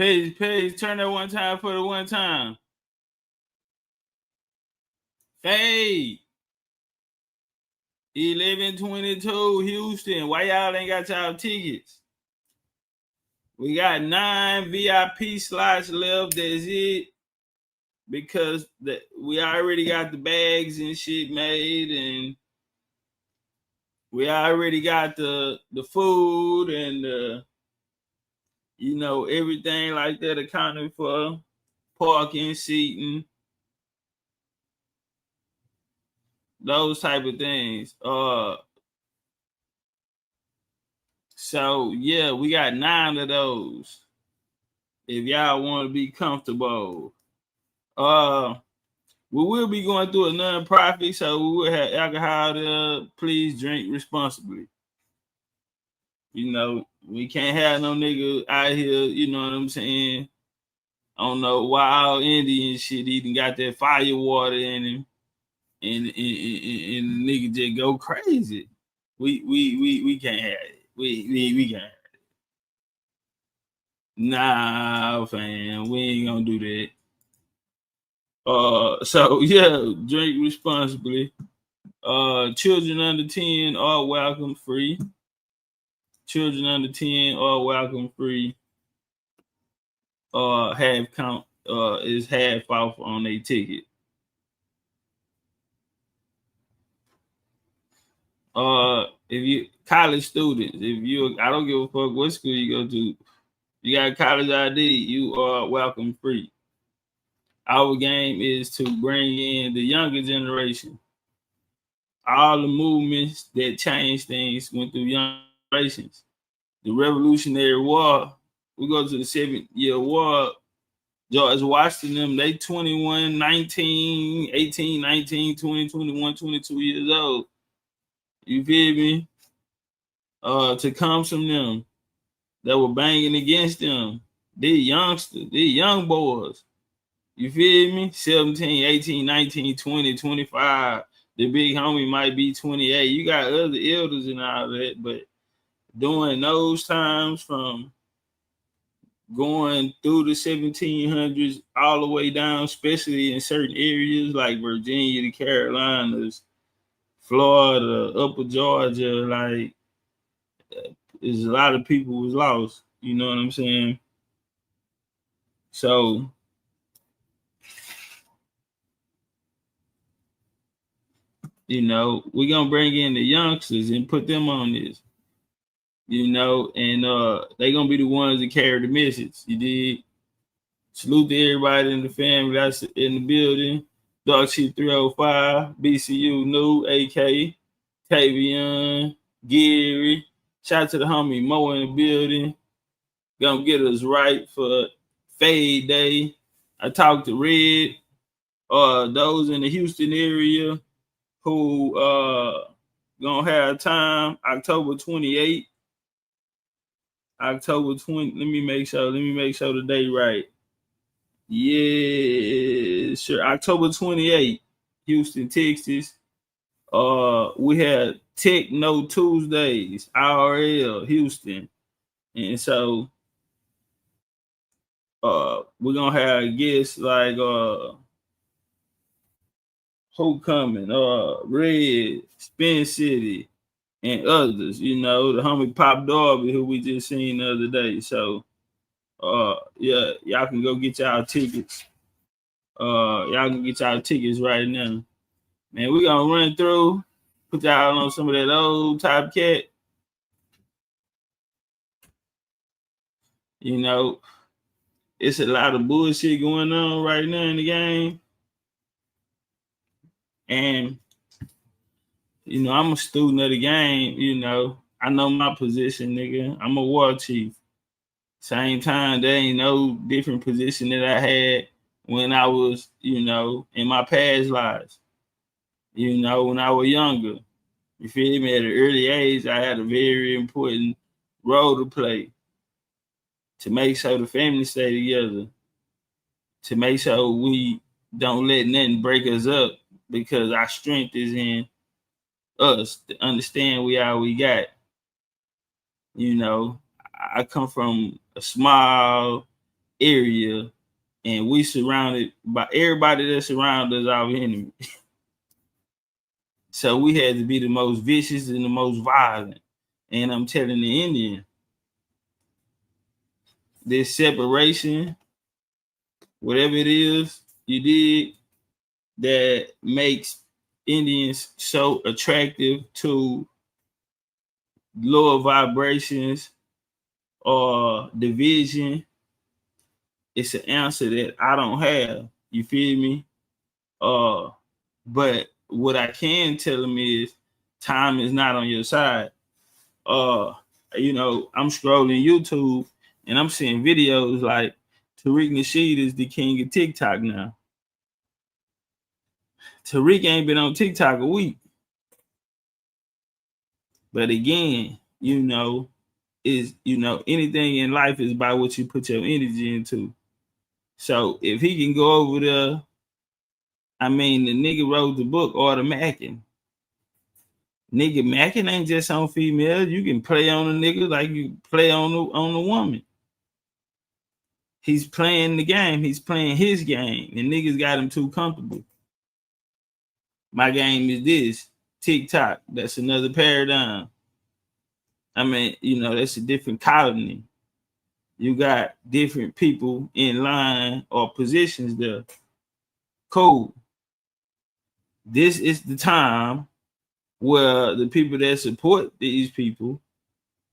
Page, turn that one time for the one time. Fade. 11:22 Houston. Why y'all ain't got y'all tickets? We got 9 VIP slots left. That's it. Because we already got the bags and shit made, and we already got the food and everything like that accounted for, parking, seating, those type of things. So yeah, we got 9 of those. If y'all want to be comfortable, we will be going through a non-profit, so we will have alcohol there. Please drink responsibly. We can't have no nigga out here, you know what I'm saying? I don't know, wild Indian shit, even got that fire water in him, and the nigga just go crazy. We can't have it. We can't have it. Nah, fam, we ain't gonna do that. So yeah, drink responsibly. Children under 10 are welcome free. Children under 10 are welcome free. Half count is half off on a ticket. If you college students, I don't give a fuck what school you go to, you got college ID, you are welcome free. Our game is to bring in the younger generation. All the movements that change things went through young generations. The Revolutionary War, we go to the 7-year war. George Washington, them, they 21, 19, 18, 19, 20, 21, 22 years old. You feel me? To come from them that were banging against them. These youngsters, these young boys. You feel me? 17, 18, 19, 20, 25. The big homie might be 28. You got other elders and all that, but during those times, from going through the 1700s all the way down, especially in certain areas like Virginia, the Carolinas, Florida, Upper Georgia, like there's a lot of people was lost. You know what I'm saying? So we're gonna bring in the youngsters and put them on this. And they're gonna be the ones that carry the message. You did. Salute to everybody in the family that's in the building. Dark Sheep 305, BCU New, AK, Tavion, Gary. Shout out to the homie Mo in the building. Gonna get us right for Fade Day. I talked to Red, those in the Houston area who gonna have time October 28th. October 20. Let me make sure the day right. Yeah, sure. October 28th, Houston, Texas. We had Techno Tuesdays, IRL, Houston. And so we're gonna have guests like who coming? Red, Spin City, and others, the homie Pop Darby, who we just seen the other day. So yeah, y'all can go get y'all tickets. Y'all can get y'all tickets right now. Man, we gonna run through, put y'all on some of that old Topcatz. It's a lot of bullshit going on right now in the game. And I'm a student of the game, I know my position, nigga. I'm a war chief. Same time, there ain't no different position that I had when I was, in my past lives. When I was younger. You feel me? At an early age, I had a very important role to play to make sure the family stay together, to make sure we don't let nothing break us up, because our strength is in us to understand all we got. I come from a small area, and we surrounded by everybody that surrounded us, our enemy. So we had to be the most vicious and the most violent. And I'm telling the Indian, this separation, whatever it is you did that makes Indians so attractive to lower vibrations or division, it's an answer that I don't have. You feel me? But what I can tell them is time is not on your side. You know, I'm scrolling YouTube and I'm seeing videos like Tariq Nasheed is the king of TikTok now. Tariq ain't been on TikTok a week. But again, you know, anything in life is by what you put your energy into. So if he can go over there, I mean, the nigga wrote the book, Order Mackin. Nigga Mackin ain't just on females. You can play on a nigga like you play on the woman. He's playing the game. He's playing his game. And niggas got him too comfortable. My game is this. TikTok. That's another paradigm. I mean, you know, that's a different colony. You got different people in line or positions there. Cool. This is the time where the people that support these people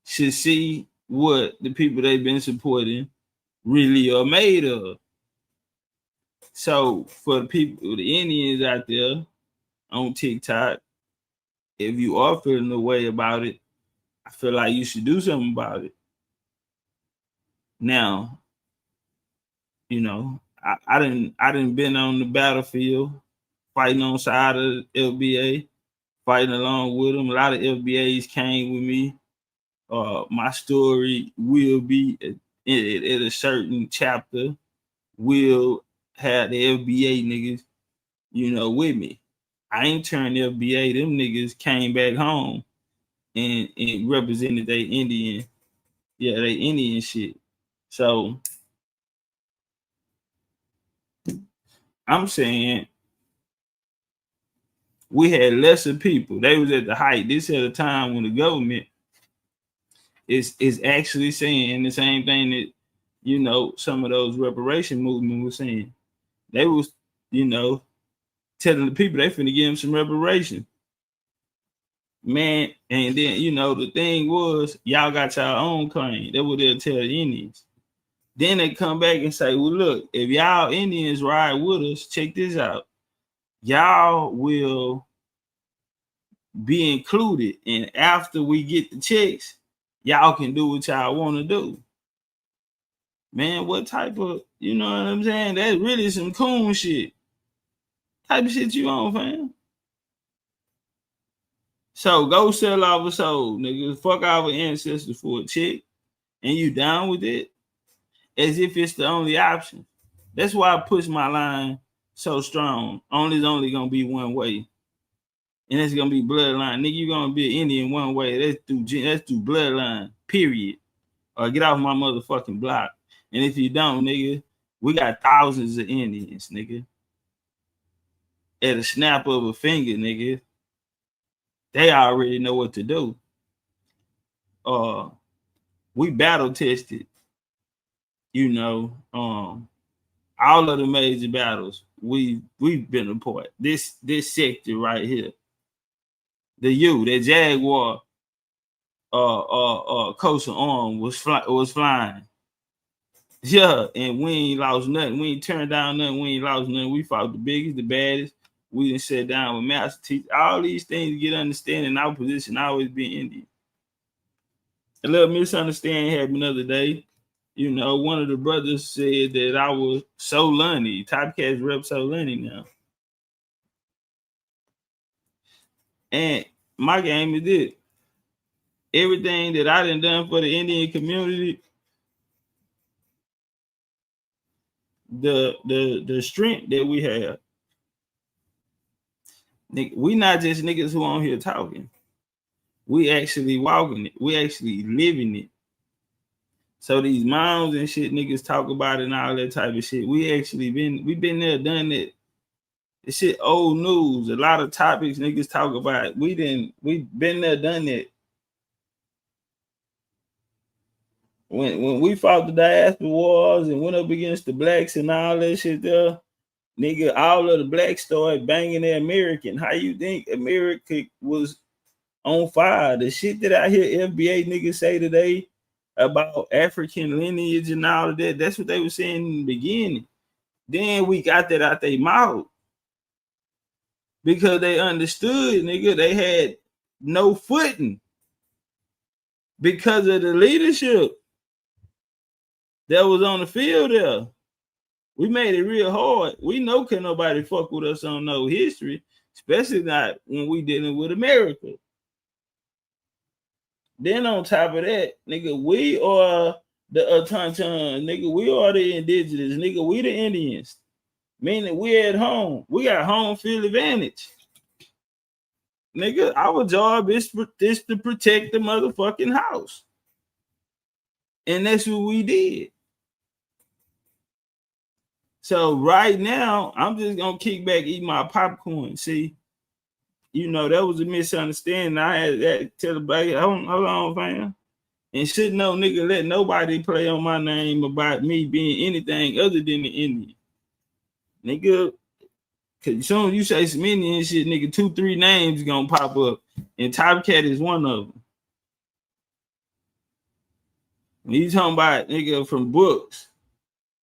should see what the people they've been supporting really are made of. So for the people, the Indians out there on TikTok, if you are feeling a way about it, I feel like you should do something about it. Now, you know, I didn't been on the battlefield fighting on side of LBA, fighting along with them. A lot of LBAs came with me. My story will be at a certain chapter. Will have the LBA niggas, you know, with me. I ain't turned LBA. Them niggas came back home and represented their Indian, their Indian shit. So I'm saying we had lesser people. They was at the height. This at a time when the government is actually saying the same thing that, you know, some of those reparation movement was saying. They was, you know, telling the people they finna give them some reparation. Man, and then, you know, the thing was, y'all got your own claim. That's what they'll tell the Indians. Then they come back and say, well, look, if y'all Indians ride with us, check this out. Y'all will be included. And after we get the checks, y'all can do what y'all want to do. Man, what type of, you know what I'm saying? That's really some coon shit. Type of shit you on, fam? So go sell our soul, nigga. Fuck our ancestors for a check. And you down with it? As if it's the only option. That's why I push my line so strong. Only gonna be one way. And it's gonna be bloodline. Nigga, you gonna be an Indian one way. That's through bloodline, period. Or get off my motherfucking block. And if you don't, nigga, we got thousands of Indians, nigga. At a snap of a finger, nigga. They already know what to do. We battle tested, you know, all of the major battles we've been a part. This sector right here, the Jaguar coastal arm was flying. Yeah, and we ain't lost nothing. We ain't turned down nothing. We ain't lost nothing. We fought the biggest, the baddest. We didn't sit down with master teachers. All these things to get understanding our position always be Indian. A little misunderstanding happened the other day. You know, one of the brothers said that I was so lunny. Topcatz rep so lunny now. And my game is this. Everything that I done for the Indian community, the strength that we have. We not just niggas who on here talking. We actually walking it. We actually living it. So these moms and shit niggas talk about it and all that type of shit. We been there, done it. This shit old news. A lot of topics niggas talk about. We been there, done it. When we fought the diaspora wars and went up against the blacks and all that shit there, nigga, all of the blacks started banging the American. How you think America was on fire? The shit that I hear FBA niggas say today about African lineage and all of that, that's what they were saying in the beginning. Then we got that out their mouth because they understood, nigga, they had no footing because of the leadership that was on the field there. We made it real hard. We know can nobody fuck with us on no history, especially not when we dealing with America. Then on top of that, nigga, we are the Autontons, nigga. We are the indigenous, nigga. We the Indians, meaning we at home. We got home field advantage, nigga. Our job is to protect the motherfucking house, and that's what we did. So right now, I'm just gonna kick back, eat my popcorn. See, you know, that was a misunderstanding. I had that tell the baby, hold on, fam. And should no nigga let nobody play on my name about me being anything other than the Indian. Nigga, cause as soon as you say some Indian shit, nigga, 2-3 names gonna pop up. And Topcatz is one of them. When you talking about nigga from books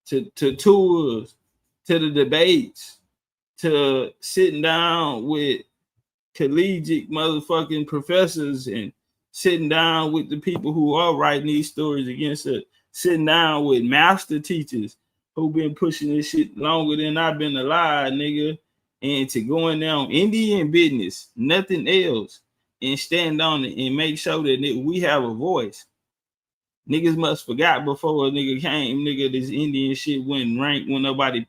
to tours, to the debates, to sitting down with collegiate motherfucking professors and sitting down with the people who are writing these stories against us, sitting down with master teachers who've been pushing this shit longer than I've been alive, nigga, and to go in there on Indian business, nothing else, and stand on it and make sure that we have a voice. Niggas must forgot before a nigga came, nigga, this Indian shit wasn't ranked when nobody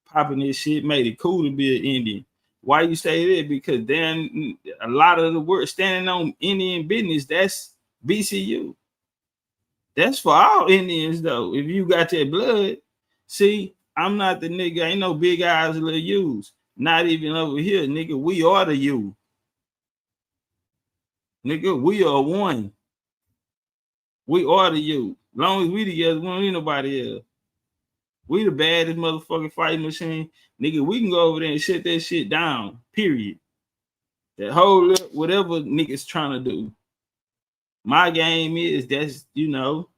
popping this shit, made it cool to be an Indian. Why you say that? Because then a lot of the work standing on Indian business, that's BCU. That's for all Indians, though. If you got that blood, see, I'm not the nigga, ain't no big eyes, little U's. Not even over here, nigga. We are the U. Nigga, we are one. We are the U. As long as we together, we don't need nobody else. We the baddest motherfucking fighting machine. Nigga, we can go over there and shut that shit down. Period. That whole whatever niggas trying to do. My game is that's, you know,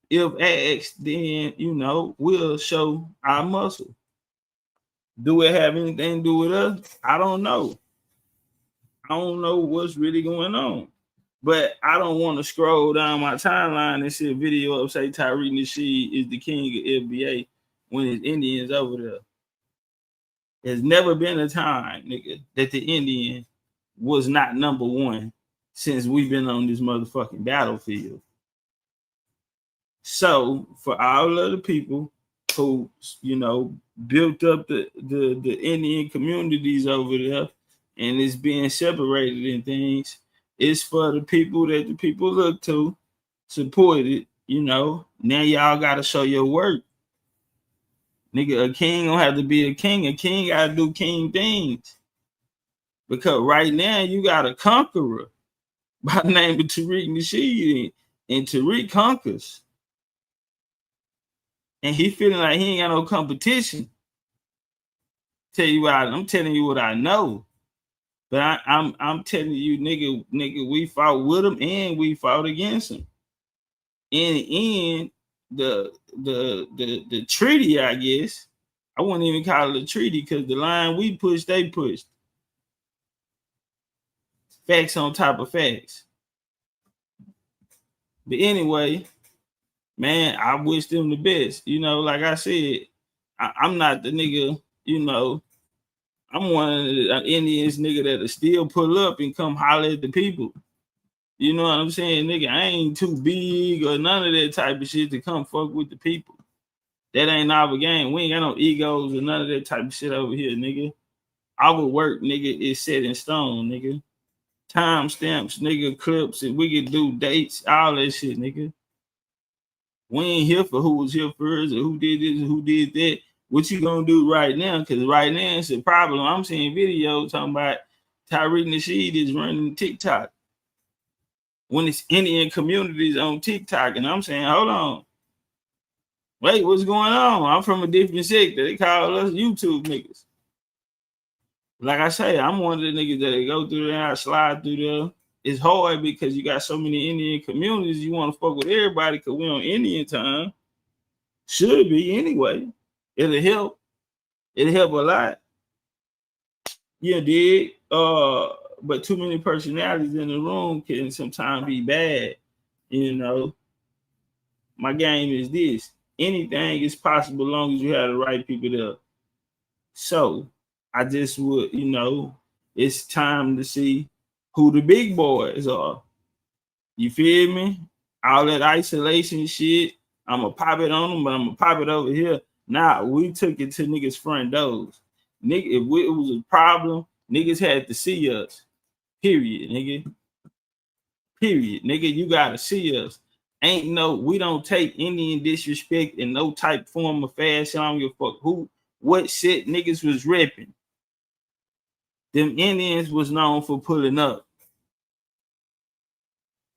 if asked, then, you know, we'll show our muscle. Do it have anything to do with us? I don't know. I don't know what's really going on. But I don't want to scroll down my timeline and see a video of say Tariq Nasheed is the king of FBA when it's Indians over there. There's never been a time, nigga, that the Indian was not number one since we've been on this motherfucking battlefield. So for all of the people who, you know, built up the Indian communities over there and it's being separated and things, it's for the people that the people look to, support it, you know. Now y'all gotta show your work. Nigga, a king don't have to be a king. A king gotta do king things. Because right now you got a conqueror by the name of Tariq Nasheed, and Tariq conquers. And he feeling like he ain't got no competition. I'm telling you what I know. But I'm telling you, nigga, we fought with him and we fought against him. In the end, the treaty, I guess, I wouldn't even call it a treaty because the line we pushed, they pushed. Facts on top of facts. But anyway, man, I wish them the best. You know, like I said, I'm not the nigga, you know, I'm one of the Indians, nigga, that'll still pull up and come holler at the people. You know what I'm saying, nigga? I ain't too big or none of that type of shit to come fuck with the people. That ain't our game. We ain't got no egos or none of that type of shit over here, nigga. Our work, nigga, is set in stone, nigga. Time stamps, nigga, clips, and we can do dates, all that shit, nigga. We ain't here for who was here first or who did this or who did that. What you gonna do right now? Because right now it's a problem. I'm seeing videos talking about Tyreek Nasheed is running TikTok when it's Indian communities on TikTok, and I'm saying, hold on, wait, what's going on? I'm from a different sector. They call us YouTube niggas. Like I say, I'm one of the niggas that go through there, I slide through there. It's hard because you got so many Indian communities. You want to fuck with everybody because we on Indian time. Should be anyway. It'll help. It'll help a lot. Yeah, dig. But too many personalities in the room can sometimes be bad. You know, my game is this. Anything is possible as long as you have the right people there. So I just would, you know, it's time to see who the big boys are. You feel me? All that isolation shit, I'm going to pop it on them, but I'm going to pop it over here. Nah, we took it to niggas' front doors. Nigga, if it was a problem, niggas had to see us. Period, nigga. Period. Nigga, you got to see us. We don't take Indian disrespect in no type, form, or fashion. I don't give a fuck what shit niggas was repping. Them Indians was known for pulling up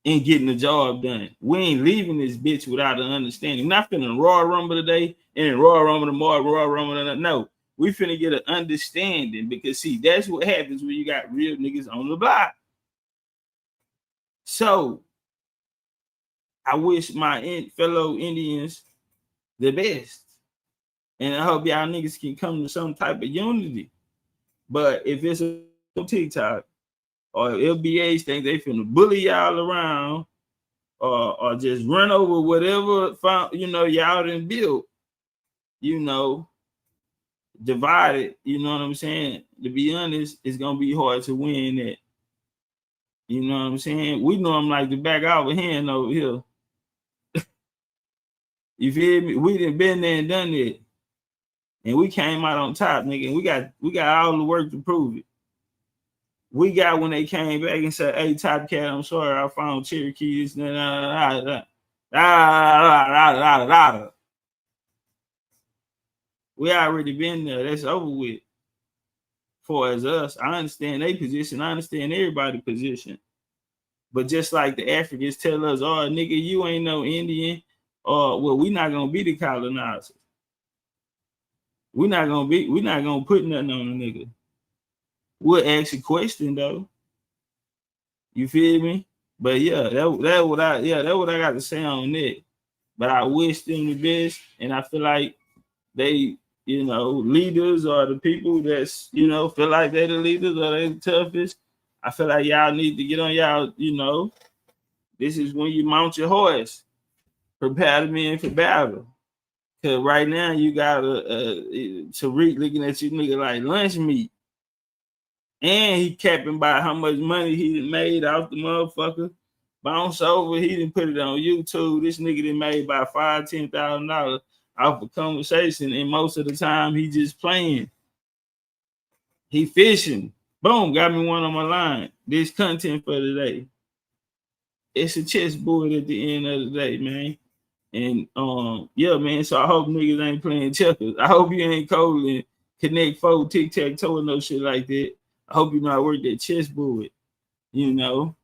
and getting the job done. We ain't leaving this bitch without an understanding. We're not finna raw rumble today and raw rumble tomorrow, raw rumble tomorrow. No, we finna get an understanding because see, that's what happens when you got real niggas on the block. So I wish my fellow Indians the best. And I hope y'all niggas can come to some type of unity. But if it's a TikTok or LBH think they finna bully y'all around or just run over whatever, you know, y'all done built, you know, divided, you know what I'm saying? To be honest, it's gonna be hard to win that. You know what I'm saying? We know them like the back of our hand over here. You feel me? We done been there and done it. And we came out on top, nigga. And we got all the work to prove it. We got when they came back and said, "Hey, Topcatz, I'm sorry, I found Cherokees." We already been there. That's over with. For as us, I understand their position. I understand everybody's position. But just like the Africans tell us, "Oh, nigga, you ain't no Indian," well, we not gonna be the colonizers. We're not gonna put nothing on a nigga. We'll ask a question though. You feel me? But yeah, that's what I got to say on that. But I wish them the best, and I feel like they, you know, leaders are the people that's, you know, feel like they're the leaders or they're the toughest. I feel like y'all need to get on y'all, you know. This is when you mount your horse. Prepare the men for battle. Cause right now you got Tariq looking at you nigga like lunch meat. And he capping by how much money he made off the motherfucker. Bounce over, he didn't put it on YouTube. This nigga done made about $5,000-$10,000 off a conversation. And most of the time he just playing. He fishing. Boom, got me one on my line. This content for today. It's a chessboard at the end of the day, man. And yeah, man. So I hope niggas ain't playing checkers. I hope you ain't cold and connect four tic-tac-toe and no shit like that. I hope you know how to work that chessboard, you know.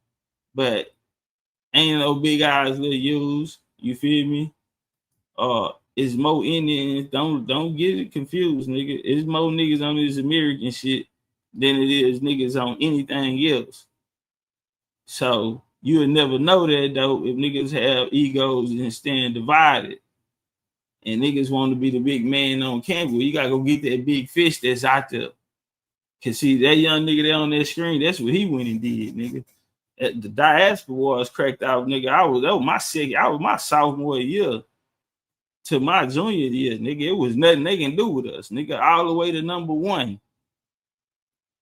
But ain't no big eyes little use. You feel me? It's more Indians. Don't get it confused, nigga. It's more niggas on this American shit than it is niggas on anything else. So you'll never know that though if niggas have egos and stand divided. And niggas want to be the big man on camera. You gotta go get that big fish that's out there. Cause see that young nigga there on that screen, that's what he went and did, nigga. At the diaspora was cracked out, nigga. That was my sophomore year to my junior year, nigga. It was nothing they can do with us, nigga. All the way to number one.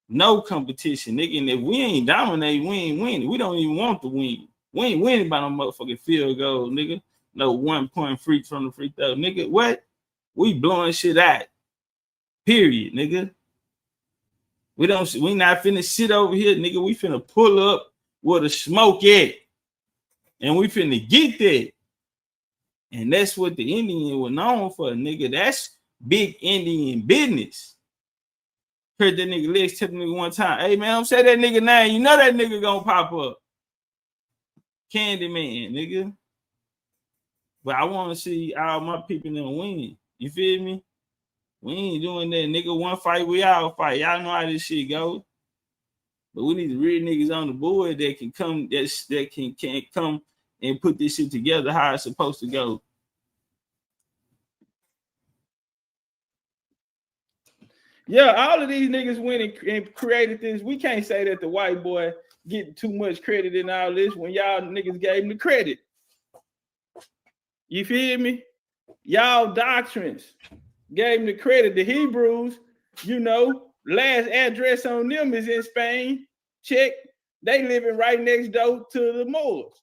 No competition, nigga. And if we ain't dominate, we ain't winning. We don't even want to win. We ain't winning by no motherfucking field goal, nigga. No 1 point free from the free throw, nigga. What? We blowing shit out. Period, nigga. We not finna sit over here, nigga. We finna pull up where the smoke at. And we finna get that. And that's what the Indian was known for, nigga. That's big Indian business. Heard that nigga Lex tell the nigga one time, hey man, I'm say that nigga name, you know that nigga gonna pop up. Candyman, nigga. But I want to see all my people in the win. You feel me? We ain't doing that, nigga. One fight, we all fight. Y'all know how this shit go. But we need real niggas on the board that can come, that can come and put this shit together how it's supposed to go. Yeah, all of these niggas went and created this. We can't say that the white boy getting too much credit in all this when y'all niggas gave him the credit. You feel me? Y'all doctrines gave him the credit. The Hebrews, you know, last address on them is in Spain. Check. They living right next door to the Moors.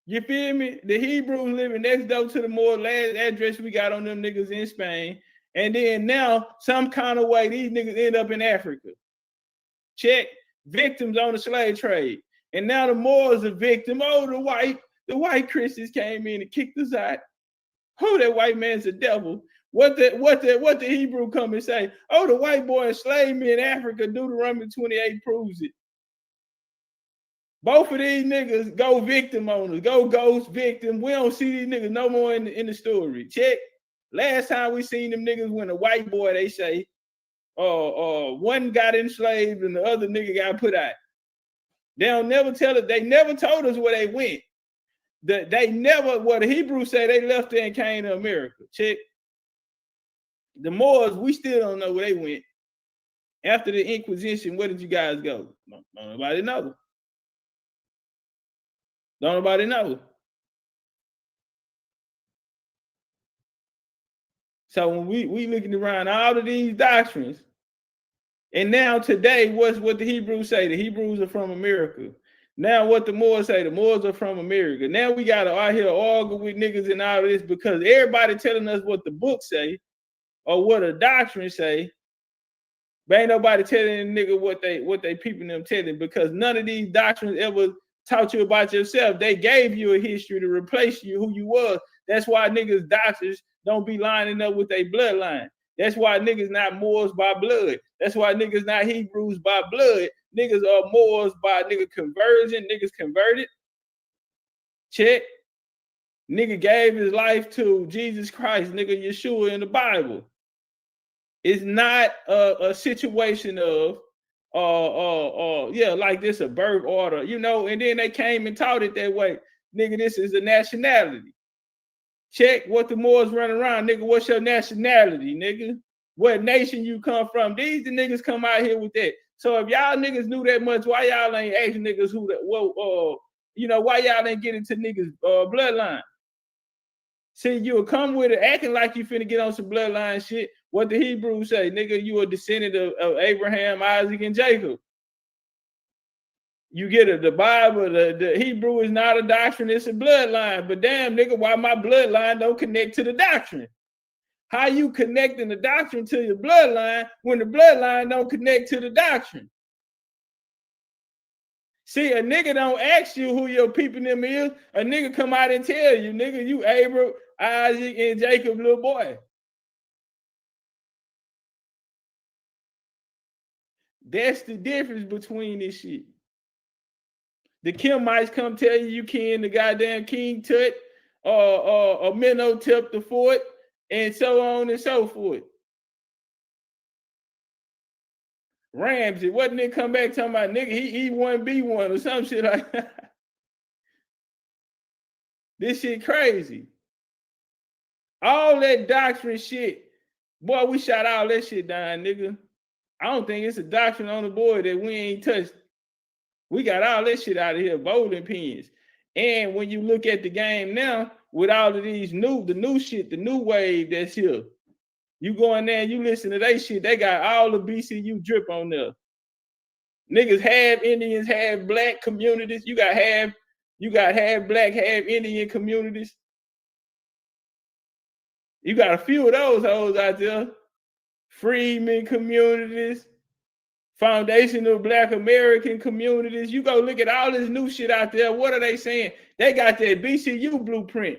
You feel me? The Hebrews living next door to the Moors. Last address we got on them niggas in Spain. And then now, some kind of way, these niggas end up in Africa. Check. Victims on the slave trade. And now the Moors are victim. Oh, the white Christians came in and kicked us out. Oh, that white man's a devil. What the Hebrew come and say? Oh, the white boy enslaved me in Africa. Deuteronomy 28 proves it. Both of these niggas go victim on us. Go ghost victim. We don't see these niggas no more in the story. Check. Last time we seen them niggas when a white boy, they say, one got enslaved and the other nigga got put out. They'll never tell us. They never told us where they went. They never, what the Hebrews say, they left there and came to America. Check. The Moors, we still don't know where they went. After the Inquisition, where did you guys go? Don't nobody know. Don't nobody know. So when we looking around all of these doctrines, and now today, what the Hebrews say? The Hebrews are from America. Now what the Moors say? The Moors are from America. Now we got to out here argue with niggas and all of this because everybody telling us what the book say or what a doctrine say, but ain't nobody telling a nigga what they peeping them telling because none of these doctrines ever taught you about yourself. They gave you a history to replace you who you was. That's why niggas doctors don't be lining up with their bloodline. That's why niggas not Moors by blood. That's why niggas not Hebrews by blood. Niggas are Moors by nigga conversion. Niggas converted. Check. Nigga gave his life to Jesus Christ. Nigga Yeshua in the Bible. It's not a situation of yeah, like this a birth order, you know, and then they came and taught it that way. Nigga, this is a nationality. Check what the Moors run around, nigga. What's your nationality, nigga? What nation you come from? These the niggas come out here with that. So if y'all niggas knew that much, why y'all ain't asking niggas who that? Well, you know, why y'all ain't get into niggas bloodline? See, you'll come with it acting like you finna get on some bloodline shit. What the Hebrews say, nigga, you a descendant of Abraham, Isaac, and Jacob. You get it, the Bible, the Hebrew is not a doctrine, it's a bloodline. But damn, nigga, why my bloodline don't connect to the doctrine? How you connecting the doctrine to your bloodline when the bloodline don't connect to the doctrine? See, a nigga don't ask you who your people them is. A nigga come out and tell you, nigga, you Abraham, Isaac, and Jacob, little boy. That's the difference between this shit. The Kemites come tell you can, the goddamn King Tut, or Menotep the Fourth, and so on and so forth. Ramsey, wasn't it come back talking about nigga, he E1B1 or some shit like that? This shit crazy. All that doctrine shit, boy, we shot all that shit down, nigga. I don't think it's a doctrine on the board that we ain't touched. We got all that shit out of here, bowling pins. And when you look at the game now, with all of these the new shit, the new wave that's here, you go in there and you listen to that shit, they got all the BCU drip on there. Niggas half Indians, half black communities. You got half black, half Indian communities. You got a few of those hoes out there. Freedmen communities, foundational Black American communities. You go look at all this new shit out there. What are they saying? They got that BCU blueprint.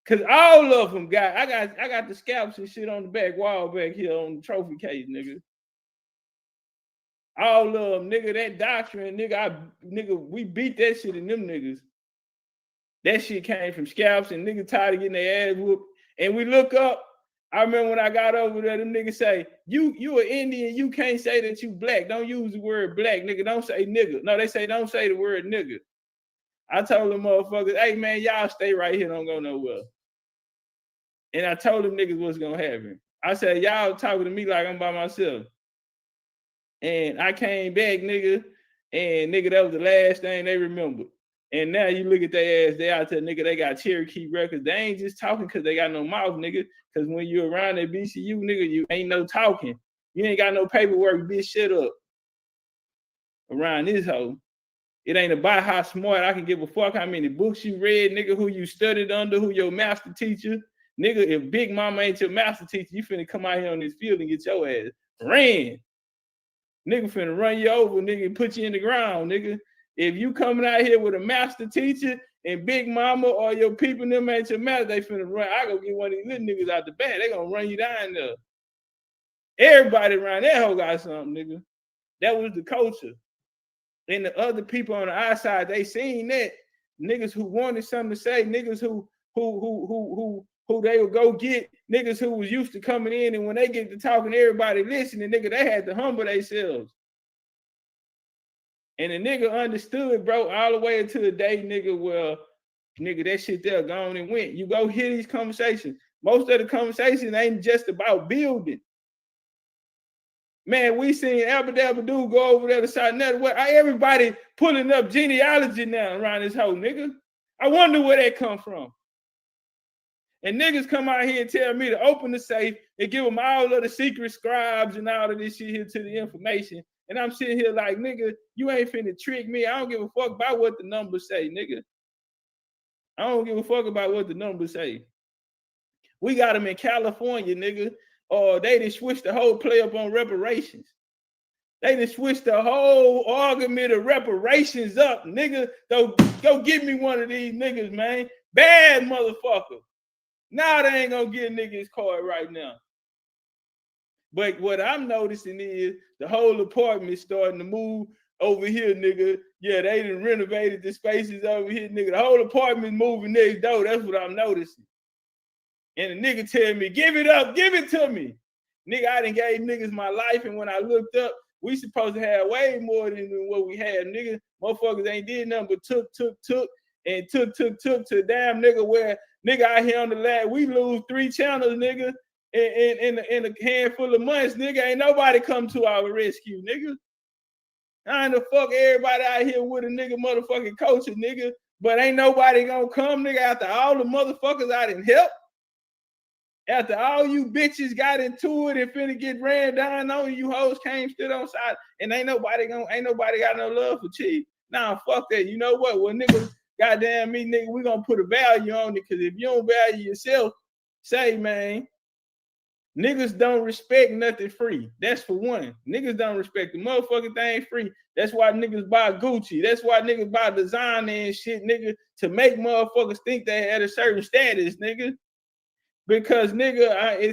Cause all of them got, I got the scalps and shit on the back wall back here on the trophy case, nigga. All of them, nigga, that doctrine, nigga, we beat that shit in them niggas. That shit came from scalps and niggas tired of getting their ass whooped. And we look up, I remember when I got over there, them niggas say, you an Indian, you can't say that you black. Don't use the word black, nigga. Don't say nigga. No, they say don't say the word nigga. I told them motherfuckers, hey man, y'all stay right here, don't go nowhere. And I told them niggas what's gonna happen. I said, y'all talking to me like I'm by myself. And I came back, nigga, and nigga, that was the last thing they remembered. And now you look at their ass, they out there, nigga, they got Cherokee records. They ain't just talking because they got no mouth, nigga. Because when you around that BCU, nigga, you ain't no talking. You ain't got no paperwork, bitch, shut up. Around this hoe. It ain't about how smart I can give a fuck how many books you read, nigga, who you studied under, who your master teacher. Nigga, if Big Mama ain't your master teacher, you finna come out here on this field and get your ass ran. Nigga finna run you over, nigga, and put you in the ground, nigga. If you coming out here with a master teacher and Big Mama or your people them ain't your master, they finna run. I go get one of these little niggas out the back. They gonna run you down there. Everybody around that hoe got something, nigga. That was the culture. And the other people on the outside, they seen that. Niggas who wanted something to say, niggas who they would go get, niggas who was used to coming in, and when they get to talking, everybody listening, nigga, they had to humble themselves. And the nigga understood, bro, all the way until the day, nigga, well, nigga, that shit there gone and went. You go hear these conversations. Most of the conversations ain't just about building. Man, we seen Abadabadoo go over there to South Network. Everybody pulling up genealogy now around this whole nigga. I wonder where that come from. And niggas come out here and tell me to open the safe and give them all of the secret scribes and all of this shit here to the information. And I'm sitting here like, nigga, you ain't finna trick me. I don't give a fuck about what the numbers say, nigga. I don't give a fuck about what the numbers say. We got them in California, nigga. Or they done switched the whole play up on reparations. They done switched the whole argument of reparations up, nigga. Go get me one of these niggas, man. Bad motherfucker. Now they ain't gonna get a nigga his card right now. But what I'm noticing is the whole apartment starting to move over here, nigga. Yeah, they done renovated the spaces over here, nigga. The whole apartment moving next door. That's what I'm noticing. And the nigga tell me, give it up, give it to me. Nigga, I done gave niggas my life, and when I looked up, we supposed to have way more than what we had, nigga. Motherfuckers ain't did nothing but took to damn nigga where nigga out here on the lab, we lose 3 channels, nigga, in a handful of months, nigga. Ain't nobody come to our rescue, nigga. I ain't the fuck everybody out here with a nigga motherfucking culture, nigga. But ain't nobody gonna come, nigga, after all the motherfuckers I didn't help. After all you bitches got into it and finna get ran down on, you hoes came stood on side, and ain't nobody got no love for Chief. Nah, fuck that. You know what? Well, nigga, goddamn me, nigga, we gonna put a value on it, because if you don't value yourself, say, man, niggas don't respect nothing free. That's for one. Niggas don't respect the motherfucking thing free. That's why niggas buy Gucci. That's why niggas buy designer and shit, nigga, to make motherfuckers think they had a certain status, nigga. Because nigga,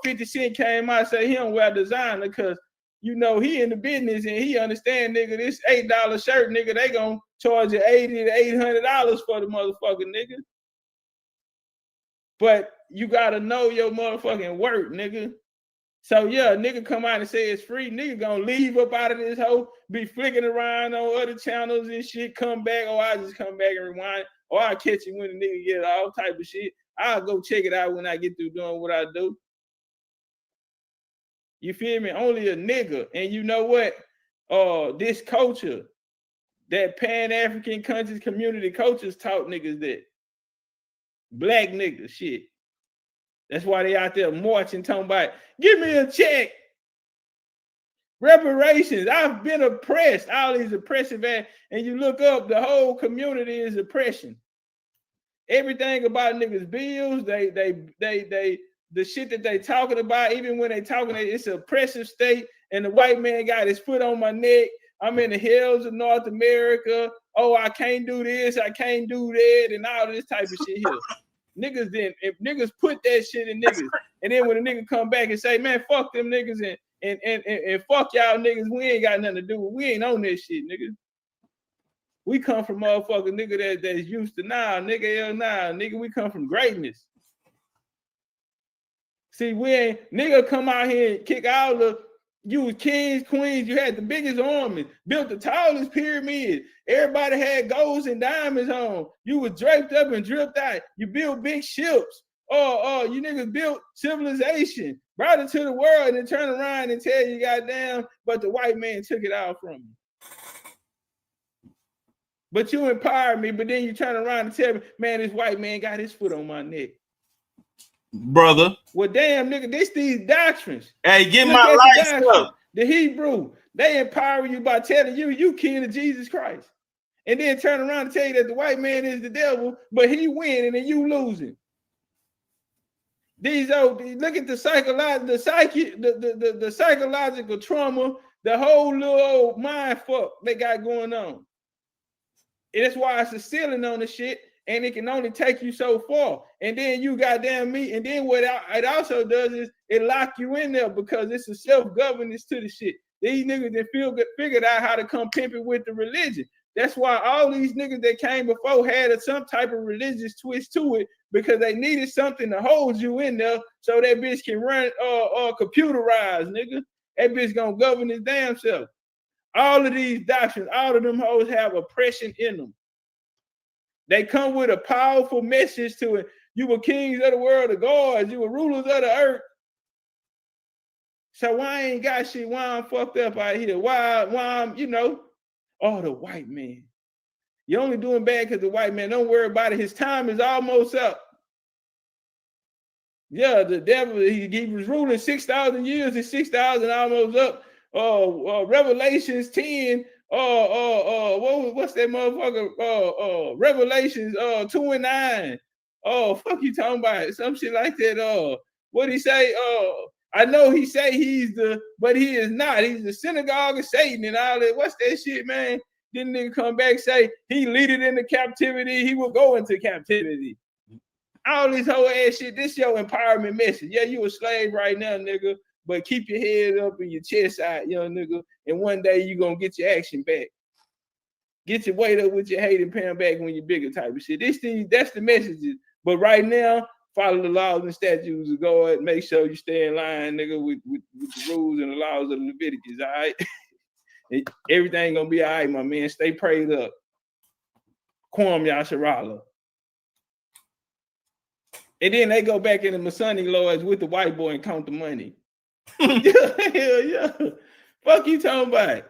50 Cent came out and said he don't wear designer because, you know, he in the business and he understand, nigga, this $8 shirt, nigga, they gonna charge you $80 to $800 for the motherfucking nigga. But you gotta know your motherfucking work, nigga. So yeah, nigga come out and say it's free, nigga gonna leave up out of this hoe, be flicking around on other channels and shit, come back, or I just come back and rewind, or I'll catch it when the nigga get all type of shit. I'll go check it out when I get through doing what I do. You feel me? Only a nigga. And you know what? This culture, that Pan-African countries, community cultures taught niggas that. Black niggas, shit. That's why they out there marching, talking about, give me a check. Reparations. I've been oppressed. All these oppressive ass, and you look up, the whole community is oppression. Everything about niggas' bills, they the shit that they talking about, even when they talking, it's an oppressive state, and the white man got his foot on my neck. I'm in the hills of North America. Oh, I can't do this, I can't do that, and all this type of shit here. Niggas then, if niggas put that shit in niggas, and then when a nigga come back and say, man, fuck them niggas and fuck y'all niggas, we ain't got nothing to do with, we ain't on this shit, nigga. We come from motherfucker nigga that's used to nigga, we come from greatness. See, we ain't, nigga come out here and kick all the, you was kings, queens, you had the biggest armies, built the tallest pyramid. Everybody had golds and diamonds on. You was draped up and dripped out. You built big ships. You niggas built civilization, brought it to the world, and then turn around and tell you goddamn, but the white man took it out from you. But you empowered me, but then you turn around and tell me, man, this white man got his foot on my neck. Brother. Well, damn, nigga, these doctrines. Hey, get my lights up. The Hebrew, they empower you by telling you king of Jesus Christ. And then turn around and tell you that the white man is the devil, but he winning and you losing. These look at the psychological trauma, the whole little old mind fuck they got going on. And that's why it's a ceiling on the shit, and it can only take you so far. And then you goddamn me, and then what it also does is it lock you in there because it's a self-governance to the shit. These niggas that figured out how to come pimping with the religion. That's why all these niggas that came before had some type of religious twist to it, because they needed something to hold you in there so that bitch can run computerized, nigga. That bitch gonna govern his damn self. All of these doctrines, all of them hoes have oppression in them. They come with a powerful message to it. You were kings of the world, the gods, you were rulers of the earth. So why I ain't got shit? Why I'm fucked up out here? Why I'm, the white man. You're only doing bad because the white man, don't worry about it. His time is almost up. Yeah, the devil, he was ruling 6,000 years, and 6,000 almost up. Revelations 10, what's that motherfucker? Revelations 2 and 9. Fuck you talking about? Some shit like that. What he say? I know he say but he is not. He's the synagogue of Satan and all that. What's that shit, man? Then nigga come back say he lead it into captivity. He will go into captivity. All this whole ass shit. This your empowerment message. Yeah, you a slave right now, nigga. But keep your head up and your chest out, young nigga. And one day you gonna get your action back. Get your weight up with your hate and pound back when you're bigger type of shit. That's the messages. But right now, follow the laws and statutes of God. Make sure you stay in line, nigga, with the rules and the laws of Leviticus, all right? Everything gonna be all right, my man. Stay prayed up. Kwam Yasharala. And then they go back in the Masonic lords with the white boy and count the money. Yeah. Fuck you talking about?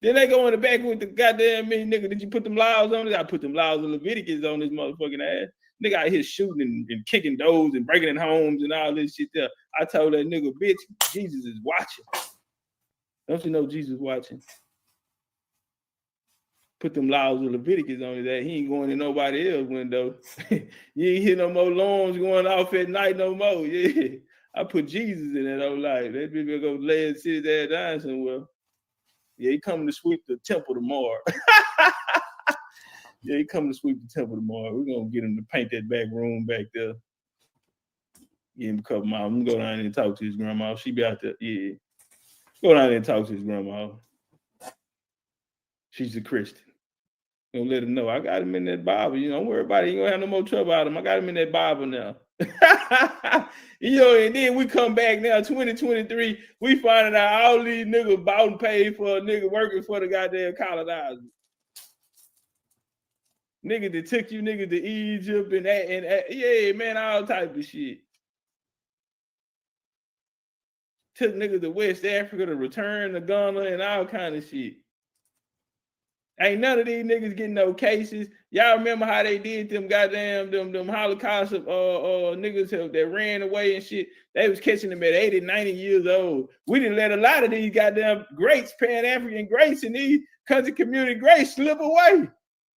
Then they go in the back with the goddamn me, nigga. Did you put them laws on it? I put them laws of Leviticus on this motherfucking ass. Nigga out here shooting and kicking doors and breaking in homes and all this shit there. I told that nigga, bitch, Jesus is watching. Don't you know Jesus watching? Put them laws of Leviticus on that. He ain't going in nobody else's window. You ain't hear no more alarms going off at night no more. Yeah. I put Jesus in that old life. That bitch go lay and sit there down somewhere. Yeah, he coming to sweep the temple tomorrow. Yeah, he coming to sweep the temple tomorrow. We're gonna get him to paint that back room back there. Give him a couple miles. I'm gonna go down there and talk to his grandma. She be out there. Yeah. Go down there and talk to his grandma. She's a Christian. Gonna let him know. I got him in that Bible. Don't worry about it. You ain't gonna have no more trouble out of him. I got him in that Bible now. And then we come back now, 2023, we finding out all these niggas bought and paid for a nigga working for the goddamn colonizer. Nigga that took you niggas to Egypt and yeah, man, all type of shit. Took niggas to West Africa to return to Ghana and all kind of shit. Ain't none of these niggas getting no cases. Y'all remember how they did them goddamn them Holocaust of niggas that ran away and shit. They was catching them at 80, 90 years old. We didn't let a lot of these goddamn greats, Pan-African greats and these country community greats slip away.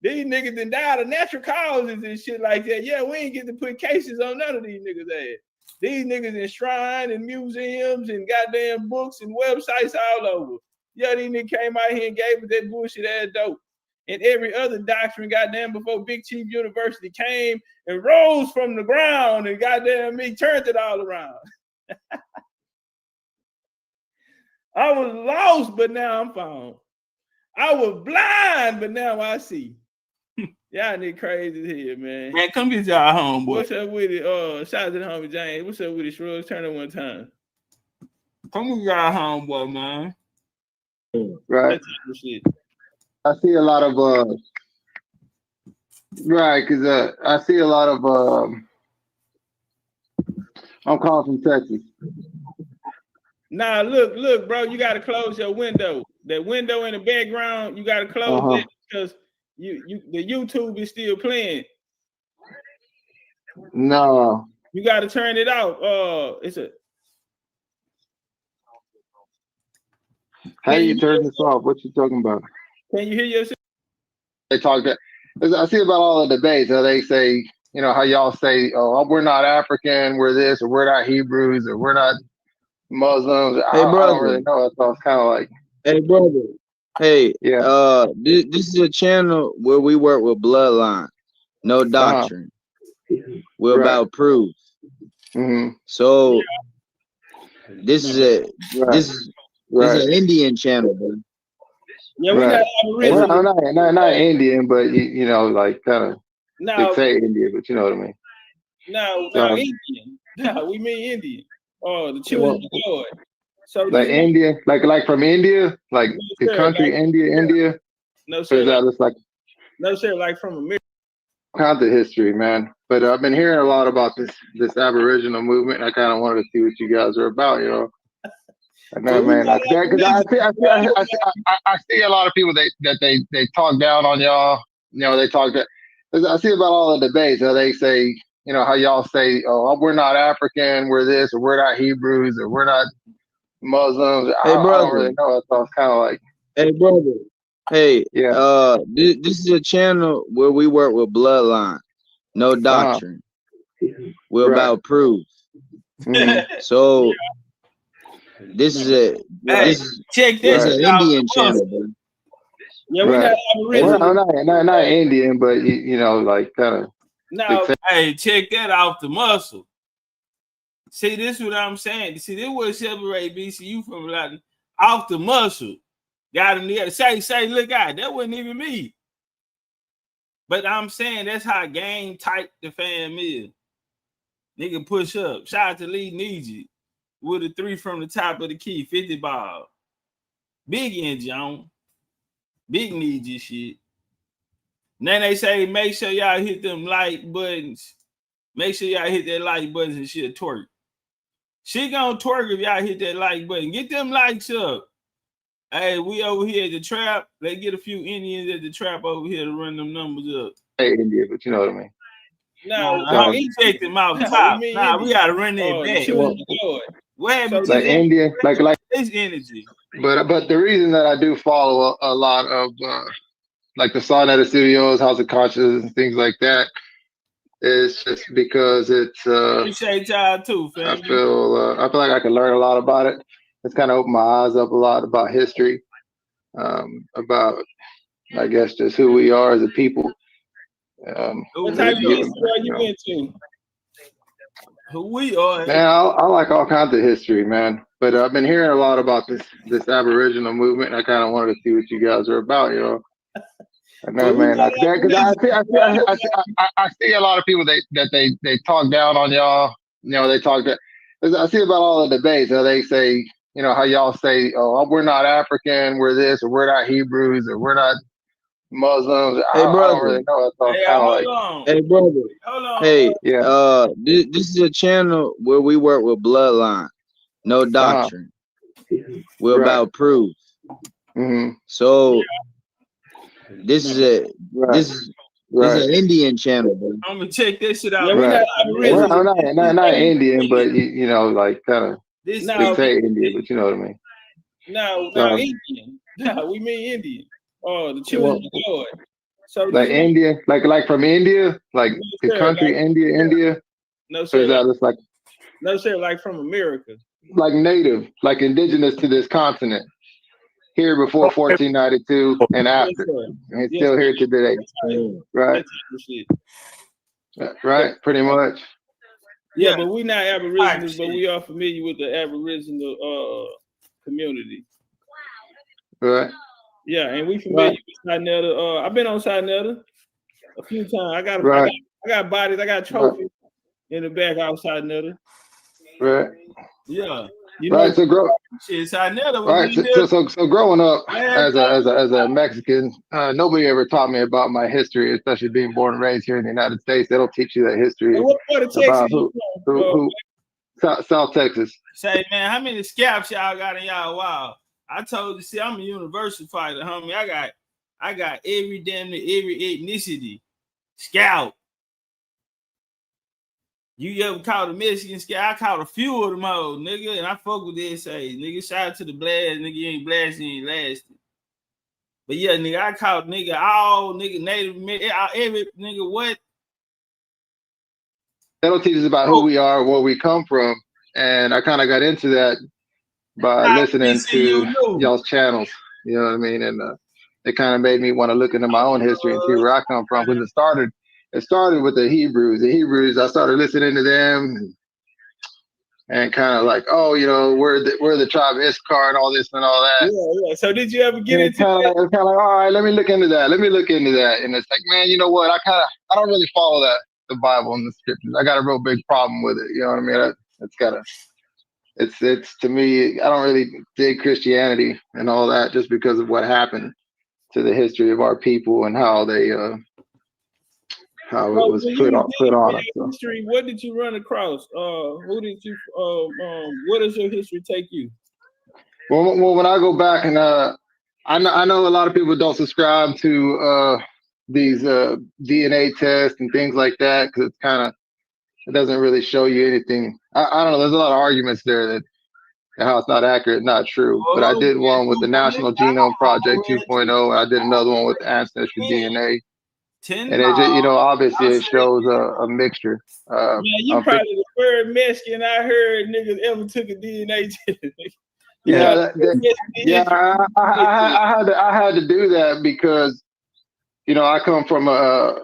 These niggas done died of natural causes and shit like that. Yeah, we ain't get to put cases on none of these niggas' ass. These niggas enshrined in museums and goddamn books and websites all over. Yeah, these niggas came out here and gave us that bullshit ass dope. And every other doctrine, goddamn, before Big Chief University came and rose from the ground and goddamn me turned it all around. I was lost, but now I'm found. I was blind, but now I see. Y'all niggas crazy here, man. Man, come get y'all homeboy. What's up with it? Shout out to the homie James. What's up with it, Shrugs? Turn it one time. Come get y'all homeboy, man. Right. I see a lot of right, because I see a lot of I'm calling from Texas. Nah, look, bro, you gotta close your window. That window in the background, you gotta close it because the YouTube is still playing. No. You gotta turn it out. How do you turn this off? What you talking about? Can you hear yourself? They talk that I see about all the debates how they say, you know, how y'all say, oh, we're not African, we're this, or we're not Hebrews, or we're not Muslims. Hey, brother. I don't really know. So it's kind of like, hey, brother. Hey, yeah. This is a channel where we work with bloodline, no doctrine. We're about proof. So this is this is an Indian channel, bro. Yeah, we got well, not Indian, but you know, like kind of. No, say Indian, but you know what I mean. No, Indian. No, we mean Indian. Oh, the children of the Lord. So like India, like from India, like the country like, India. No, sir. No, sir. Like from America. Kind of history, man. But I've been hearing a lot about this Aboriginal movement. And I kind of wanted to see what you guys are about, you know. No, man, because I see a lot of people that they talk down on y'all. You know, they talk that. I see about all the debates how they say, you know, how y'all say, oh, we're not African, we're this, or we're not Hebrews, or we're not Muslims. Hey, I don't really know. So it's kind of like, hey, brother. Hey, yeah. This is a channel where we work with bloodline, no doctrine. We're about proof. So this is check this is an Indian channel, bro. Yeah, we got not Indian, but you know, like kind of. No, hey, check that off the muscle. See, this is what I'm saying. See, this what separate BCU from Latin off the muscle. Got him there. Say, look out, that wasn't even me. But I'm saying that's how game tight the fam is. Nigga push up. Shout out to Lee Needy with a 3 from the top of the key, 50 ball. Big engine on. Big Needy shit. Then they say, make sure y'all hit them like buttons. Make sure y'all hit that like buttons and she'll twerk. She gonna twerk if y'all hit that like button. Get them likes up. Hey, we over here at the trap. They get a few Indians at the trap over here to run them numbers up. Hey, India, but you know what I mean. No, he checked them out top. We gotta run that back. Where like India, like this energy. But the reason that I do follow a lot of like the Sonetta Studios, House of Conscious, and things like that is just because it's appreciate y'all too, fam. I feel like I can learn a lot about it. It's kind of opened my eyes up a lot about history, about I guess just who we are as a people. What type of history are you into? Who we are? Man, I like all kinds of history, man. But I've been hearing a lot about this Aboriginal movement, and I kind of wanted to see what you guys are about, you know. No, man, because I see a lot of people that they talk down on y'all. You know, they talk that. I see about all the debates how they say, you know, how y'all say, oh, we're not African, we're this, or we're not Hebrews, or we're not Muslims. Hey, I don't really know. So it's kind of like, hey, brother. Hold on. Hey, this is a channel where we work with bloodline, no doctrine. We're about proof. So this is this is an Indian channel, bro. I'm gonna check this shit out. Not Indian, but you know, like kind of. They say Indian, but you know what I mean. No, Indian. No, we mean Indian. Oh, the children of the Lord. So like India, like from India, like the country India. No, sir. It's like No, sir, like from America. Like native, like indigenous to this continent. Here before 1492 and after. And still here today. Right? Right, pretty much. Yeah, but we're not Aborigines, but we are familiar with the Aboriginal community. Right. Yeah, and we familiar with Sinetta. I've been on Sinetta a few times. I got bodies, I got trophies in the back outside Sinetta. Right. Yeah. Right. So grow. Sinetta. Right. So growing up as a Mexican, nobody ever taught me about my history, especially being born and raised here in the United States. They don't teach you that history about who South Texas. Say, man, how many scalps y'all got in y'all wild? I told you, see, I'm a universal fighter, homie. I got every ethnicity scalp. You ever caught a Mexican scalp? I caught a few of them old, nigga, and I fuck with this. Say, nigga, shout out to the blast, nigga, you ain't blasting, you ain't lasting. But yeah, nigga, I caught nigga all nigga native, every nigga what? They don't teach us about who we are, where we come from, and I kind of got into that by listening to y'all's channels. You know what I mean? And it kind of made me want to look into my own history and see where I come from. Because it started with the Hebrews. The Hebrews, I started listening to them and kind of like, oh, you know, we're the tribe of Issachar and all this and all that. Yeah. So did you ever get into it? It's kind of like, all right, let me look into that. And it's like, man, you know what? I don't really follow the Bible and the scriptures. I got a real big problem with it. You know what I mean? It's to me, I don't really dig Christianity and all that just because of what happened to the history of our people and how they how it was put on us. History, what did you run across? Who did you where does your history take you? Well, when I go back and I know a lot of people don't subscribe to these DNA tests and things like that because it doesn't really show you anything. I don't know. There's a lot of arguments there that how it's not accurate, not true. But I did one with the National Genome Project 2.0, and I did another one with the Ancestry DNA. And it just, you know, obviously it shows a mixture. Yeah, you probably the third Mexican I heard niggas ever took a DNA test. I had to do that because, you know, I come from a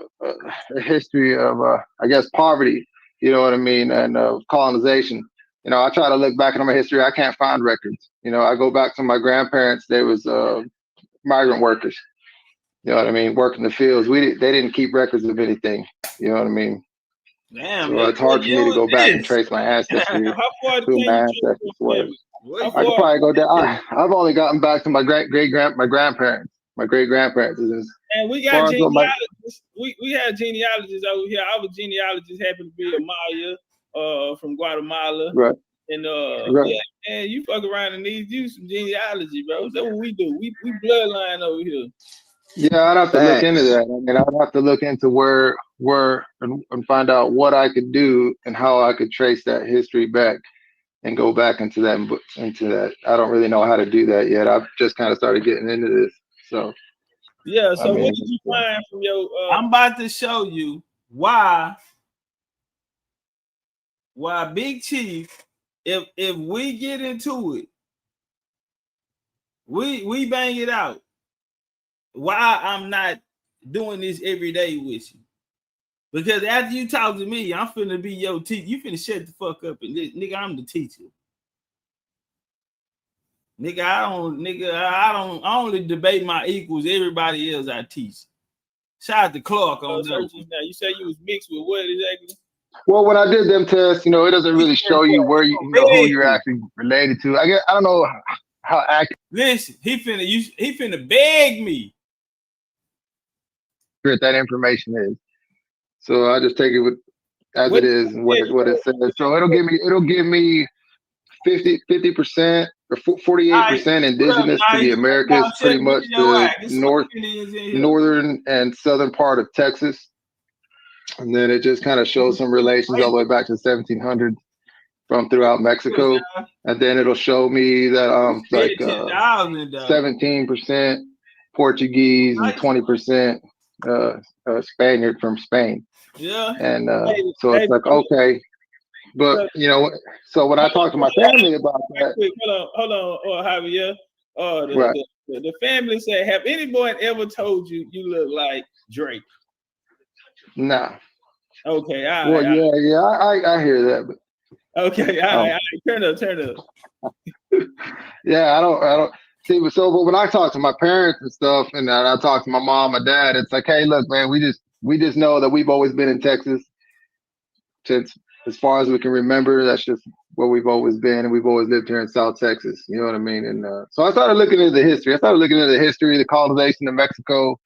history of, I guess, poverty. You know what I mean, and colonization. You know, I try to look back into my history. I can't find records. You know, I go back to my grandparents. They was migrant workers. You know what I mean? Working the fields. They didn't keep records of anything. You know what I mean? Damn, so it's hard for me to go back and trace my ancestry. Who my ancestors was. I could probably go down. I've only gotten back to my grandparents. My great grandparents. And we got genealogists. We had genealogists over here. Our genealogist happened to be a Maya from Guatemala. Right. And yeah, man, you fuck around and need you some genealogy, bro. That's what we do. We bloodline over here. Yeah, I'd have to look into that. I mean, I'd have to look into where and find out what I could do and how I could trace that history back and go back into that. I don't really know how to do that yet. I've just kind of started getting into this. So yeah. So what did you find from your? I'm about to show you why Big Chief. If we get into it, we bang it out. Why I'm not doing this every day with you? Because after you talk to me, I'm finna be your teacher. You finna shut the fuck up and nigga, I'm the teacher. Nigga, I only debate my equals. Everybody else I teach. Shout out to Clark on that. Now you say you was mixed with what exactly? Well, when I did them tests, you know, it doesn't really show you where you know who you're actually related to. I don't know how accurate. Listen, he finna beg me. That information is. So I just take it as it is and what it says. So it'll give me 50% or 48% indigenous to the Americas, pretty much the northern and southern part of Texas. And then it just kind of shows some relations all the way back to the 1700s from throughout Mexico. And then it'll show me that like 17% Portuguese and 20% Spaniard from Spain. Yeah. And so it's like, okay. But you know, so when I talk to my family about that, hold on, Javier. right. The family said, have anyone ever told you you look like Drake? Nah. Okay, all Well, right. yeah, I hear that, but okay, all right. Turn up. Yeah, I don't see. But when I talk to my parents and stuff, and I talk to my mom, my dad, it's like, hey, look, man, we just know that we've always been in Texas since as far as we can remember. That's just where we've always been, and we've always lived here in South Texas. You know what I mean? And so I started looking into the history. I started looking into the history, the colonization of Mexico,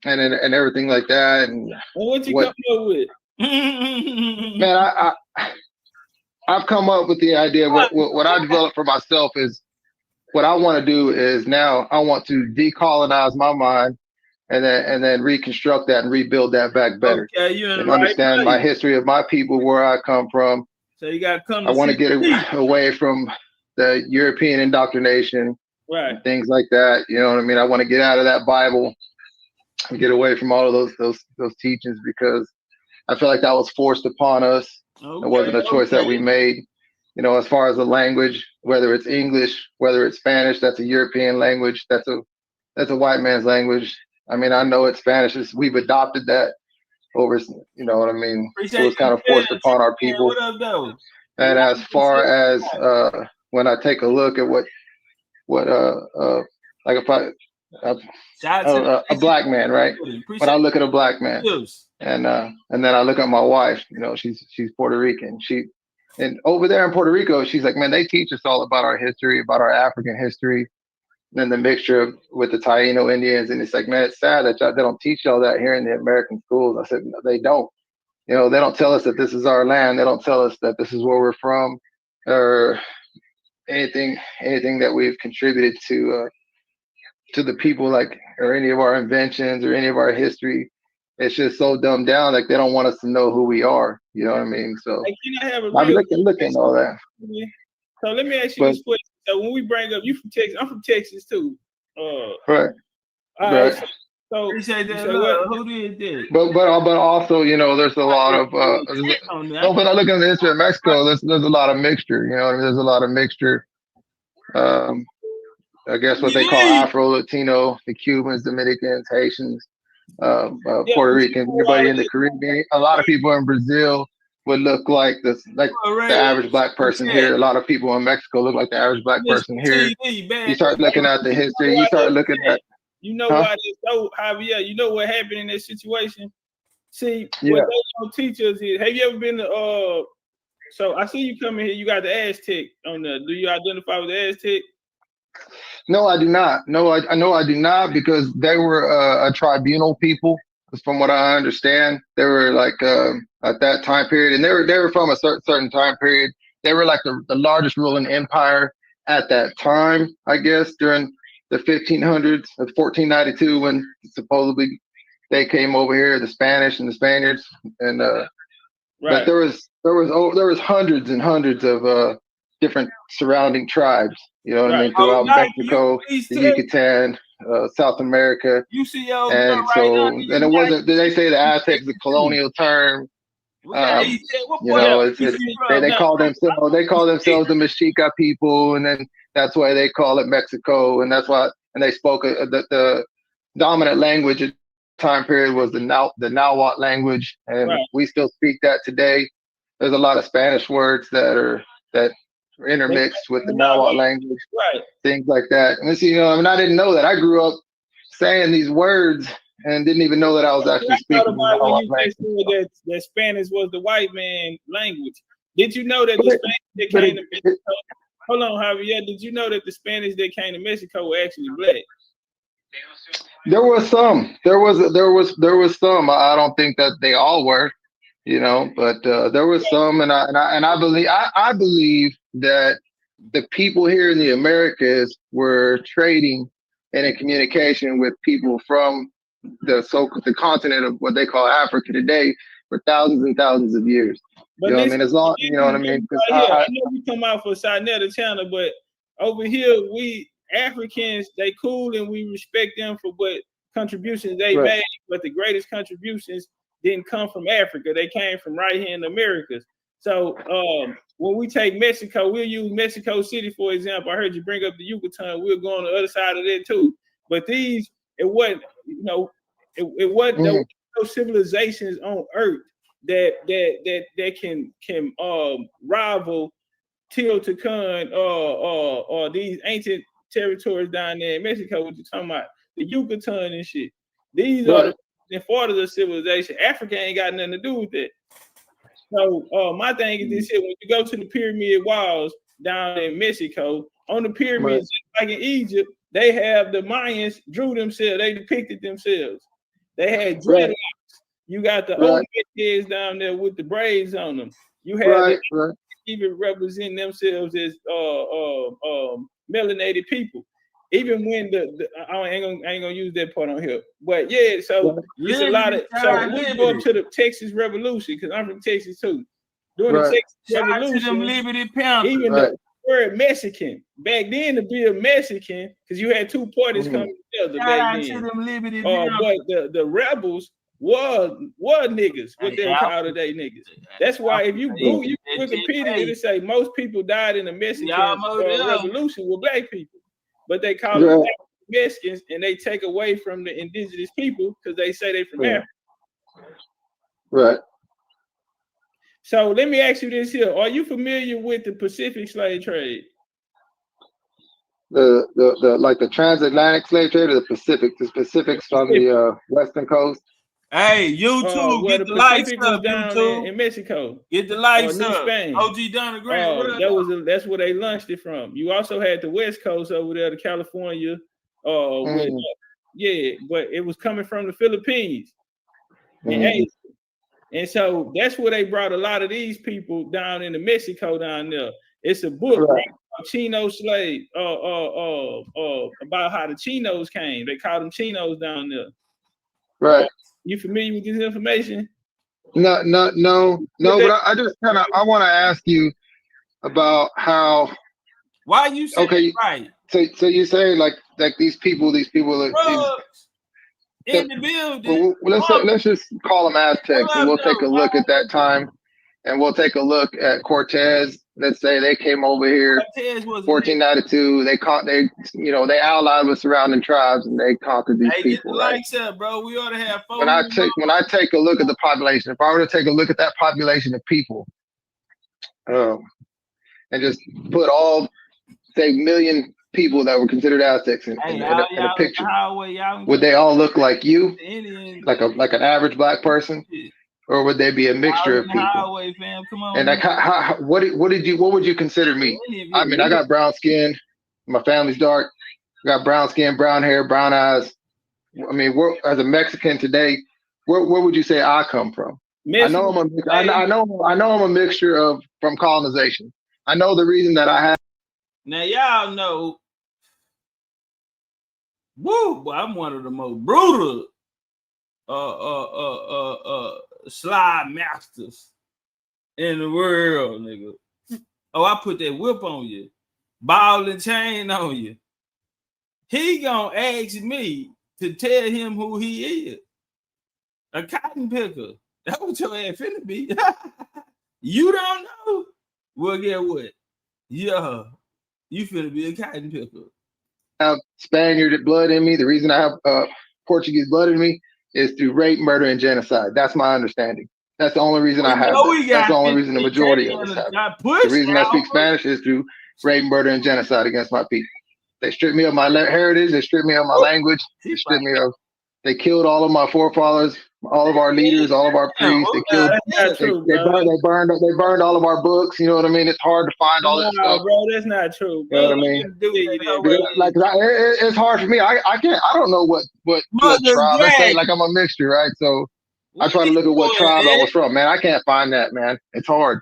and everything like that. And what you come up with? Man, I've come up with the idea. What I developed for myself is what I want to do is now I want to decolonize my mind and then reconstruct that and rebuild that back better. Okay, you're and understand my history of my people, where I come from. So you got to come. I want to get away from the European indoctrination, right? And things like that. You know what I mean? I want to get out of that Bible and get away from all of those teachings, because I feel like that was forced upon us. It wasn't a choice that we made. You know, as far as the language, whether it's English, whether it's Spanish, that's a European language. That's a white man's language. I mean, I know it's Spanish. We've adopted that over, you know what I mean? So it's kind of forced upon our people. What up, though? And as far as when I take a look at what like if a black man, right? When I look at a black man, and then I look at my wife, you know, she's Puerto Rican. And over there in Puerto Rico, she's like, man, they teach us all about our history, about our African history, and then the mixture with the Taino Indians. And it's like, man, it's sad that they don't teach y'all that here in the American schools. I said, no, they don't. You know, they don't tell us that this is our land. They don't tell us that this is where we're from, or anything that we've contributed to the people, like, or any of our inventions or any of our history. It's just so dumbed down. Like, they don't want us to know who we are. You know what I mean? So I'm looking at all that. So let me ask you this question. So when we bring up, you from Texas, I'm from Texas too. Right. Right. So appreciate that. Who did that? But also, you know, there's a lot of but I look at the history of Mexico, there's a lot of mixture. You know what I mean? There's a lot of mixture. I guess what they call Afro-Latino, the Cubans, Dominicans, Haitians, Puerto Rican, everybody in the Caribbean. A lot of people in Brazil would look like the average black person here. A lot of people in Mexico look like the average black person here. You start looking at the history. You start looking at. You know why this so Javier? You know what happened in this situation? See, what they don't teach us is, have you ever been to so I see you coming here, you got the Aztec on there. Do you identify with the Aztec? No, I do not. No, I do not, because they were a tribunal people, from what I understand. They were like at that time period, and they were from a certain time period. They were like the largest ruling empire at that time, I guess, during the 1500s, 1492, when supposedly they came over here, the Spanish and the Spaniards, and but there was hundreds and hundreds of different surrounding tribes. You know what I mean? Throughout Mexico, the Yucatan, South America, and so and it wasn't. Did they say the Aztecs a colonial term? You know, they call themselves the Mexica people, and then that's why they call it Mexico, and that's why. And they spoke the dominant language at the time period was the Nahuatl language, and we still speak that today. There's a lot of Spanish words that are intermixed with the Nahuatl language, things like that. And you know, I mean, I didn't know that. I grew up saying these words and didn't even know that I was actually speaking the Nahuatl language. That Spanish was the white man language. Did you know that the Spanish that came to Mexico? Hold on, Javier. Did you know that the Spanish that came to Mexico were actually black? There was some. There was some. I don't think that they all were, you know, but there was some, and I believe that the people here in the Americas were trading and in communication with people from the continent of what they call Africa today for thousands and thousands of years. But you know what I mean? As long, you know what I mean? I know we come out for Sinetta channel, but over here, we Africans, they cool and we respect them for what contributions they made, but the greatest contributions didn't come from Africa. They came from right here in the Americas. So when we take Mexico, we'll use Mexico City for example. I heard you bring up the Yucatan. We'll go on the other side of that too. But these, it wasn't, you know, it wasn't no civilizations on Earth that can rival Teotihuacan or these ancient territories down there in Mexico. What you're talking about, the Yucatan and shit. These are the forefathers of civilization. Africa ain't got nothing to do with it. So my thing is this here: when you go to the pyramid walls down in Mexico, on the pyramids, like in Egypt, they have the Mayans drew themselves. They depicted themselves. They had dreadlocks. You got the old heads down there with the braids on them. You have even represent themselves as melanated people. Even when I ain't gonna use that part on here, but yeah, so it's a lot of. So we go up to the Texas Revolution because I'm from Texas too. During the Texas Revolution, even the word Mexican back then to be a Mexican because you had two parties coming together back then. But the rebels were niggas, what they call today niggas. That's why if you Google Wikipedia, it'll say most people died in the Mexican Revolution were black people. But they call them Mexicans, and they take away from the indigenous people because they say they from Africa. Right. So let me ask you this here: are you familiar with the Pacific slave trade? The like the transatlantic slave trade or the Pacific's from the western coast. Hey, YouTube, get the lights up, down YouTube. In Mexico. Get the lights up. Spain. OG Donna Grant. That's where they launched it from. You also had the West Coast over there to California. But it was coming from the Philippines and Asia. And so that's where they brought a lot of these people down into Mexico down there. It's a book Chino slave about how the Chinos came. They called them Chinos down there. Right. You familiar with this information? No. But I just kind of I want to ask you about how. Why you say right? So you say like these people are in the building. Well, let's just call them Aztecs, and we'll take a look at that time, and we'll take a look at Cortez. Let's say they came over here, 1492. They allied with surrounding tribes, and they conquered these people. Right? Up, bro. We ought to have. When I take a look at the population, if I were to take a look at that population of people, and just put all, say, million people that were considered Aztecs in a picture, would they all look like you, like an average black person? Or would they be a mixture of people? Highway, fam. Come on, and like, what would you consider me? I mean, I got brown skin. My family's dark. I got brown skin, brown hair, brown eyes. I mean, as a Mexican today, where would you say I come from? I know I'm a mixture from colonization. I know the reason that I have. Now y'all know. Woo! Boy, I'm one of the most brutal. Slide masters in the world, nigga. Oh, I put that whip on you, ball and chain on you. He gonna ask me to tell him who he is. A cotton picker. That's what your ass finna be. You don't know? Well, get what? Yeah, you finna be a cotton picker. I have Spaniard blood in me. The reason I have Portuguese blood in me is through rape, murder, and genocide. That's my understanding. That's the only reason I have that. That's the only reason the majority of us have it. The reason I speak Spanish is through rape, murder, and genocide against my people. They stripped me of my heritage. They stripped me of my language. They killed all of my forefathers, all of our leaders, all of our priests. They burned all of our books. You know what I mean? It's hard to find all that stuff. Bro, that's not true. Bro. You know what I mean? It's hard for me. I don't know what tribe. Let's say like I'm a mixture, right? So I try to look at what tribe I was from. Man, I can't find that, man. It's hard.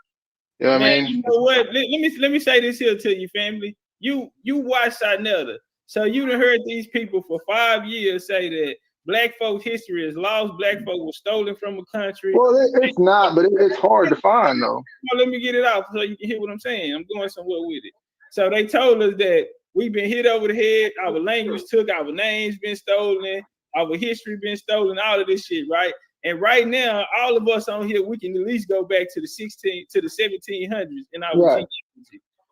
You know what I mean? You know what? Let me say this here to you, family. You watch Sarnetta. So you done heard these people for 5 years say that Black folk history is lost. Black folk was stolen from a country. Well, it's not, but it's hard to find, though. Let me get it out so you can hear what I'm saying. I'm going somewhere with it. So they told us that we've been hit over the head. Our language took. Our names been stolen. Our history been stolen. All of this shit, right? And right now, all of us on here, we can at least go back to the 1700s in our genealogy.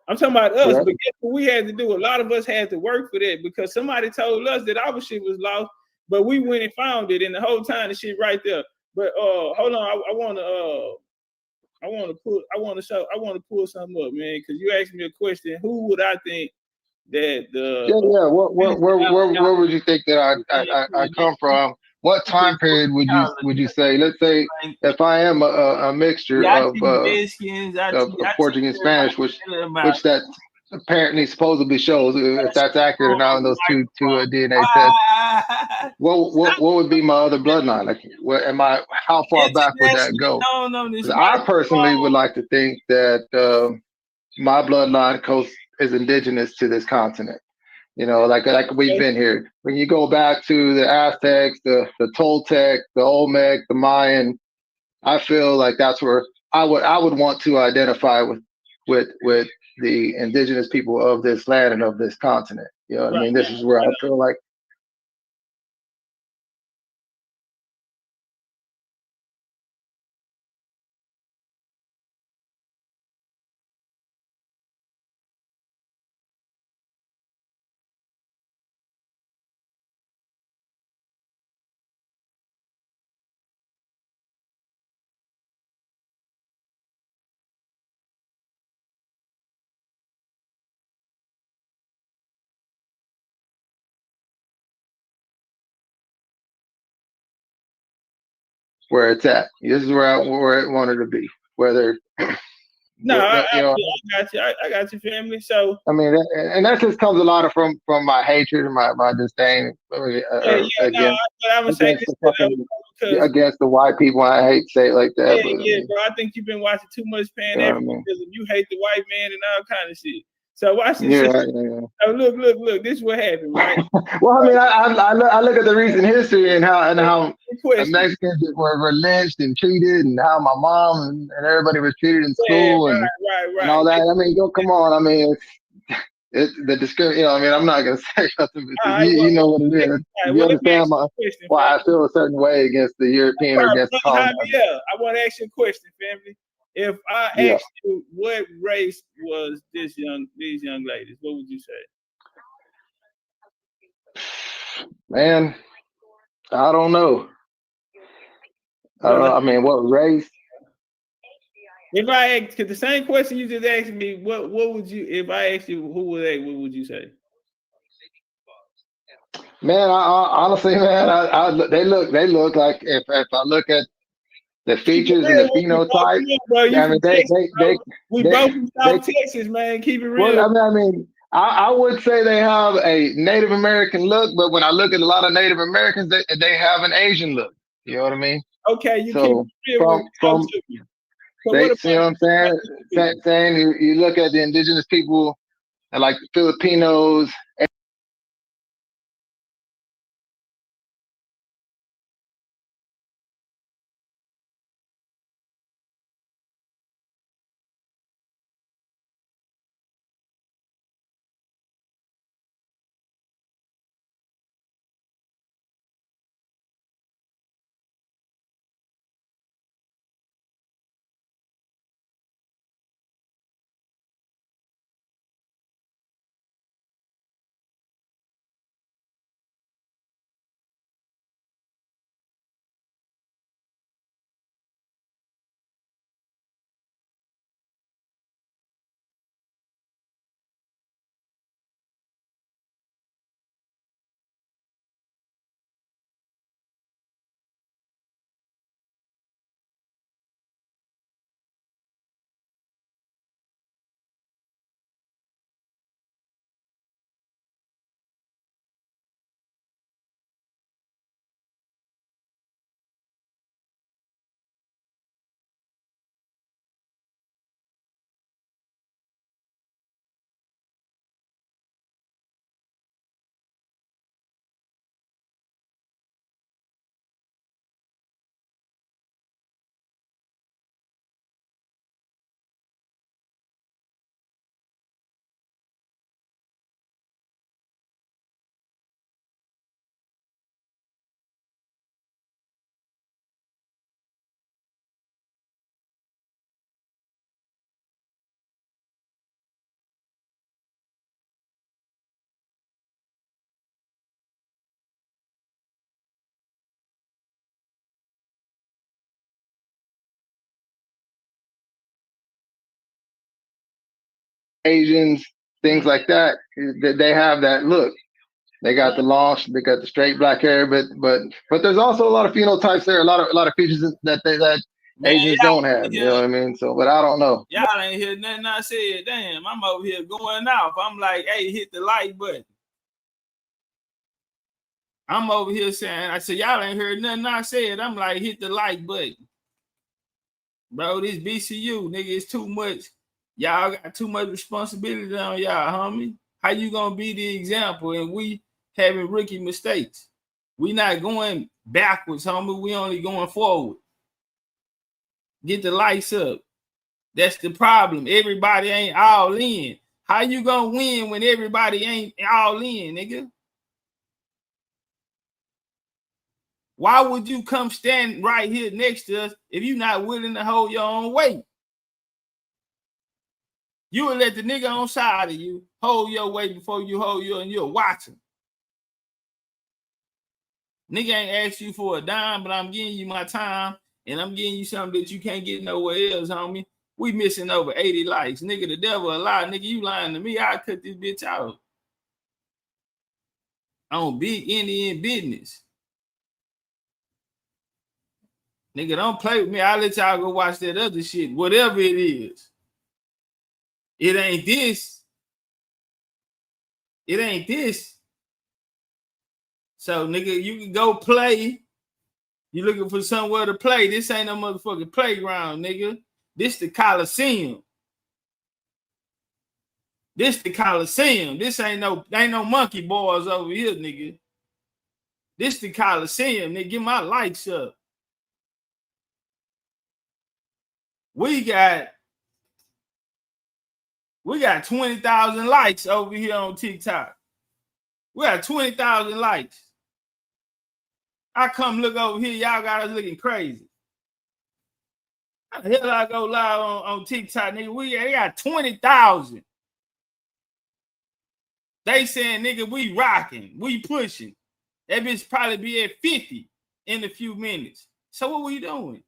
I'm talking about us, but guess what we had to do? A lot of us had to work for that because somebody told us that our shit was lost, but we went and found it, and the whole time the shit right there. But hold on, I want to pull something up, man, because you asked me a question. Who would I think that the Where would you think that I come from? What time period would you say? Let's say if I am a mixture of Portuguese and Spanish, which that apparently supposedly shows, if that's accurate now in those two DNA tests, what would be my other bloodline? Like, what am I? How far back would that go? I personally would like to think that my bloodline is indigenous to this continent. You know, like we've been here. When you go back to the Aztecs, the Toltec, the Olmec, the Mayan, I feel like that's where I would want to identify with the indigenous people of this land and of this continent. You know what I mean? This is where I feel like. Where it's at. This is where I wanted to be. Whether I got you. I got you, family. So I mean, and that just comes a lot of from my hatred and my disdain against the white people. I hate to say it like that. Bro. I think you've been watching too much Pan Africanism. You hate the white man and all kind of shit. So watch this. So look. This is what happened, right? Well, I mean, I look at the recent history and how Mexicans were lynched and treated, and how my mom and everybody was treated in school and all that. I mean, come on. I mean, it's the discrimination. You know, I mean, I'm not gonna say nothing, but you know what it is. You understand why I feel a certain way against the European or against the colonizer. Yeah, I want to ask you a question, family. If I asked you what race was these young ladies, what would you say? Man, I don't know. I mean, what race? If I asked, because the same question you just asked me, what would you? If I asked you who were they, what would you say? Man, honestly, man, they look like if I look at the features and the phenotype. We both from South Texas, man. Keep it real. Well, I mean, I would say they have a Native American look, but when I look at a lot of Native Americans, they have an Asian look. You know what I mean? Okay, you so keep it real. you know what I'm saying? You look at the indigenous people, and like the Filipinos. Asians, things like that. They have that look. They got the long, they got the straight black hair, but there's also a lot of phenotypes there, a lot of features that Man, Asians don't have. You know what I mean? So, but I don't know. Y'all ain't hear nothing I said. Damn, I'm over here going off. I'm like, hey, hit the like button. I'm over here saying, I said, y'all ain't heard nothing I said. I'm like, hit the like button. Bro, this BCU, nigga, it's too much. Y'all got too much responsibility on y'all, homie. How you gonna be the example and we having rookie mistakes? We not going backwards, homie. We only going forward. Get the lights up. That's the problem. Everybody ain't all in. How you gonna win when everybody ain't all in, nigga? Why would you come stand right here next to us if you're not willing to hold your own weight? You would let the nigga on side of you hold your weight before you hold your, and you're watching. Nigga ain't asked you for a dime, but I'm giving you my time, and I'm giving you something that you can't get nowhere else, homie. We missing over 80 likes. Nigga, the devil a lie. Nigga, you lying to me. I cut this bitch out. On big Indian business. Nigga, don't play with me. I'll let y'all go watch that other shit, whatever it is. It ain't this. It ain't this. So, nigga, you can go play. You looking for somewhere to play. This ain't no motherfucking playground, nigga. This the Coliseum. This the Coliseum. This ain't no monkey bars over here, nigga. This the Coliseum, nigga. Get my likes up. We got 20,000 likes over here on TikTok. We got 20,000 likes. I come look over here, y'all got us looking crazy. How the hell I go live on TikTok, nigga? They got 20,000. They saying, nigga, we rocking, we pushing. That bitch probably be at 50 in a few minutes. So what we doing?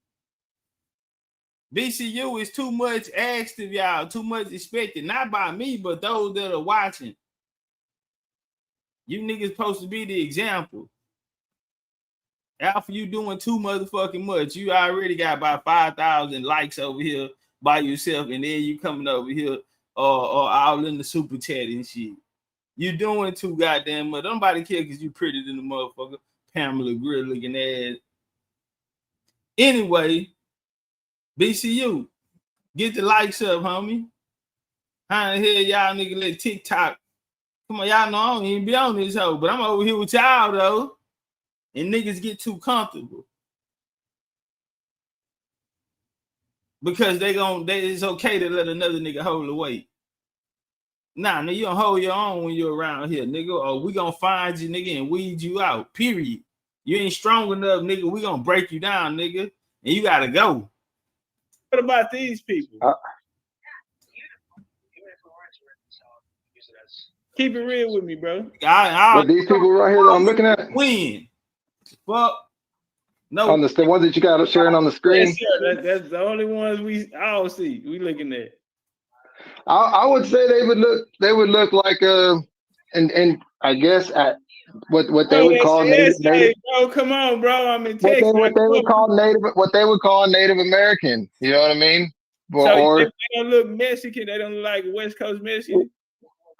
BCU is too much asked of y'all, too much expected, not by me, but those that are watching. You niggas supposed to be the example. After you doing too motherfucking much, you already got about 5,000 likes over here by yourself, and then you coming over here or all in the super chat and shit. You doing too goddamn much. Nobody care because you prettier than the motherfucker Pamela Grill looking ass. Anyway, BCU, get the likes up, homie. How the hell y'all nigga let TikTok? Come on, y'all know I don't even be on this hoe, but I'm over here with y'all though. And niggas get too comfortable. Because it's okay to let another nigga hold the weight. Nah, nigga, you don't hold your own when you're around here, nigga. Or we gonna find you, nigga, and weed you out. Period. You ain't strong enough, nigga. We gonna break you down, nigga. And you gotta go. What about these people? Keep it real with me, bro. But these people right here that I'm looking at, win. Fuck. No. On the ones that you got sharing on the screen. Yes, that's the only ones we all see. We looking at. I would say they would look like and I guess at what they would call native. Bro, come on, bro. I'm in Texas. What they would call Native American. You know what I mean? So if they don't look Mexican, they don't look like West Coast Mexican.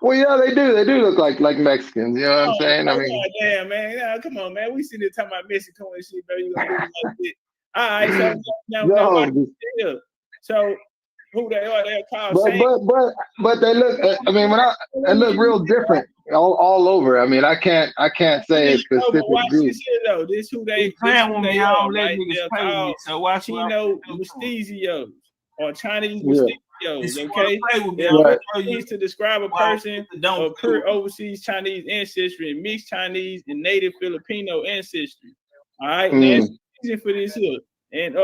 Well, yeah, they do. They do look like Mexicans. You know what I'm saying? I mean, damn, man. Nah, come on, man. We sitting there talking about Mexico and shit, bro. You gonna do it like this? All right, so who they are? They're called. But they look. I mean, they look real different all over. I mean, I can't say a specific group. This who they are. Right? They're called Chino Mestizos or Chinese Mestizos. Okay, they're used to describe a person of pure overseas Chinese ancestry and mixed Chinese and native Filipino ancestry. All right, that's easy for this here. And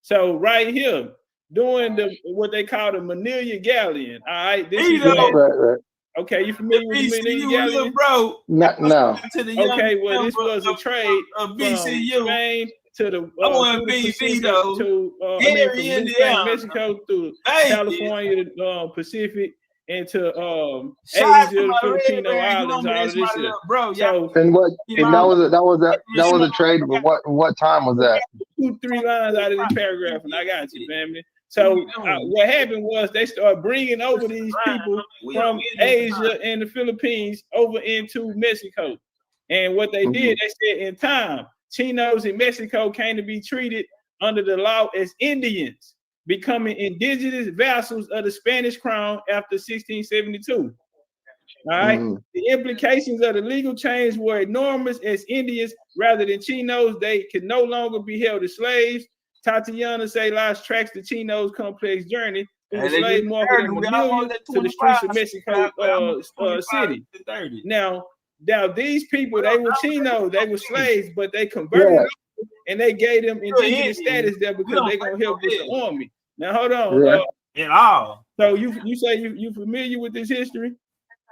so right here, doing what they call the Manila Galleon. All right, this is right. Okay, you familiar with the Manila Galleon, bro? No. Okay, well, this was a trade from Spain to the Mexico through California to Pacific, into Asia, the Filipino islands, all of this shit. Bro, so and that was a trade, but what time was that? 2-3 lines out of this paragraph, and I got you, family. So what happened was they started bringing over these people from Asia and the Philippines over into Mexico. And what they did, they said in time, Chinos in Mexico came to be treated under the law as Indians, becoming indigenous vassals of the Spanish crown after 1672. All right. The implications of the legal change were enormous, as Indians, rather than Chinos, they could no longer be held as slaves. Tatiana say lost tracks the Chinos' complex journey through the slave market in Manila to the streets of Mexico City. Now these people, they were Chinos, they were slaves, but they converted and they gave them indigenous status there because they're gonna help with the army. Now hold on. So you say you familiar with this history?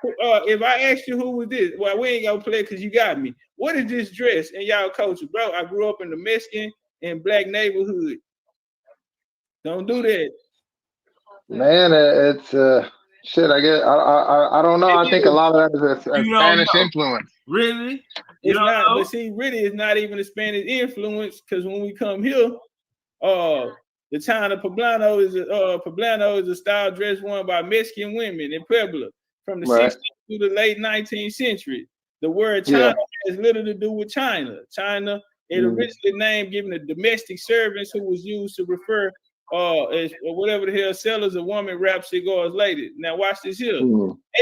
If I asked you who was this, well, we ain't gonna play because you got me. What is this dress in y'all culture, bro? I grew up in the Mexican and black neighborhood. Don't do that, man. It's shit. I guess I don't know. I think a lot of that is a Spanish influence. Really? It's not. But see, really, it's not even a Spanish influence, because when we come here, the China poblano is a style dress worn by Mexican women in Puebla from the 16th to the late 19th century. The word China has little to do with China. China, it originally named given to domestic servants who was used to refer as whatever the hell sellers a woman wrapped cigars later. Now watch this here.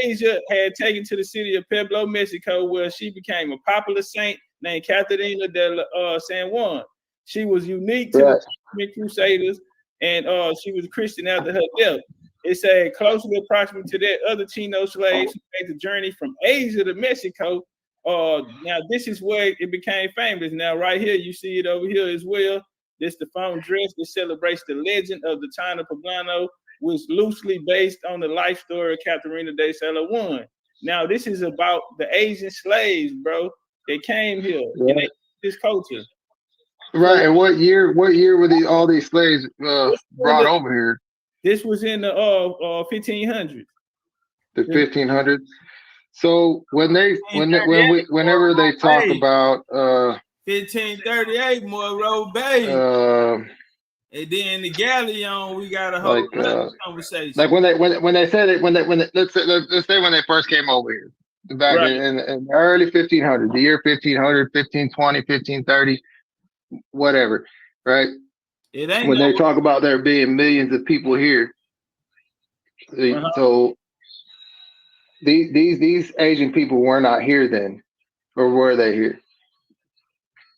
Asia had taken to the city of Pueblo, Mexico, where she became a popular saint named Catarina de San Juan. She was unique to the Crusaders, and she was a Christian after her death. It said closely approximate to that other Chino slaves who made the journey from Asia to Mexico. Now this is where it became famous. Now right here, you see it over here as well. This the phone dress that celebrates the legend of the China poblano, which loosely based on the life story of Catarina de San Juan. Now this is about the Asian slaves, bro. They came here and they this culture. Right. And what year were all these slaves brought over here? This was in the 1500s. The 1500s. So whenever they talk about 1538, Monroe Bay, and then the galleon, we got a whole conversation. Like when they said it, let's say when they first came over here, back in the early 1500s, the year 1500, 1520, 1530, whatever, right? It ain't when they talk about there being millions of people here. So these Asian people were not here then, or were they here?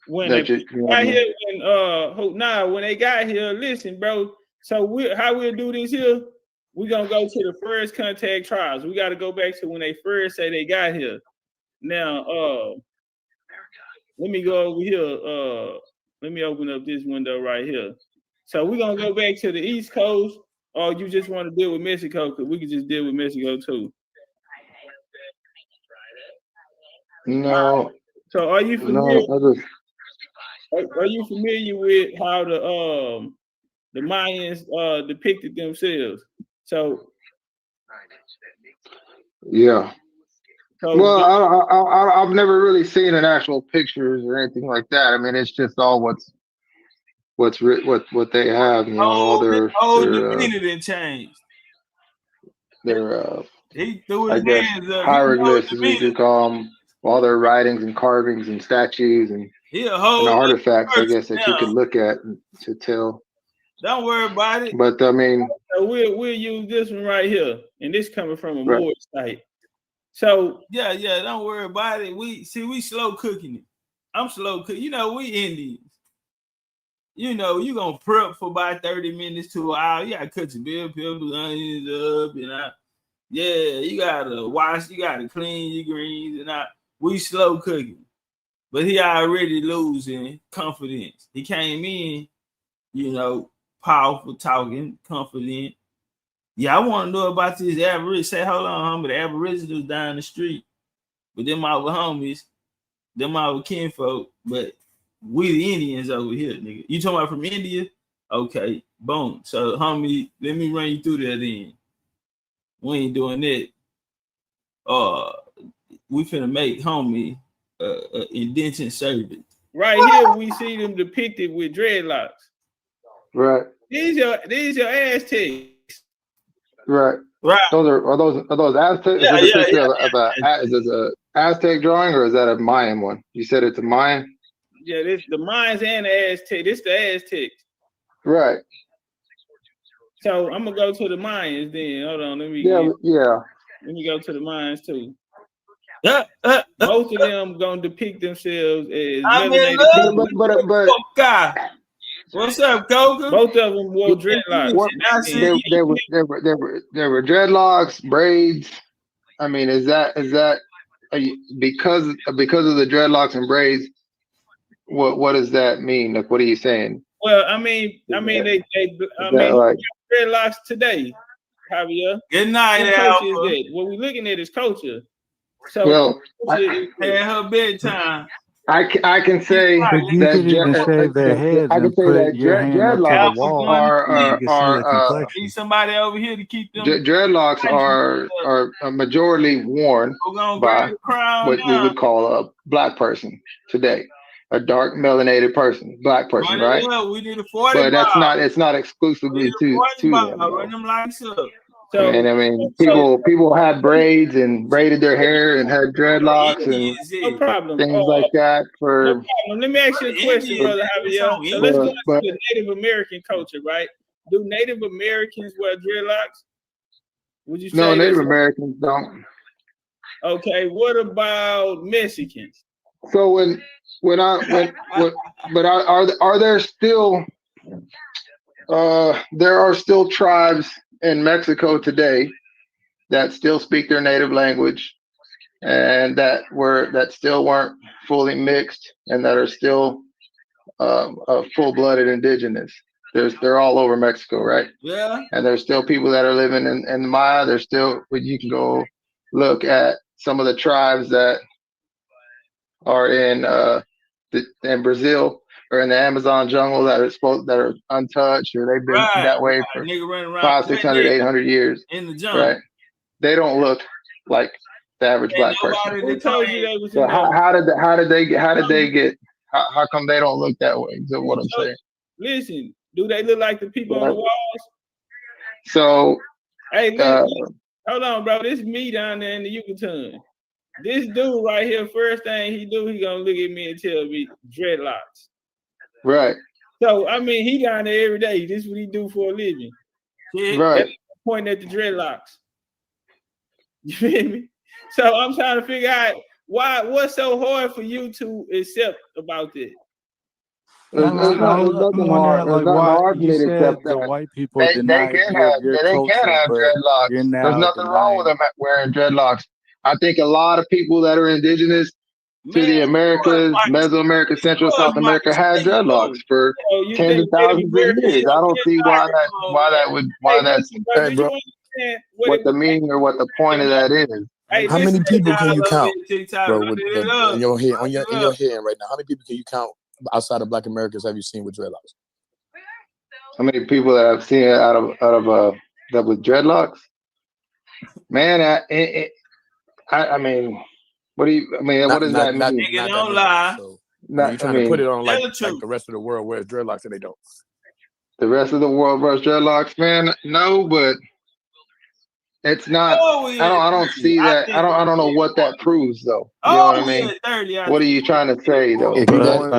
When they got here, when they got here, listen, bro. So how we'll do this here? We're gonna go to the first contact trials. We got to go back to when they first say they got here. Now, let me go over here. Let me open up this window right here. So we're gonna go back to the East Coast, or you just want to deal with Mexico? Because we can just deal with Mexico too. No. So are you familiar? Are you familiar with how the Mayans depicted themselves? So yeah. So, well, I've never really seen an actual pictures or anything like that. I mean, it's just all what they have. You know, all their didn't change. Their he threw his hands up. Hieroglyphs, as we could call them, all their writings and carvings and statues and artifacts, I guess, that you could look at to tell. Don't worry about it. But I mean, so we'll use this one right here, and this coming from a Moorish site. So yeah, don't worry about it. We slow cooking it. I'm slow cooking. You know, we Indians. You know, you gonna prep for about 30 minutes to an hour. You gotta cut your bell peppers, onions up, and you gotta wash, you gotta clean your greens, and we slow cooking. But he already losing confidence. He came in, you know, powerful, talking, confident. Yeah, I want to know about this Aborigine. Say, hold on, homie, the Aboriginals down the street. But them our homies, them our kinfolk, but we the Indians over here, nigga. You talking about from India? Okay, boom. So, homie, let me run you through that then. We ain't doing it. We finna make homie indentured servant. Right here, we see them depicted with dreadlocks. Right. These your Aztecs. Right. Right. Are those Aztec? Yeah, Is this a yeah, picture yeah. is this a Aztec drawing or is that a Mayan one? You said it's a Mayan? Yeah, this the Mayans and the Aztecs. This the Aztecs. Right. So I'm gonna go to the Mayans then. Hold on, let me go to the Mayans too. Most of them gonna depict themselves as melanated people. But what's up, Coca? Both of them wore dreadlocks. There were dreadlocks, braids. I mean, is that because of the dreadlocks and braids? What does that mean? Like, what are you saying? Well, I mean, dreadlocks today, Javier. Good night, what culture is that? What we're looking at is culture. So, well, at her bedtime. I can say that you can even shave their heads and put your hand up to the wall. Are need somebody over here to keep them. Dreadlocks are majorly worn by what we would call a black person today, a dark melanated person, black person, right? We need a 40 but that's not. It's not exclusively to them. Run them lights up. So, and I mean, people had braids and braided their hair and had dreadlocks and no problem. things like that. For no problem. Let me ask you a question, brother Javier. So let's go to the Native American culture, right? Do Native Americans wear dreadlocks? Would you say no? Native Americans don't. Okay, what about Mexicans? So are there still there are still tribes in Mexico today that still speak their native language and that still weren't fully mixed and that are still full-blooded indigenous. They're all over Mexico, right? Yeah. And there's still people that are living in Maya. There's still, you can go look at some of the tribes that are in Brazil or in the Amazon jungle that are untouched, or they've been that way for 500, 600, 800 years. In the jungle. Right. They don't look like the average black person. Who told you they was so how did they get how come they don't look that way? Is what I'm saying. Listen, do they look like the people on the walls? So hey, listen, hold on, bro. This is me down there in the Yucatan. This dude right here, first thing he gonna look at me and tell me dreadlocks. Right. So I mean, he down there every day. This is what he do for a living. Right. Pointing at the dreadlocks. You feel me? So I'm trying to figure out what's so hard for you to accept about this. There's nothing hard for me to accept that. White people they can have dreadlocks. There's nothing wrong with them wearing dreadlocks. I think a lot of people that are indigenous to the Americas, Mesoamerica, Central South America, had dreadlocks for tens of thousands of years. I don't see why that's what the meaning or what the point of that is. How many people can you count, bro, in your head, in your head right now? How many people can you count outside of Black Americans have you seen with dreadlocks? How many people that I've seen out of that with dreadlocks? Man, I mean, what do you? I mean, what does that mean? Don't lie. So, you're trying to put it on like the rest of the world wears dreadlocks and they don't. The rest of the world wears dreadlocks, man. No, but it's not. I don't see that. I don't know what that proves, though. You know what I mean? What are you trying to say, though? I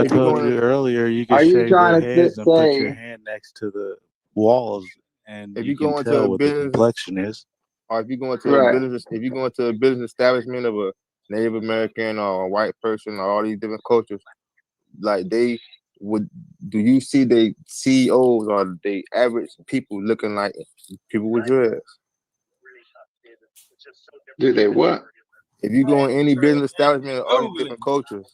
told you earlier, you can shave your heads and put your hand next to the walls, and if you go into a business complexion is. Or if you go into a business, if you go into a business establishment of a Native American or a white person or all these different cultures, like do you see the CEOs or the average people looking like people with dreads? Do they what? If you go in any business establishment of all these different cultures,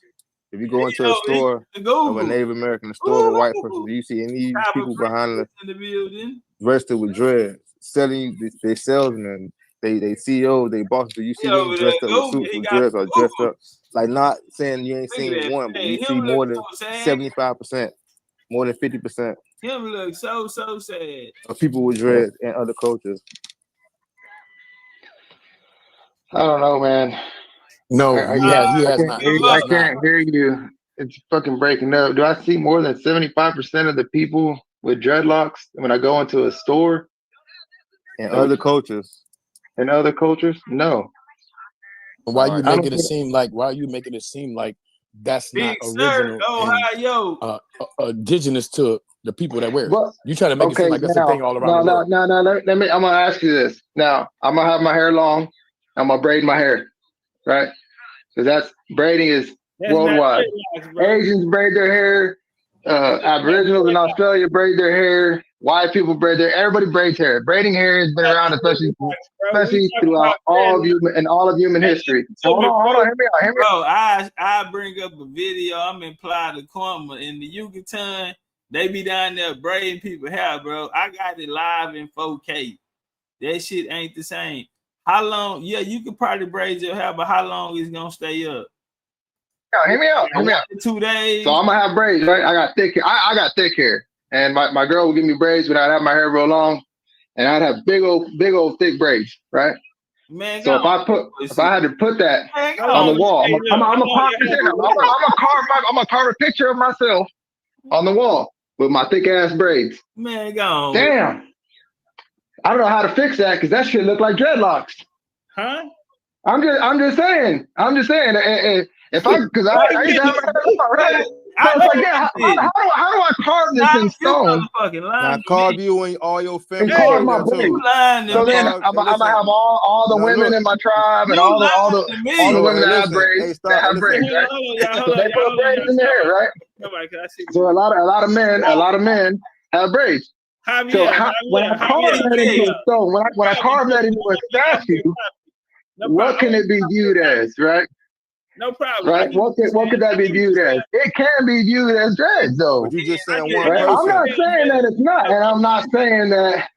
if you go into a store of a Native American, a store of a white person, do you see any people behind the registered with dreads? Selling you, they salesmen, they CEOs, they bosses. Do you see them dressed up with suits with dreads or dressed up? Like, not saying you ain't seen one, but you see more than 75%, more than 50%. Him look so sad. Of people with dreads and other cultures. I don't know, man. No, he has not. I can't hear you. It's fucking breaking up. Do I see more than 75% of the people with dreadlocks when I go into a store? In other cultures. In other cultures? No. Why are you making it seem like that's not original and indigenous to the people that wear it? You try to make it seem like that's a thing all around the world. No. Let me. I'm gonna ask you this. Now I'm gonna have my hair long. I'm gonna braid my hair, right? Because that's braiding is worldwide. Asians braid their hair. Aboriginals in Australia braid their hair. White people braid their. Everybody braids hair. Braiding hair has been around, especially throughout all of human history. Hold on, hear me out. Bro, I bring up a video. I'm in Playa del Carmen in the Yucatan. They be down there braiding people hair, bro. I got it live in 4K. That shit ain't the same. How long? Yeah, you could probably braid your hair, but how long is it gonna stay up? Hear me out. 2 days. So I'm gonna have braids, right? I got thick hair, and my girl would give me braids when I'd have my hair real long, and I'd have big old thick braids, right? Man, so if I had to put that on the wall, I'm gonna carve a picture of myself on the wall with my thick ass braids. Man, go. Damn. I don't know how to fix that because that shit look like dreadlocks. Huh? I'm just saying. If I used to have my hair, how do I carve this in stone? I carve you and all your family. Carve my braids. So then I'm gonna have all the women in my tribe and all the women that have braids. So they put braids in their hair, right? So a lot of men have braids. So when I carve that into a stone, when I carve that into a statue, what can it be viewed as, right? No problem. Right? What could that be viewed as? It can be viewed as dreads, though. But you just saying one right? person. I'm not saying that it's not, and I'm not saying that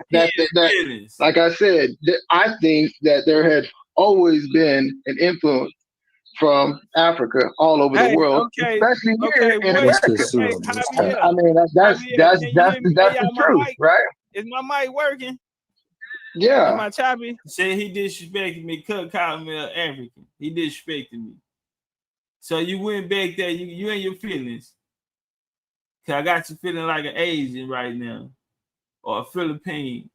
like I said, I think that there had always been an influence from Africa all over the world, especially here in America. I mean, that's the truth, right? Is my mic working? Yeah. Am I choppy? Say he disrespected me, calling me African. He disrespected me. So you went back there, you and your feelings. Cause I got you feeling like an Asian right now, or a Philippine.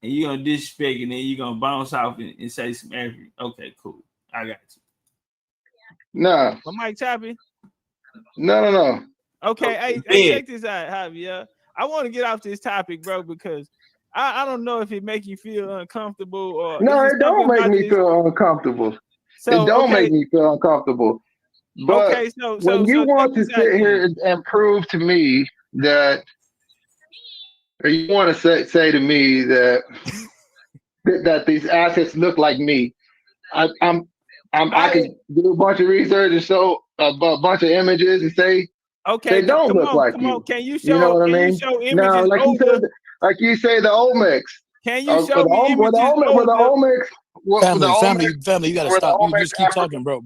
And you're gonna disrespect and then you're gonna bounce off and say some African. Okay, cool. I got you. No. My mic choppy? No. Okay, hey, check this out, Javier. I want to get off this topic, bro, because I don't know if it make you feel uncomfortable or no, it don't make me feel uncomfortable. So, it don't make me feel uncomfortable. But when you want to sit here and prove to me that, or you want to say to me that that these assets look like me, I can do a bunch of research and show a bunch of images and say, they don't look like you. Can you show? You know what I mean? Show images no, like you say, the Olmecs. Can you show me images? With the Olmecs. Family, you gotta stop. You just keep talking, bro.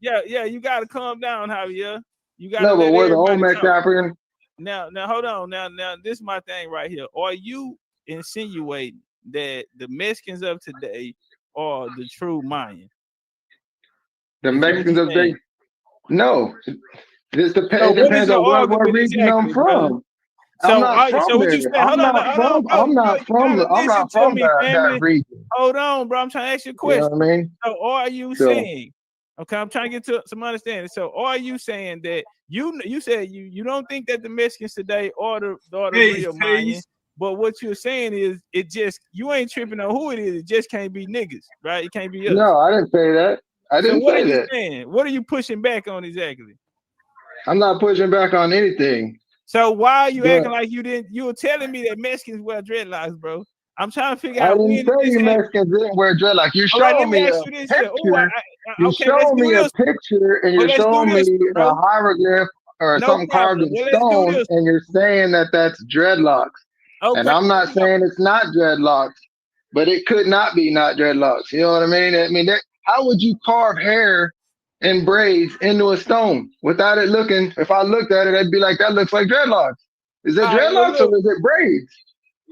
Yeah, you gotta calm down, Javier. You gotta. No, but we're the Olmecs African. Now, hold on. Now, this is my thing right here. Are you insinuating that the Mexicans of today are the true Mayan? The Mexicans of today? No. This depends on what region I'm from. I'm not from that region. Hold on, bro. I'm trying to ask you a question. You know what I mean? So are you saying, okay, I'm trying to get to some understanding. So are you saying that you said you don't think that the Mexicans today are the real Mayans, but what you're saying is it just, you ain't tripping on who it is. It just can't be niggas, right? It can't be us. No, I didn't say that. I didn't say that. What are you saying? What are you pushing back on exactly? I'm not pushing back on anything. So why are you acting like you didn't? You were telling me that Mexicans wear dreadlocks, bro. I'm trying to figure out. I didn't say you Mexicans didn't wear dreadlocks. You showed me a picture. You showed me a picture, and you're showing me a hieroglyph or something carved in stone, and you're saying that that's dreadlocks. Okay. And I'm not saying it's not dreadlocks, but it could not be not dreadlocks. You know what I mean? How would you carve hair and braids into a stone without it looking? If I looked at it, I'd be like, that looks like dreadlocks. Is it dreadlocks or is it braids?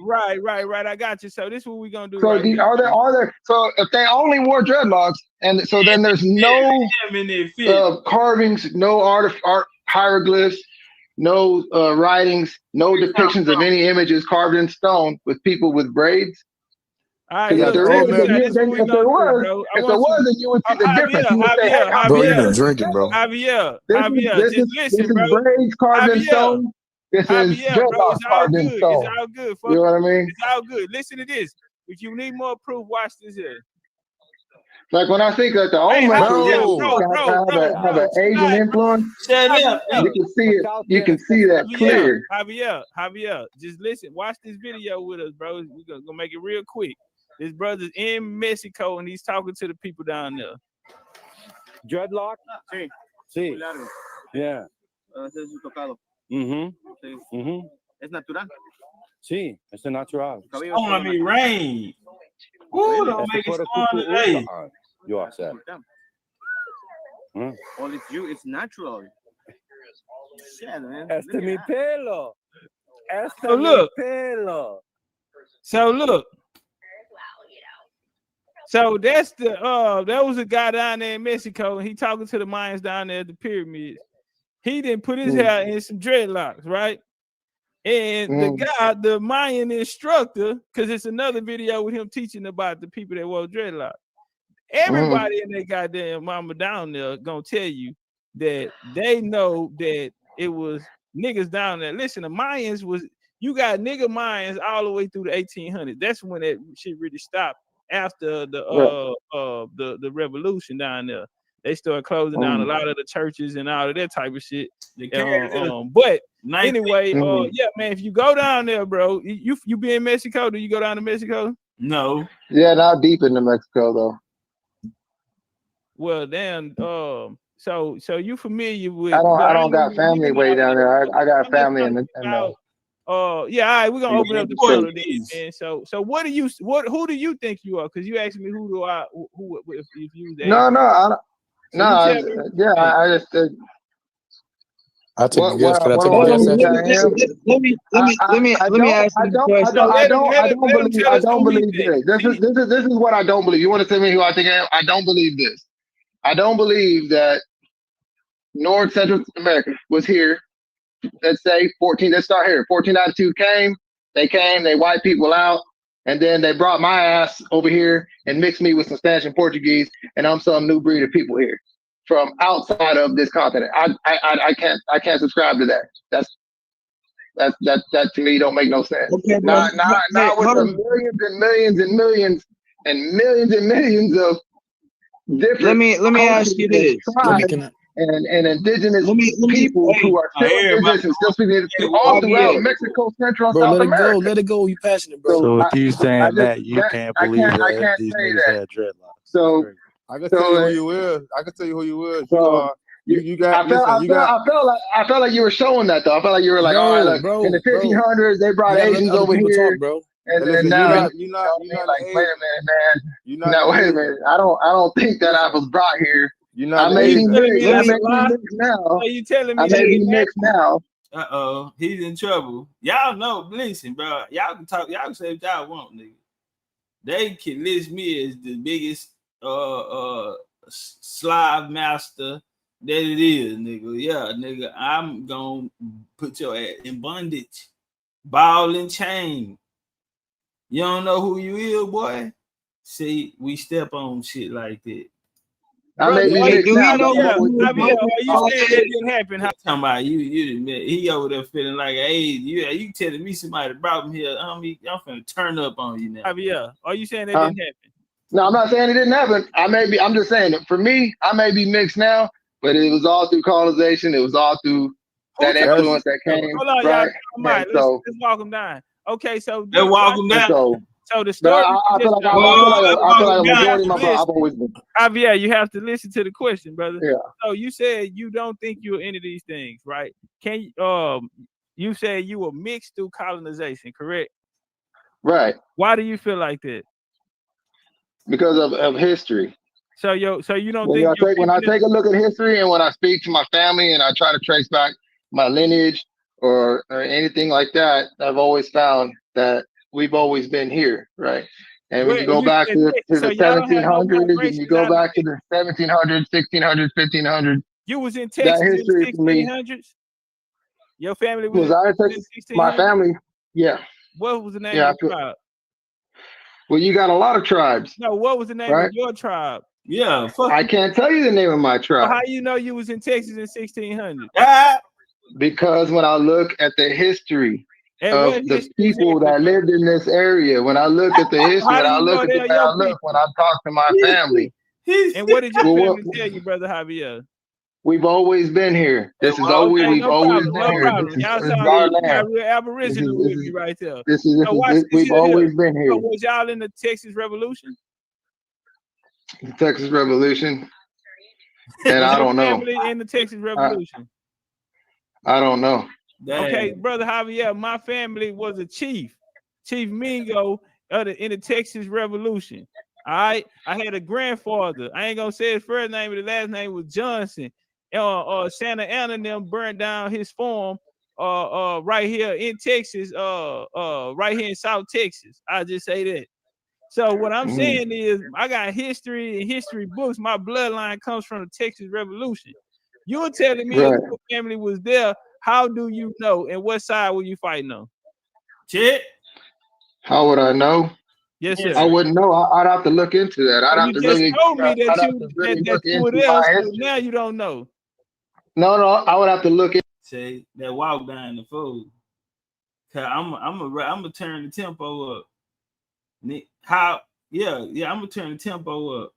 Right. I got you. So this is what we're gonna do. So right are there? So if they only wore dreadlocks, and so then there's no carvings, no art hieroglyphs, no writings, no depictions of any images carved in stone with people with braids. All right, look, if there was, then you would see the difference. You would say, hey, bro, you've been drinking, bro. Javier, this is braids carved in stone. This is dreadlocks carved in stone. It's all good. You know what I mean? It's all good. Listen to this. If you need more proof, watch this here. Like when I think that the old have an Asian influence, you can see it. You can see that clear. Javier, just listen. Watch this video with us, bro. We're gonna make it real quick. This brother's in Mexico and he's talking to the people down there. Dreadlock? Sí. Yeah. Es natural. Sí, es natural. Oh, I mean, rain. Ooh, don't make it storm today. You are sad. All it's you, it's natural. Shit, man. Este mi pelo. So look. So that's the there was a guy down there in Mexico and he talking to the Mayans down there at the pyramids. He didn't put his hair in some dreadlocks, right? And the Mayan instructor, because it's another video with him teaching about the people that wore dreadlocks. Everybody in that goddamn mama down there gonna tell you that they know that it was niggas down there. Listen, the Mayans you got nigga Mayans all the way through the 1800s. That's when that shit really stopped after the revolution down there. They started closing down a lot of the churches and all of that type of shit. But anyway, yeah, man, if you go down there, bro, you be in Mexico? Do you go down to Mexico? No. Yeah, not deep into Mexico though. Well, then, so you familiar with? I don't got family way down there. I got family in the. Yeah, all right, we're gonna open up the portal then. And so who do you think you are? Because you asked me who if you I just I take a guess. Can I take a guess? Let me ask you a question. I don't believe this. This is what I don't believe. You want to tell me who I think I am? I don't believe this. I don't believe that North Central America was here. Let's say 14. Let's start here. 1492 came. They wiped people out, and then they brought my ass over here and mixed me with some Spanish and Portuguese, and I'm some new breed of people here from outside of this continent. I can't subscribe to that. That to me don't make no sense. Okay, not with the millions and millions and millions and millions and millions of different. Let me ask you this. And indigenous people who are still indigenous and still speaking all throughout Mexico, Central, and South America. Let it go. You passionate, bro. So if you saying that, you can't believe that these niggas had dreadlocks. So I can tell you who you is. I can tell you who you is. So I felt like you were showing that though. I felt like you were like, all right, look, bro, in the 1500s they brought Asians over here, bro. And now you're not like, wait a minute, man. Wait a minute. I don't think that I was brought here. I may be mixed now. Are you telling me I may be mixed now? He's in trouble. Y'all know, listen, bro. Y'all can talk. Y'all can say what y'all want, nigga. They can list me as the biggest slave master that it is, nigga. Yeah, nigga. I'm gonna put your ass in bondage, ball and chain. You don't know who you is, boy. See, we step on shit like that. Are you saying that didn't happen? How talking about you? He over there feeling like, hey, you telling me somebody brought him here? I'm finna turn up on you now. Javier, are you saying that didn't happen? No, I'm not saying it didn't happen. I'm just saying that for me, I may be mixed now, but it was all through colonization. It was all through that influence that came. Hold on, right? Y'all. Let's walk them down. Okay, so let's walk them down. So the story. I feel like a majority of my I've always been. Javier, you have to listen to the question, brother. Yeah. So you said you don't think you're into these things, right? You said you were mixed through colonization, correct? Right. Why do you feel like that? Because of history. So you don't when I take a look at history and when I speak to my family and I try to trace back my lineage or anything like that, I've always found that we've always been here, right? And when you go back to the 1700s, and you go back to the 1700s, 1600s, 1500s, you was in Texas that history in for me. 1600s. Your family was I in Texas? My family, yeah. What was the name of the tribe? Well, you got a lot of tribes. No, what was the name of your tribe? Yeah, I can't tell you the name of my tribe. Well, how you know you was in Texas in 1600? Because when I look at the history of the people that lived in this area, when I look at the history, when I look when I talk to my family. And what did your family tell you, Brother Javier? We've always been here. This is always we've always been here. This is our land. Real Aboriginal with me right there. We've always been here. So was y'all in the Texas Revolution? The Texas Revolution, and I don't know. Family in the Texas Revolution. I don't know. Okay, Brother Javier, my family was a chief, Chief Mingo in the Texas Revolution. All right, I had a grandfather. I ain't gonna say his first name, but the last name was Johnson. Santa Ana and them burned down his farm right here in Texas, right here in South Texas. I just say that. So what I'm saying is I got history and history books. My bloodline comes from the Texas Revolution. You're telling me that your family was there. How do you know? And what side were you fighting on? Chit? How would I know? Yes, sir. I wouldn't know. I'd have to look into that. I'd have to really. You just told me that you were there, so now you don't know. No, I would have to look at. Say that walk down the food. Cause I'm gonna turn the tempo up. I'm gonna turn the tempo up.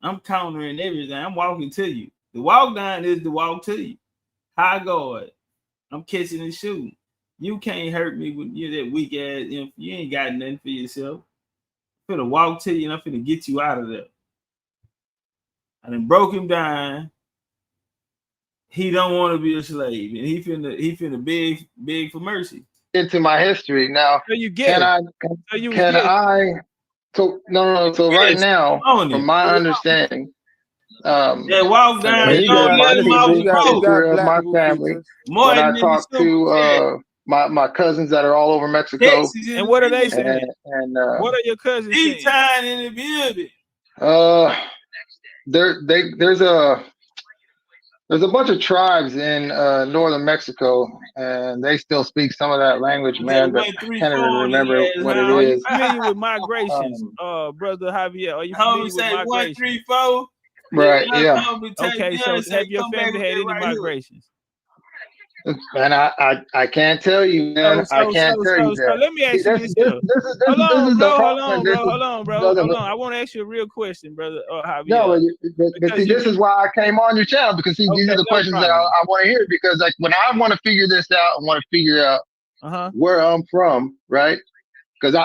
I'm countering everything. I'm walking to you. The walk down is the walk to you. High guard. I'm catching and shooting. You can't hurt me with you that weak ass. You ain't got nothing for yourself. I'm finna walk to you and I'm finna get you out of there. I done broke him down. He don't want to be a slave, and he finna beg for mercy. Into my history now. So you get So right now, from my understanding, walk down. My family. When I talk to my cousins that are all over Mexico, and what are they saying? And what are your cousins saying? Time in the building. There's a bunch of tribes in northern Mexico, and they still speak some of that language, man. But I can't even remember what it is. Are you familiar with migrations, Brother Javier? Are you familiar with migrations? 1, 3, 4. Right. Yeah. Okay. So have your family had any migrations? Man, I can't tell you, man. I can't tell you that. So let me ask you this. Hold on, bro. I want to ask you a real question, brother. Javier. No, but see, this is why I came on your channel, because these are the questions that I want to hear. Because like when I want to figure this out, I want to figure out where I'm from, right? Because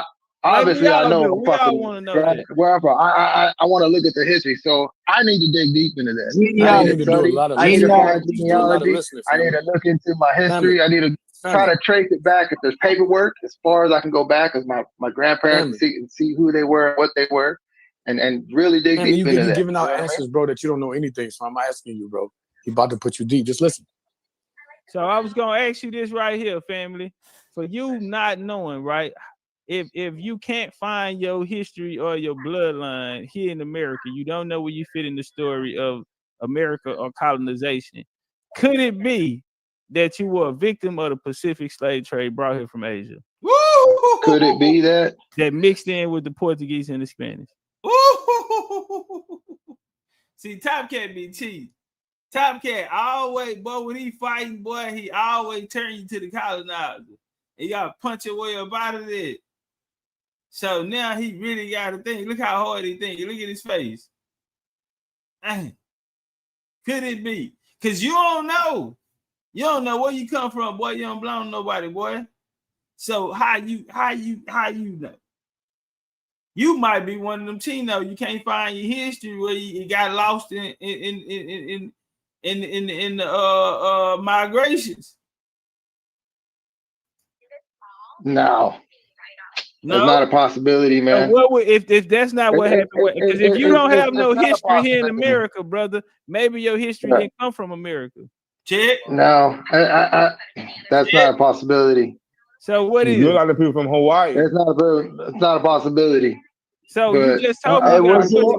obviously I know where I'm from. I want to look at the history, so I need to dig deep into this. I need to do a lot of genealogy. I need to look into my history. I need to try to trace it back if there's paperwork as far as I can go back as my grandparents and see who they were, what they were, and really dig deep into that. You're giving out answers, bro, that you don't know anything. So I'm asking you, bro. He's about to put you deep. Just listen. So I was gonna ask you this right here, family. For you not knowing, right? If you can't find your history or your bloodline here in America, you don't know where you fit in the story of America or colonization. Could it be that you were a victim of the Pacific slave trade brought here from Asia? Could it be that mixed in with the Portuguese and the Spanish? See, Topcatz be cheap. Topcatz always, boy, when he fighting, boy, he always turn you to the colonizer. You gotta punch your way up out of there. So now he really got to think. Look how hard he think. Look at his face. Dang. Could it be? Because you don't know. You don't know where you come from, boy. You don't belong to nobody, boy. So how you know? You might be one of them Chino. You can't find your history where you got lost in the migrations. No. That's not a possibility, man. So if that's not what happened? Because if you don't have no history here in America, brother, maybe your history didn't come from America. Check. No, that's not a possibility. So what is? You got the people from Hawaii. It's not a possibility. So but, you just told me.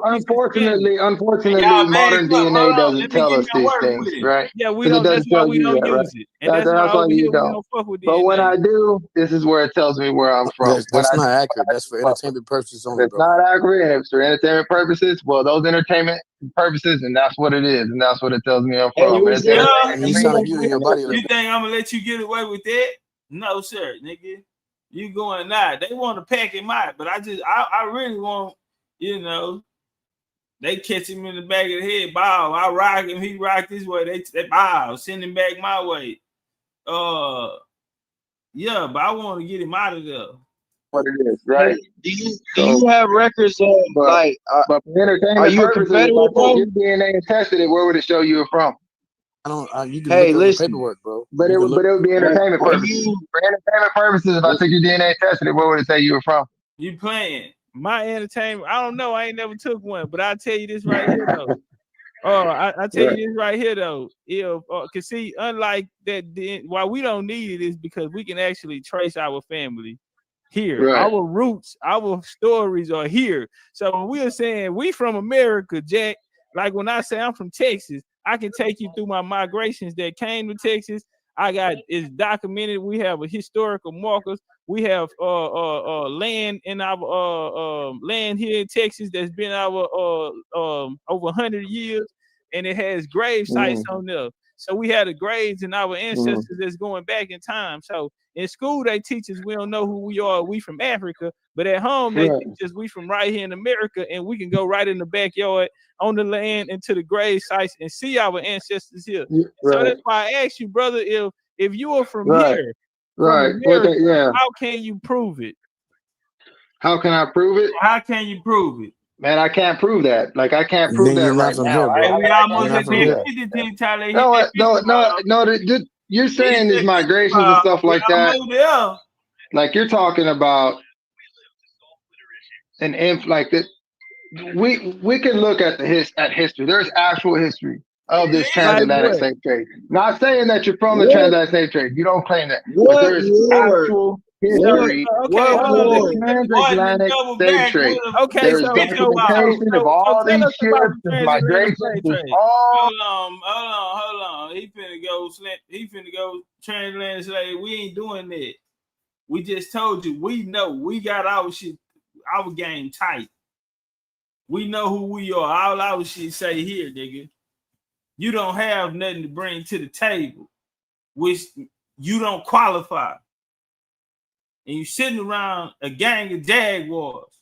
Unfortunately, modern DNA doesn't tell us these things, right? Yeah, we don't. That's why we don't use it, and that's why over here we don't fuck with DNA. But when I do, this is where it tells me where I'm from. That's not accurate. That's for entertainment purposes only. It's not accurate, and it's for entertainment purposes. Well, those entertainment purposes, and that's what it is, and that's what it tells me I'm from. You think I'm gonna let you get away with that? No, sir, nigga. You going now? They want to pack him out, but I really want, they catch him in the back of the head, bow. I rock him, he rock this way. They bow, send him back my way. Yeah, but I want to get him out of there. What it is, right? Do you have records of but for entertainment purposes, if I took your DNA and tested it, where would it show you were from? You can look at the paperwork, bro. But it would be entertainment purposes. For entertainment purposes, if I took your DNA and tested it, where would it say you were from? You playing? My entertainment, I don't know. I ain't never took one, but I'll tell you this right here though. I tell you this right here though. Cause see, unlike that, why we don't need it is because we can actually trace our family here. Right. Our roots, our stories are here. So when we are saying we from America, Jack, like when I say I'm from Texas, I can take you through my migrations that came to Texas. It's documented. We have a historical markers. We have land in our land here in Texas that's been our over 100 years, and it has grave sites on there. So we had the graves in our ancestors that's going back in time. So in school they teach us we don't know who we are. We from Africa, but at home they teach us we from right here in America, and we can go right in the backyard on the land into the grave sites and see our ancestors here. So that's why I asked you, brother, if you are from here, from America, how can you prove it? How can I prove it? How can you prove it? Man, I can't prove that. Like, I can't prove that right now. No. You're saying these migrations and stuff like that. Like, you're talking about like that. We can look at history. There's actual history of this transatlantic slave trade. Not saying that you're from the transatlantic slave trade. You don't claim that. But there's actual history of the transatlantic slave trade. There's documentation of all these ships, migrations. Hold on. He finna go transatlantic slave. We ain't doing that. We just told you, we know. We got our shit, our game tight. We know who we are. All our shit say here, nigga. You don't have nothing to bring to the table, which you don't qualify. And you sitting around a gang of Jaguars.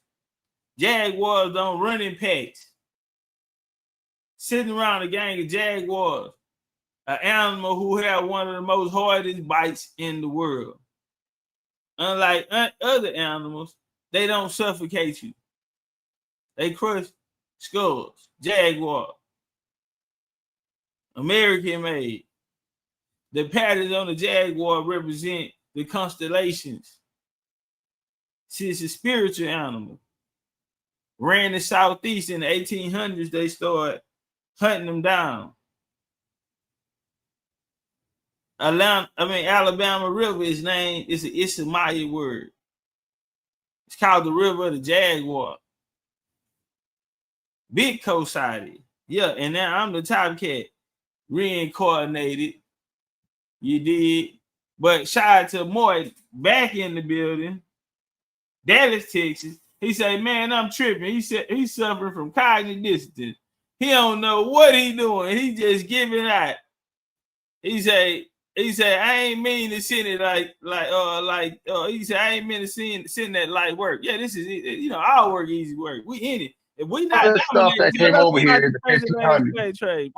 Jaguars don't run in packs. Sitting around a gang of Jaguars, an animal who have one of the most hardest bites in the world. Unlike other animals, they don't suffocate you. They crush skulls. Jaguar. American made. The patterns on the Jaguar represent the constellations. See, it's a spiritual animal. Ran the Southeast in the 1800s, they started hunting them down. Alabama River is named, it's a Maya word. It's called the River of the Jaguar. Big co-sided. Yeah, and now I'm the Topcatz. Reincarnated. You did. But shout out to Moy back in the building. Dallas, Texas. He said, man, I'm tripping. He said he's suffering from cognitive dissonance. He don't know what he doing. He just giving out. He said, I ain't mean to send it he said, I ain't mean to send that light work. Yeah, this is our work, easy work. We in it. If we not all the stuff that came over here in the 1500s,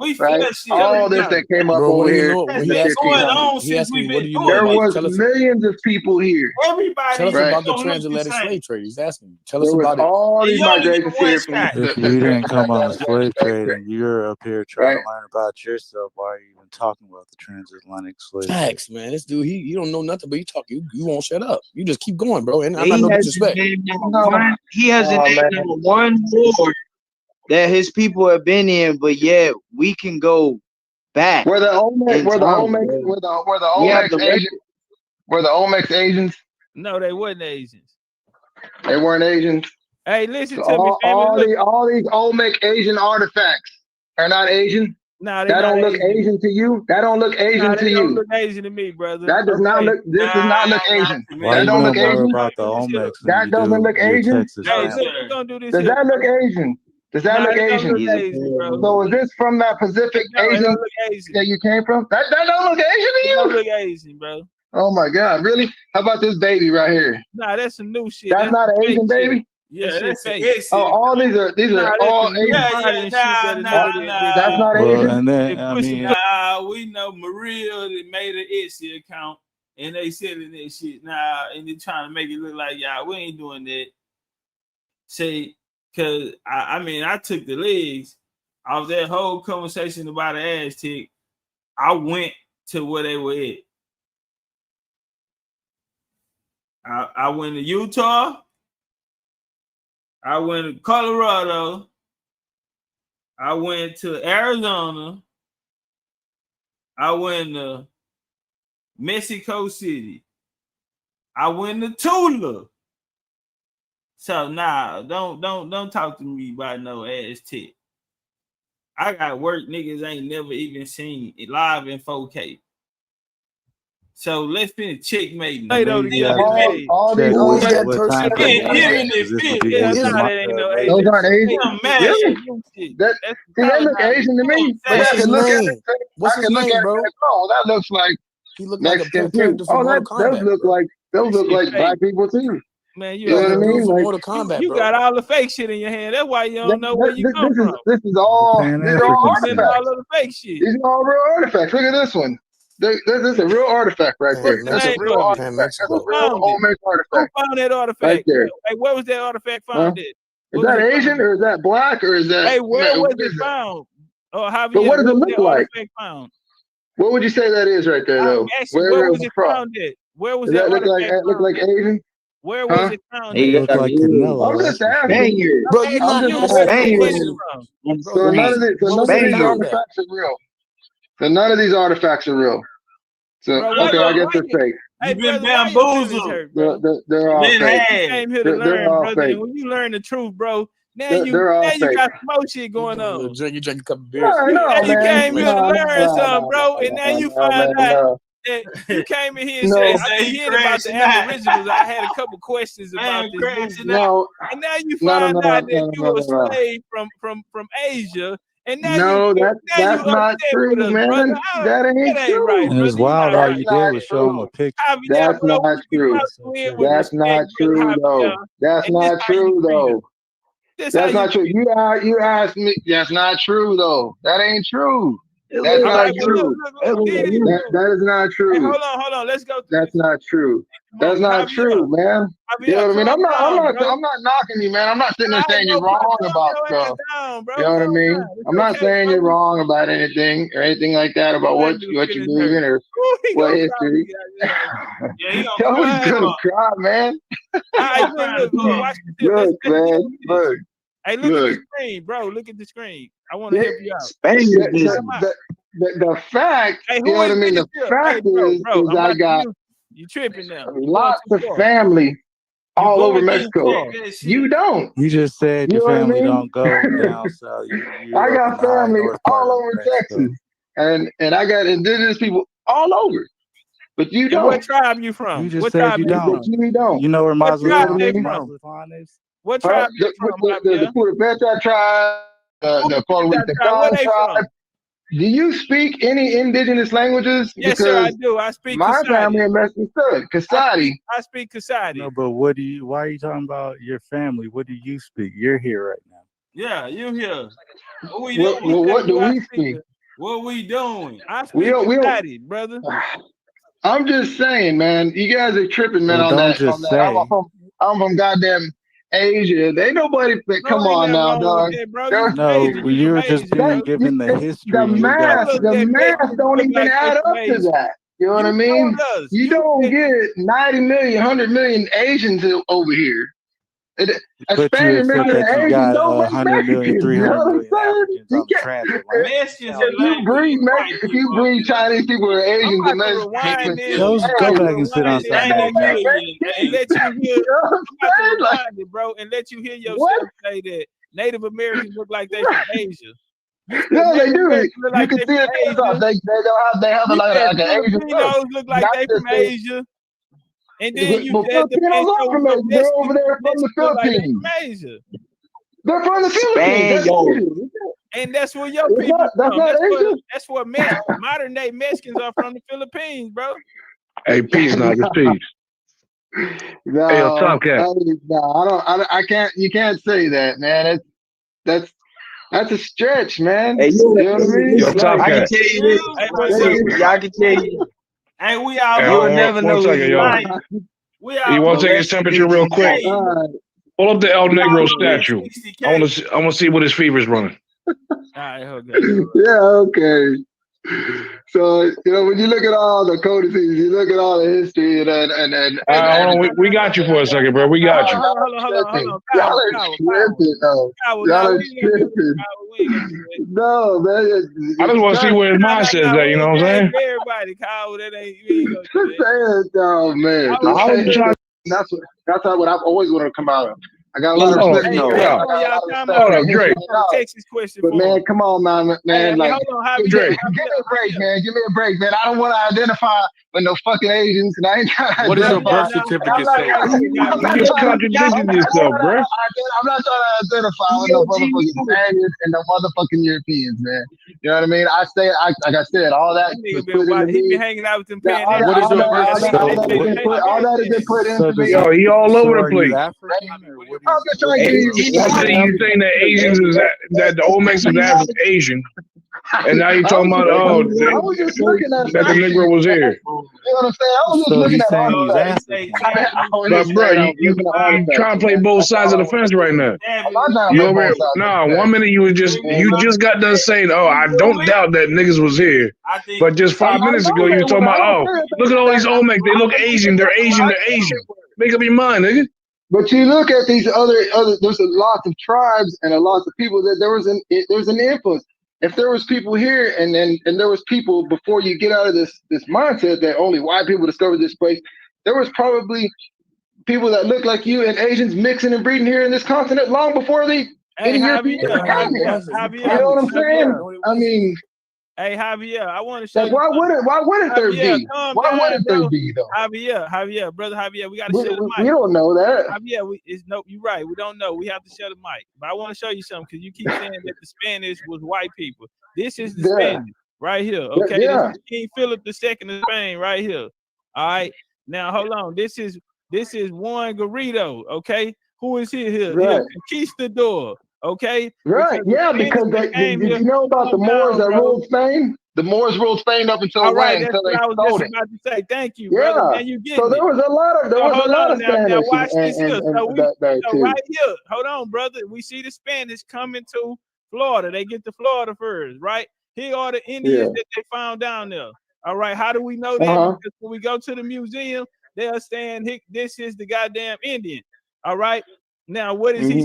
all this that came up over here in the 1500s. There was millions of people here. Everybody, tell us about the transatlantic slave trade. He's asking. Tell us about all these migrations here. If you didn't come on the slave trade and you're up here trying to learn about yourself, why are you even talking about the transatlantic slave trade? Facts, man. This dude, he don't know nothing, but you won't shut up. You just keep going, bro. And I'm not no disrespect. He hasn't named one war that his people have been in, but yet we can go back. Where the Olmecs Asian Were the Olmecs Asians? No, they wasn't Asians. They weren't Asians. Hey, listen So to me, family. all these Olmec Asian artifacts are not Asian. No, that don't look Asian to you. That don't look Asian to you. Don't look Asian to me, brother. That does not look. This does not look Asian. Why that don't look Asian. About the Olmecs that doesn't look Asian. Does that look Asian? Does that look Asian? So is this from that Pacific Asian that you came from? That don't look Asian to you? Don't look Asian, bro. Oh my God, really? How about this baby right here? Nah, that's some new shit. That's not an Asian baby. Yeah, that's fake. Oh, all these are all Asian. That's not Asian. And then I mean, we know Maria that made an Etsy account and they selling that shit now, and they're trying to make it look like we ain't doing that. See, because I mean, I took the legs off that whole conversation about the Aztec. I went to where they were at. I went to Utah. I went to Colorado. I went to Arizona. I went to Mexico City. I went to Tula. So don't talk to me about no Aztec. I got work niggas ain't never even seen it live in 4K. So let's finish checkmating. All these those aren't Asian. They look Asian to me. But I can look at it. What's his name, bro? Oh, that looks like Mexican too. Oh, those look like black people too. Man, you know what I mean? Mortal Kombat, you bro. got all the fake shit in your hand. That's why you don't know where you come from. This is all artifacts. All of the fake shit. These are all real artifacts. Look at this one. This is a real artifact right there. That's a real artifact. That's a real Olmec artifact. Who found that artifact? Right there. Hey, where was that artifact found at? Is that Asian or is that black or is that? Hey, where was it found? Or how? But what does it look like? Found? What would you say that is right there, though? Where was it found at? Where was that? Look like Asian? Where was it found? It looked like Canelo. I'm just asking. Bro, you're not So none of these artifacts are real. So none of these artifacts are real. So okay, I guess they're fake. You've been bamboozled. They're all fake. You came here to learn, brother. When you learn the truth, bro, now you got some more shit going on. You drink a couple beers. You came here to learn something, bro, and now you find out that you came in here and said about the Aboriginals. I had a couple questions about this movie. And now you find out that you were a slave from Asia. And now that's not true, man. That ain't true. Right, and it's wild. All you did was show them a picture. That's not true. That's not true, though. That's not true, though. That's not true. You asked me. That's not true, though. That ain't true. That's not true. That is not true. Hey, hold on. Let's go. That's not true. That's not true, man. You know what I mean? I'm not knocking you, man. I'm not sitting there saying you're wrong about stuff. You know what I mean? I'm not saying you're wrong about anything or anything like that about what you believe in or what history. Y'all was gonna cry, man. Look, man. Look. Hey, look at the screen, bro. Look at the screen. I want to help you out. The fact, you know what I mean? The fact is I got you tripping now. Lots of family all over Mexico. You don't. You just said your family don't go down south. I got family all over Texas. And I got indigenous people all over. But you don't. What tribe you from? You just said you don't. You don't. You know where Mazatlan is? What tribe you from? The Topcatz tribe, the Puerto Rican tribe. Do you speak any indigenous languages? Yes, sir, I do. I speak my Kasadi. family in Mexico, Kasadi. I speak Kasadi. No, but why are you talking about your family? What do you speak? You're here right now. Yeah, you're here. What do we speak? What we doing? I speak Kasadi, brother. I'm just saying, man. You guys are tripping, man, on that. I'm from goddamn Asia. Ain't nobody. Come on now, dog. No, you were just being given the history. The math don't even add up to that. You know what I mean? You don't get 90 million, 100 million Asians over here. Spain and Asian don't make 100 million, 300 million Africans on the transit line. If you breed Chinese people or Asians, then go back and sit on something. And let you hear, it, bro, and let you hear yourself say that Native Americans look like they from Asia. No, they do. You can see it. They have like an Asian Filipinos look like they from Asia. And then you said the Filipinos from Asia. They're over there from the Philippines. They're from the Philippines. And that's where your people from. That's where modern day Mexicans are from, the Philippines, bro. Hey, peace, nigga, peace. No, hey, Topcatz. I can't. You can't say that, man. That's a stretch, man. Hey, you know what I mean? Yo, Topcatz. I can tell you this. Y'all can tell you. Hey, we all. Hey, you will never know. You want to take his temperature real quick? Pull up the El Negro statue. I want to see what his fever's running. All right, okay. Yeah, okay. So when you look at all the codices, you look at all the history, and we got you for a second, bro. We got you. Hold on. Y'all are tripping, though. Y'all are tripping. No, man. I just want to see where his mindset's at. You know what I'm saying? Everybody, Kyle, that ain't. Oh man. That's what I've always wanted to come out of. I got a lot of respect. Hold up, Drake. Texas question. But man, come on, man. Like, Drake. Give me a break, man. Give me a break, man. I don't want to identify with no fucking Asians, and I ain't trying to. What does your birth certificate say? You just contradicting yourself, bro. I'm not trying to identify with no motherfucking Spaniards and no motherfucking Europeans, man. You know what I mean? Like I said, all that was put into me. He been hanging out with them What is your birth certificate? All that has been put into me. Yo, he all over the place. I'm just trying to get you saying that Asians is that the Olmecs is Asian, and now you're talking about I was just looking at that the Negro was here. You know what I'm saying? I was just looking at all that. But bro, you trying to play both sides of the fence right now. Nah, 1 minute you just got done saying, "Oh, I don't doubt that niggas was here," but just 5 minutes ago you were talking about, "Oh, look at all these Olmecs. They look Asian. They're Asian. They're Asian." Make up your mind, nigga. But you look at these other there's a lot of tribes and a lot of people that there was an influence. If there was people here and there was people before you get out of this mindset that only white people discovered this place, there was probably people that look like you and Asians mixing and breeding here in this continent long before any Europeans came here. You know what I'm saying? I mean, hey Javier, I want to show you. Why wouldn't there be? Why wouldn't there be though? Javier, brother Javier, we got to shut the mic. We don't know that. Javier, you're right. We don't know. We have to shut the mic. But I want to show you something because you keep saying that the Spanish was white people. This is the Spanish right here. Okay, this is King Philip II of Spain right here. All right. Now hold on. This is Juan Garrido. Okay, who is here? Right. Conquistador. Okay. Right. Because did you know about the Moors that ruled Spain? The Moors ruled Spain up until until they I was sold just about to say. Thank you, yeah. brother. Man, you get so there was a lot of Spanish. Now watch this here. So right here, hold on, brother. We see the Spanish coming to Florida. They get to Florida first, right? Here are the Indians that they found down there. All right. How do we know that? Because when we go to the museum, they'll stand. This is the goddamn Indian. All right. Now, what is he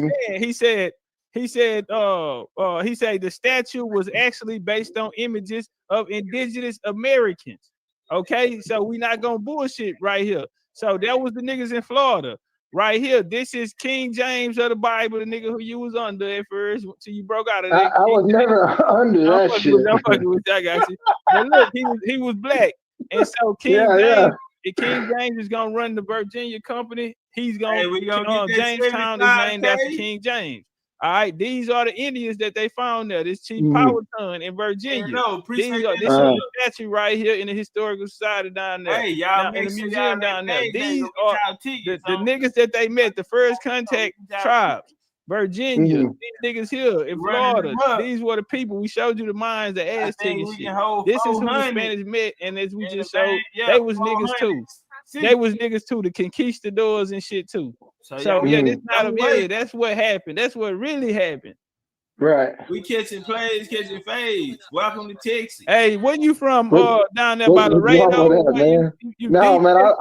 saying? He said the statue was actually based on images of indigenous Americans. Okay, so we not gonna bullshit right here. So that was the niggas in Florida. Right here, this is King James of the Bible, the nigga who you was under at first till you broke out of that. I was never under that shit. I'm fucking with that guy. But look, he was black, and so King James is gonna run the Virginia Company. He's gonna Jamestown is named after King James. All right, these are the Indians that they found there. This Chief Powhatan in Virginia. This is the statue right here in the Historical Society down there. Hey, y'all in the museum down there. These are the niggas that they met, the first contact tribes. Virginia, these niggas here in Florida. These were the people. We showed you the mines, the Aztec and shit. This is who the Spanish met, and as we just showed, they was niggas too. They was niggas too, the conquistadors and shit too. So yeah, this not a video. That's what happened. That's what really happened. Right. We catching plays, catching fades. Welcome to Texas. Hey, where you from? Down there by the radar. Man. No, man.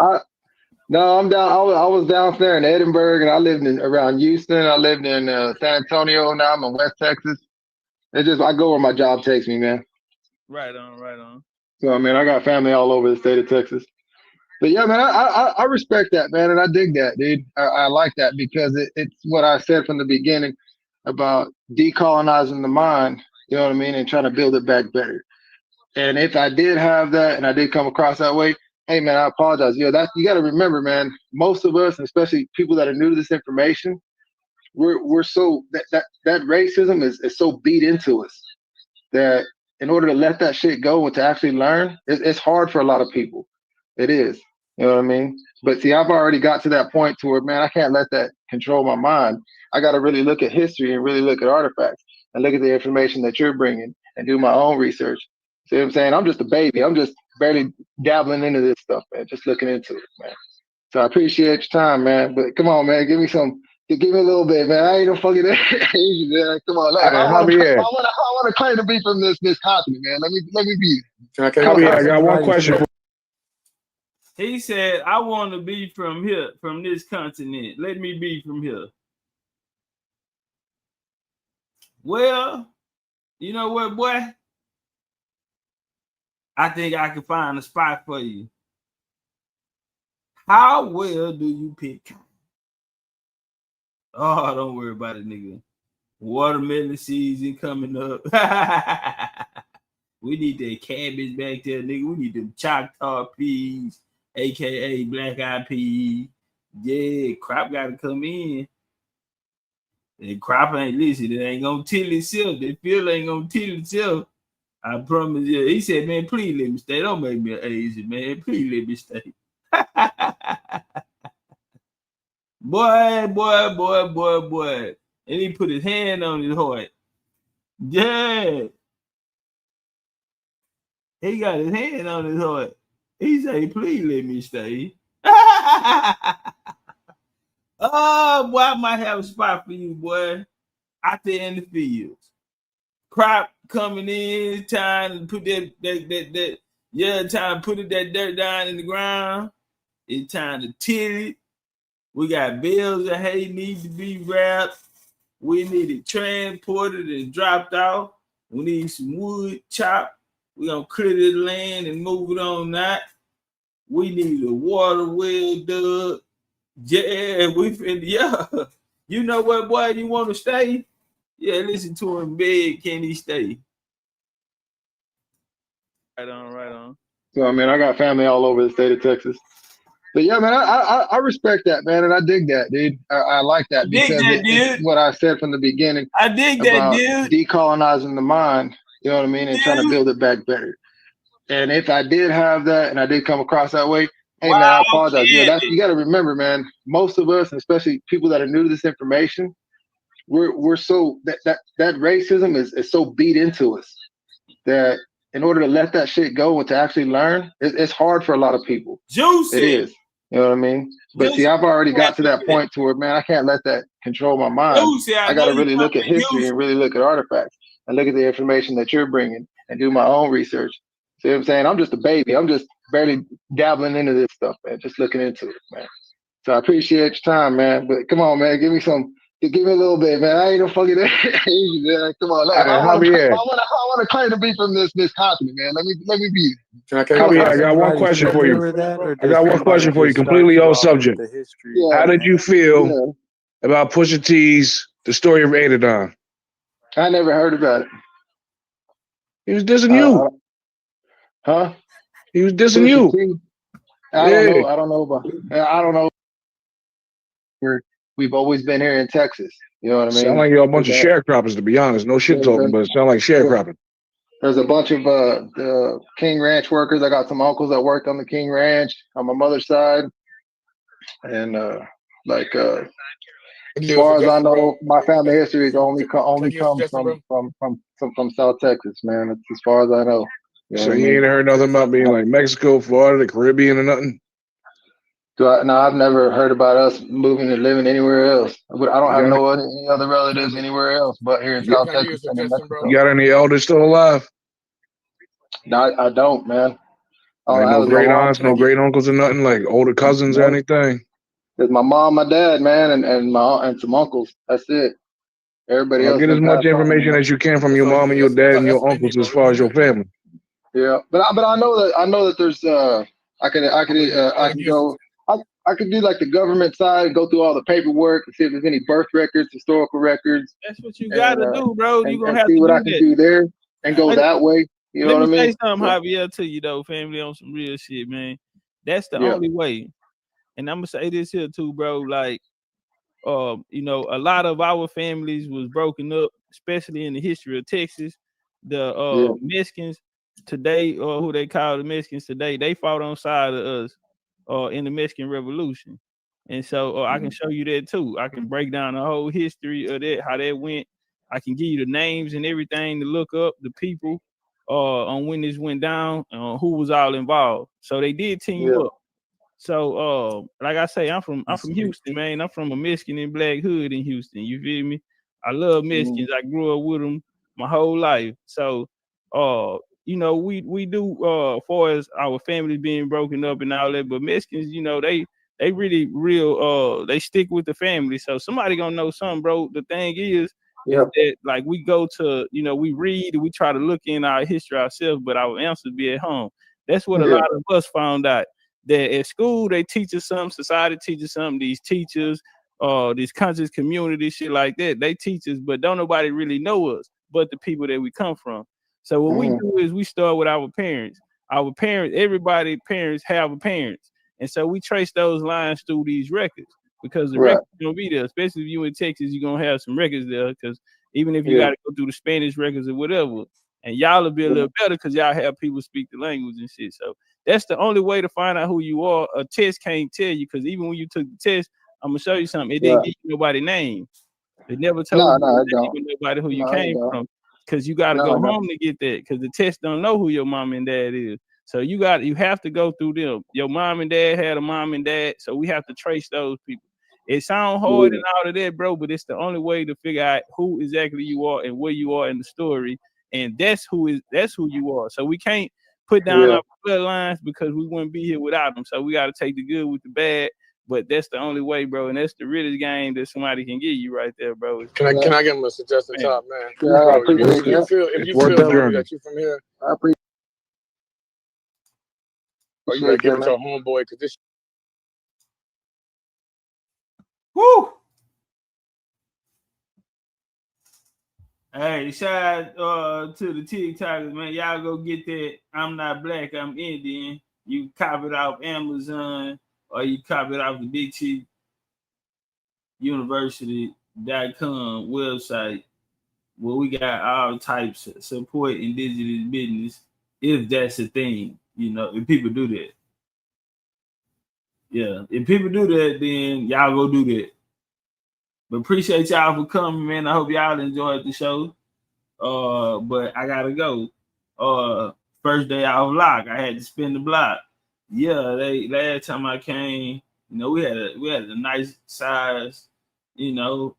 No, I'm down. I was down there in Edinburgh, and I lived around Houston. I lived in San Antonio. Now I'm in West Texas. I go where my job takes me, man. Right on. So I mean, I got family all over the state of Texas. But yeah, man, I respect that, man, and I dig that, dude. I like that because it's what I said from the beginning about decolonizing the mind. You know what I mean, and trying to build it back better. And if I did have that, and I did come across that way, hey, man, I apologize. You got to remember, man. Most of us, and especially people that are new to this information, we're so that racism is so beat into us that in order to let that shit go and to actually learn, it's hard for a lot of people. It is. You know what I mean? But see, I've already got to that point to where, man, I can't let that control my mind. I got to really look at history and really look at artifacts and look at the information that you're bringing and do my own research. See what I'm saying? I'm just a baby. I'm just barely dabbling into this stuff, man. Just looking into it, man. So I appreciate your time, man. But come on, man, give me a little bit, man. I ain't no fucking Asian, man. Come on, I want to claim to be from this continent, man. Let me be. I got one question for. He said, I want to be from here, from this continent. Let me be from here. Well, you know what, boy? I think I can find a spot for you. How well do you pick? Oh, don't worry about it, nigga. Watermelon season coming up. We need that cabbage back there, nigga. We need them Choctaw peas, aka black-eyed peas. Yeah, crop gotta come in. And crop ain't listen, it ain't gonna till itself. The field ain't gonna till itself. I promise you. He said, man, please let me stay. Don't make me an Asian, man. Please let me stay. Boy. And he put his hand on his heart. Yeah. He got his hand on his heart. He said, please let me stay. Oh, boy, I might have a spot for you, boy. Out there in the fields. Crop coming in, time to put that time to put that dirt down in the ground. It's time to till it. We got bales of hay need to be wrapped. We need it transported and dropped off. We need some wood chopped. We're gonna clear the land and move it on that. We need a water well dug. Yeah, You know what, boy? You want to stay? Yeah, listen to him beg. Can he stay? Right on. So I mean, I got family all over the state of Texas. But yeah, man, I respect that, man, and I dig that, dude. I like that because it's what I said from the beginning. I dig that, dude. Decolonizing the mind, you know what I mean, and trying to build it back better. And if I did have that, and I did come across that way, hey, man, I apologize. You got to remember, man. Most of us, and especially people that are new to this information, we're so that racism is so beat into us that in order to let that shit go and to actually learn, it's hard for a lot of people. Juicy. It is. You know what I mean? But see, I've already got to that point to where, man, I can't let that control my mind. I got to really look at history and really look at artifacts and look at the information that you're bringing and do my own research. See what I'm saying? I'm just a baby. I'm just barely dabbling into this stuff, man. Just looking into it, man. So I appreciate your time, man. But come on, man. Give me a little bit, man. I ain't no fucking Asian, man. Come on. I want to claim to be from this continent, man. Let me be. I got one question for you. I got one question for you, completely off subject. How did you feel about Pusha T's The Story of Adidon? I never heard about it. He was dissing you. Huh? He was dissing you. I don't know. We've always been here in Texas. You know what I mean? Sound like you're a bunch of sharecroppers, to be honest. No shit talking, but it sound like sharecropping. There's a bunch of the King Ranch workers. I got some uncles that worked on the King Ranch on my mother's side, and as far as I know, my family history only comes from South Texas, man. That's as far as I know. So you ain't heard nothing about being like Mexico, Florida, the Caribbean, or nothing? No, I've never heard about us moving and living anywhere else. I don't have any other relatives anywhere else but here in South Texas and in Mexico. You got any elders still alive? No, I don't, man. Like no great aunts, no great uncles or nothing, like older cousins or anything. There's my mom, my dad, man, and some uncles. That's it. Everybody else. Get as much information as you can from your mom and your dad and your uncles as far as your family. Yeah, but I know that there's I could do like the government side, go through all the paperwork and see if there's any birth records, historical records. That's what you gotta do, bro. You're gonna have see to what do I can do there and go that way. You know what I mean? Let me say something, Javier, to you though, family, on some real shit, man. That's the only way. And I'm gonna say this here too, bro. Like, you know, a lot of our families was broken up, especially in the history of Texas. The Mexicans today, or who they call the Mexicans today, they fought on side of us in the Mexican Revolution. And so I can show you that too. I can break down the whole history of that, how that went. I can give you the names and everything to look up, the people on when this went down, who was all involved. So they did team up. So like I say, I'm from Houston, man. I'm from a Mexican and black hood in Houston. You feel me? I love Mexicans. I grew up with them my whole life. So you know, we do as far as our families being broken up and all that, but Mexicans, you know, they really real they stick with the family. So somebody gonna know something, bro. The thing is that like we go to, you know, we read and we try to look in our history ourselves, but our answers be at home. That's what a lot of us found out. That at school they teach us something, society teaches something, these teachers, these conscious community, shit like that, they teach us, but don't nobody really know us but the people that we come from. So what we do is we start with our parents. Our parents, everybody parents have a parents. And so we trace those lines through these records because the records gonna be there, especially if you in Texas, you're gonna have some records there, because even if you gotta go through the Spanish records or whatever, and y'all will be a little better because y'all have people speak the language and shit. So that's the only way to find out who you are. A test can't tell you, because even when you took the test, I'm gonna show you something. It didn't give you nobody's name. It never told nobody who you came from, because you got to go home to get that, because the test don't know who your mom and dad is. So you have to go through them. Your mom and dad had a mom and dad, so we have to trace those people. It sounds hard and all of that, bro, but it's the only way to figure out who exactly you are and where you are in the story, and that's who you are. So we can't put down our bloodlines, because we wouldn't be here without them. So we got to take the good with the bad. But that's the only way, bro, and that's the realest game that somebody can give you right there, bro. Can I give him a suggestion, top man? Yeah, bro, if you feel that you from here, I appreciate. Or you gotta give it to a homeboy, because this. Woo! Hey, shout out to the TikTokers, man. Y'all go get that I'm Not Black, I'm Indian. You copy it off Amazon, or you copy it off the Big Chief University.com website, where we got all types of support indigenous business, if that's a thing, you know, if people do that. Yeah, if people do that, then y'all go do that. But appreciate y'all for coming, man. I hope y'all enjoyed the show. But I gotta go. First day off lock, I had to spin the block. Yeah, last time I came, you know, we had a nice size, you know.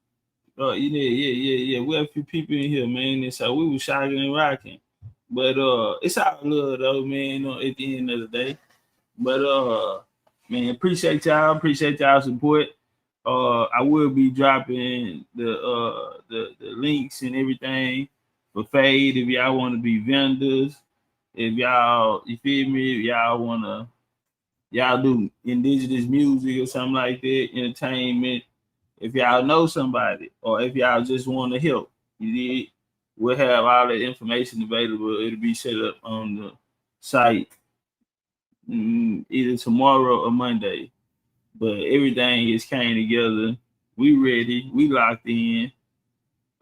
Yeah. We had a few people in here, man, and so we was shocking and rocking. But it's all love though, man, at the end of the day. But man, appreciate y'all support. I will be dropping the links and everything for Fade if y'all want to be vendors. If y'all, you feel me, if y'all do indigenous music or something like that, entertainment. If y'all know somebody, or if y'all just want to help, we'll have all that information available. It'll be set up on the site either tomorrow or Monday. But everything is came together. We ready. We locked in.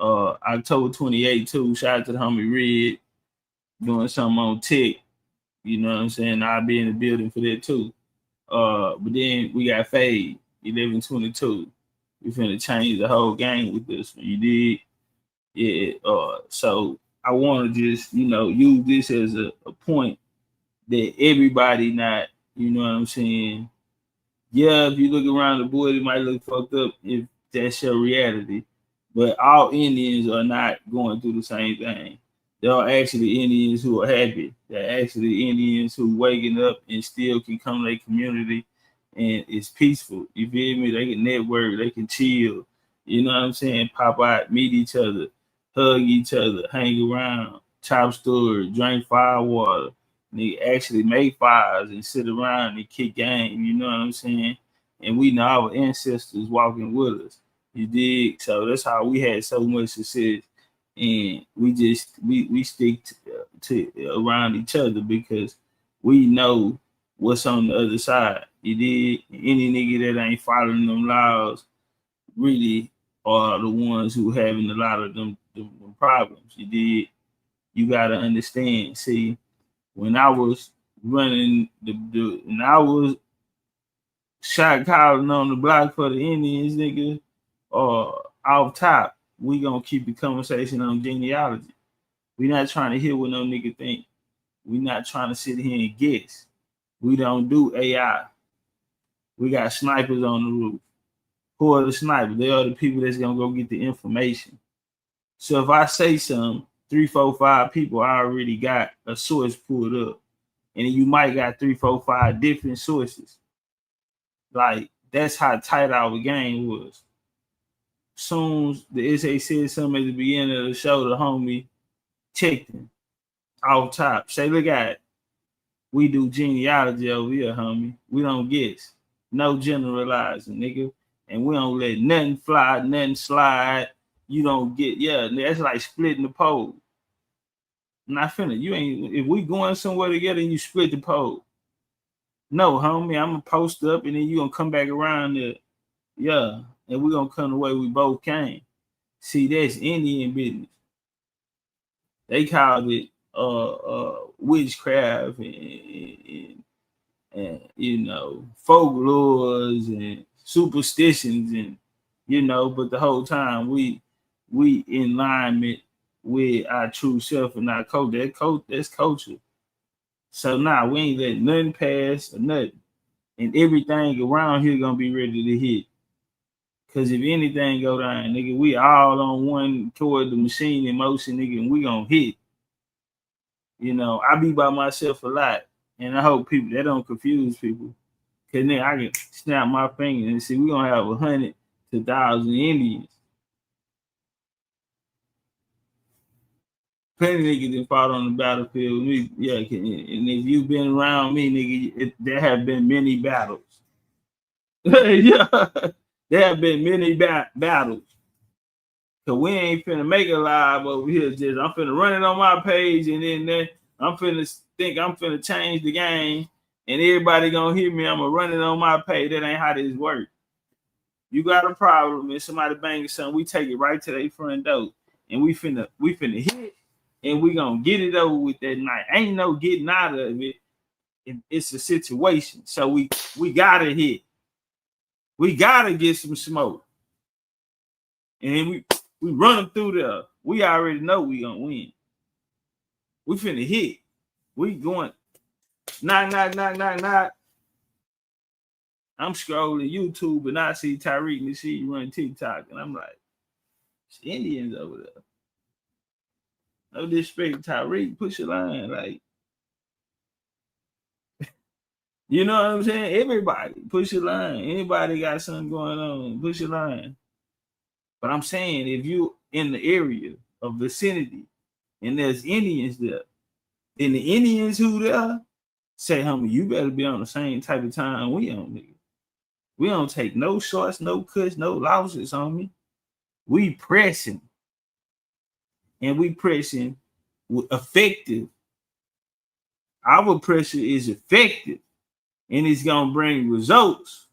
October 28th too. Shout out to the homie Red doing something on tech. You know what I'm saying? I'll be in the building for that too. But then we got Fade 11/22. We finna change the whole game with this one. You did? Yeah. So I want to just, you know, use this as a point that everybody not, you know what I'm saying? Yeah, if you look around the board, it might look fucked up if that's your reality. But all Indians are not going through the same thing. There are actually Indians who are happy. There are actually Indians who waking up and still can come to their community and it's peaceful. You feel me? They can network, they can chill. You know what I'm saying? Pop out, meet each other, hug each other, hang around, chop stories, drink fire water. They actually make fires and sit around and kick game. You know what I'm saying? And we know our ancestors walking with us. You dig? So that's how we had so much success. And we stick to around each other because we know what's on the other side. You did. Any nigga that ain't following them laws really are the ones who having a lot of them problems. You did. You gotta understand. See, when I was running and I was shot calling on the block for the Indians, nigga, off top, we gonna keep the conversation on genealogy. We not trying to hear what no nigga think. We not trying to sit here and guess. We don't do AI. We got snipers on the roof. Who are the snipers? They are the people that's gonna go get the information. So if I say something, 3, 4, 5 people, I already got a source pulled up. And you might got 3, 4, 5 different sources. Like, that's how tight our game was. Soon as the SA said something at the beginning of the show, the homie checked him off top. Say, look at it. We do genealogy over here, homie. We don't guess. No generalizing, nigga. And we don't let nothing fly, nothing slide. You don't get, yeah, that's like splitting the pole. Not finna, you ain't, if we going somewhere together and you split the pole. No, homie, I'm gonna post up and then you gonna come back around there. Yeah, and we're gonna come the way we both came. See, that's Indian business. They called it witchcraft and you know, folklores and superstitions and you know, but the whole time we in alignment with our true self and our culture. That's culture. So now we ain't letting nothing pass or nothing. And everything around here gonna be ready to hit. Cause if anything go down, nigga, we all on one toward the machine in motion, nigga, and we gonna hit. You know, I be by myself a lot. And I hope people that don't confuse people. Cause then I can snap my finger and see we gonna have 100 to 1,000 Indians. Plenty niggas that fought on the battlefield with me. Yeah, and if you've been around me, nigga, there have been many battles. Yeah, there have been many battles. Cause we ain't finna make it live over here. Just I'm finna run it on my page, and then I'm finna think I'm finna change the game, and everybody gonna hear me. I'm gonna run it on my page. That ain't how this works. You got a problem, and somebody banging something, we take it right to their front door, and we finna hit. And we gonna get it over with that night. Ain't no getting out of it. It's a situation. So we gotta hit. We gotta get some smoke. And we run them through there. We already know we gonna win. We finna hit. We going knock. I'm scrolling YouTube and I see Tyreek and see you run TikTok. And I'm like, it's Indians over there. No disrespect, Tyreek, push your line. Like, you know what I'm saying? Everybody, push your line. Anybody got something going on, push your line. But I'm saying, if you in the area of vicinity and there's Indians there, then the Indians who there say, homie, you better be on the same type of time we on, nigga. We don't take no shorts, no cuts, no losses, homie. We pressing. And we pressing effective. Our pressure is effective. And it's going to bring results.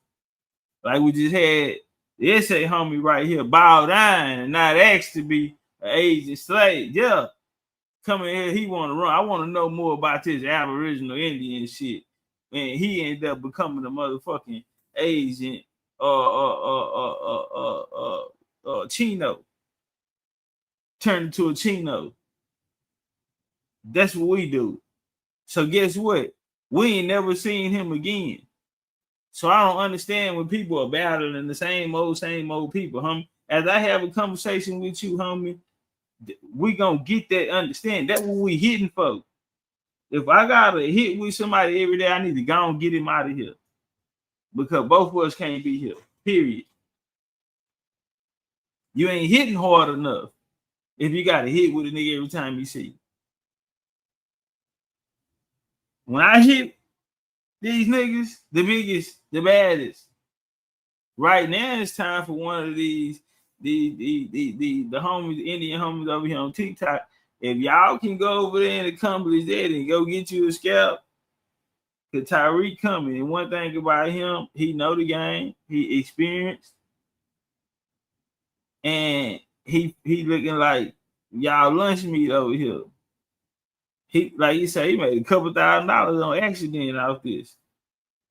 Like we just had the SA homie right here, bow down and not asked to be an Asian slave. Yeah. Coming here, he want to run. I want to know more about this Aboriginal Indian shit. And he ended up becoming a motherfucking Asian Chino. Turned into a Chino. That's what we do. So guess what? We ain't never seen him again. So I don't understand when people are battling the same old people, homie. As I have a conversation with you, homie, we gonna get that understanding. That's what we hitting for. If I gotta hit with somebody every day, I need to go and get him out of here. Because both of us can't be here. Period. You ain't hitting hard enough if you gotta hit with a nigga every time you see you. When I hit these niggas, the biggest, the baddest, right now it's time for one of these the homies, the Indian homies over here on TikTok. If y'all can go over there and accomplish that and go get you a scalp, because Tyreek coming. And one thing about him, he know the game, he experienced, and he looking like y'all lunch meat over here. He, like you say, he made a couple $1,000 on accident off this.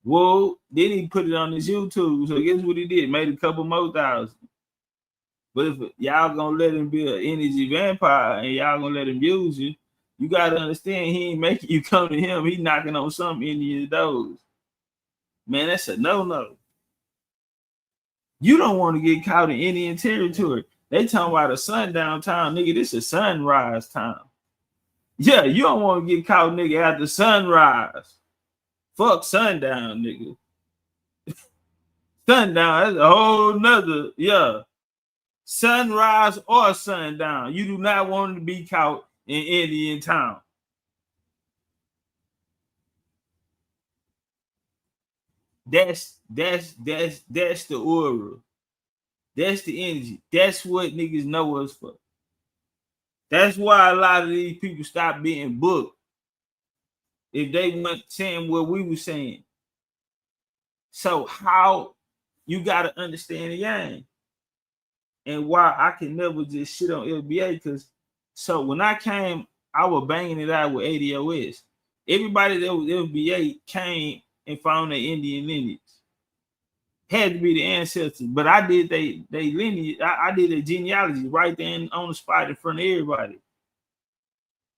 Well, then he put it on his YouTube. So guess what he did? Made a couple more thousand. But if y'all gonna let him be an energy vampire and y'all gonna let him use you, you gotta understand he ain't making you come to him. He knocking on some Indian doors. Man, that's a no-no. You don't want to get caught in Indian territory. They talking about a sundown time, nigga. This is sunrise time. Yeah, you don't want to get caught, nigga, after sunrise. Fuck sundown, nigga. Sundown, that's a whole nother, yeah. Sunrise or sundown. You do not want to be caught in Indian town. That's the aura. That's the energy. That's what niggas know us for. That's why a lot of these people stop being booked if they weren't saying what we were saying. So how you gotta understand the game. And why I can never just shit on LBA, because so when I came, I was banging it out with ADOS. Everybody that was LBA came and found their Indian lineage. Had to be the ancestors, but I did they lineage. I did a genealogy right there on the spot in front of everybody,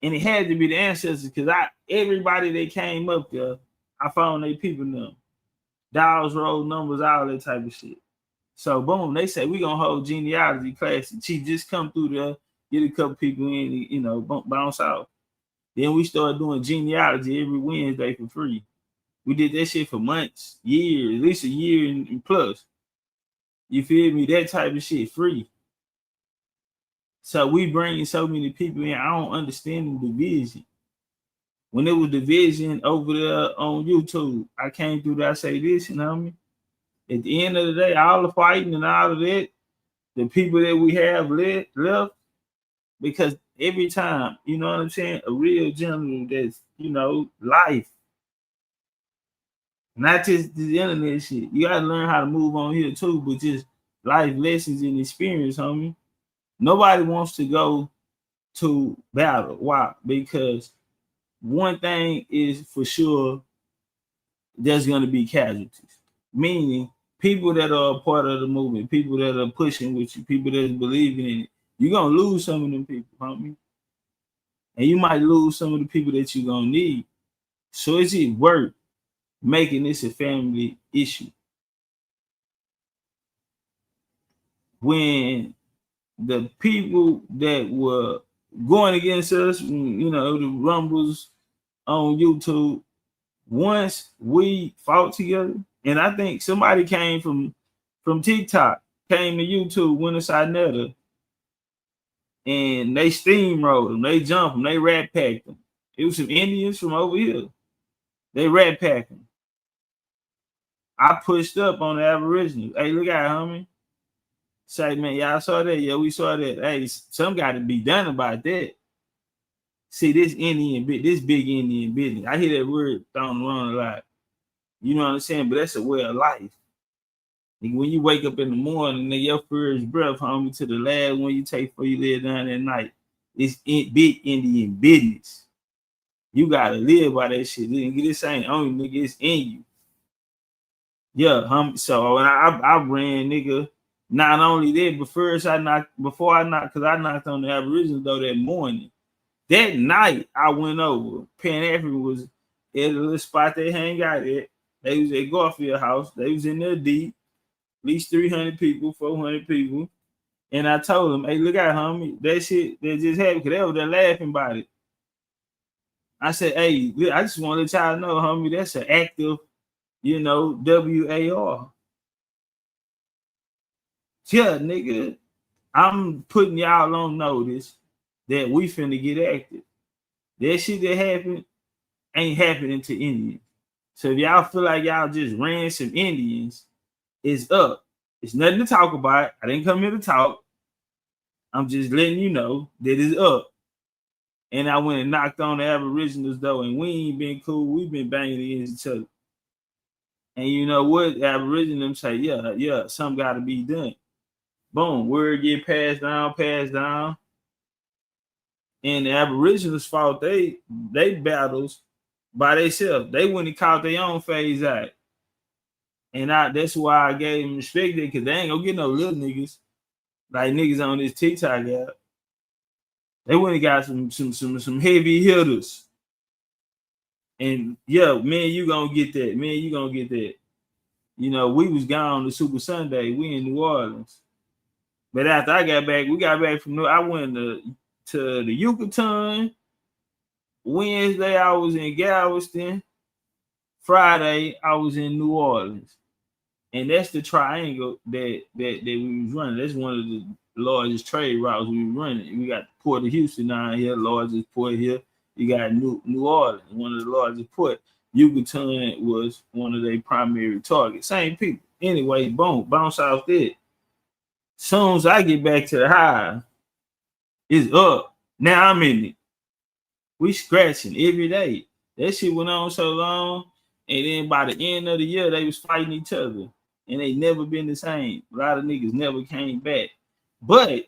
and it had to be the ancestors because everybody that came up there, I found their people them, dials, roll numbers, all that type of shit. So boom, they say we gonna hold genealogy class. And Chief just come through there, get a couple people in, you know, bounce out. Then we started doing genealogy every Wednesday for free. We did that shit for months, years, at least a year and plus. You feel me? That type of shit free. So we bringing so many people in. I don't understand the division. When it was division over there on YouTube, I came through there, I say this, you know what I mean? At the end of the day, all the fighting and all of that, the people that we have left, because every time, you know what I'm saying, a real general that's, you know, life. Not just the internet shit. You gotta learn how to move on here too, but just life lessons and experience, homie. Nobody wants to go to battle. Why? Because one thing is for sure, there's gonna be casualties. Meaning people that are a part of the movement, people that are pushing with you, people that are believing in it, you're gonna lose some of them people, homie. And you might lose some of the people that you're gonna need. So is it worth making this a family issue? When the people that were going against us, you know, the rumbles on YouTube, once we fought together, and I think somebody came from TikTok, came to YouTube, went inside Netta, and they steamrolled them, they jumped them, they rat packed them. It was some Indians from over here. They rat packed them. I pushed up on the Aboriginals. Hey, look out, homie. Say, man, y'all saw that? Yeah, we saw that. Hey, some got to be done about that. See, this big Indian business. I hear that word thrown around a lot. You know what I'm saying? But that's a way of life. Like when you wake up in the morning, nigga, your first breath, homie, to the last one you take before you lay down at night, it's big Indian business. You got to live by that shit. Nigga, this ain't on you, nigga. It's in you. Yeah, so I ran, nigga. Not only that, but first before I knocked, because I knocked on the Aboriginal though that morning. That night I went over. Pan African was at a little spot they hang out at. They was at Garfield House. They was in there deep. At least 300 people, 400 people. And I told him, hey, look out, homie, that shit that just happened, because they were there laughing about it. I said, hey, I just want to let y'all know, homie, that's an active, you know, WAR. Yeah, nigga, I'm putting y'all on notice that we finna get active. That shit that happened ain't happening to Indians. So if y'all feel like y'all just ran some Indians, it's up. It's nothing to talk about. I didn't come here to talk. I'm just letting you know that it's up. And I went and knocked on the Aboriginals though, and we ain't been cool. We've been banging against each other. And you know what? The Aboriginals say, yeah, something got to be done. Boom, word get passed down. And the Aboriginals fought they battles by themselves. They went and caught their own phase out. And that's why I gave them respect there, because they ain't gonna get no little niggas like niggas on this TikTok app. They went and got some heavy hitters. And yeah, man, you gonna get that. Man, you gonna get that. You know, we was gone to Super Sunday. We in New Orleans. But after I got back, we got back from I went to the Yucatan. Wednesday, I was in Galveston. Friday, I was in New Orleans. And that's the triangle that we was running. That's one of the largest trade routes we were running. We got Port of Houston down here, largest port here. You got New Orleans, one of the largest ports. Yucatan was one of their primary targets. Same people. Anyway, boom, bounce out there. Soon as I get back to the high, it's up. Now I'm in it. We scratching every day. That shit went on so long, and then by the end of the year, they was fighting each other, and they never been the same. A lot of niggas never came back. But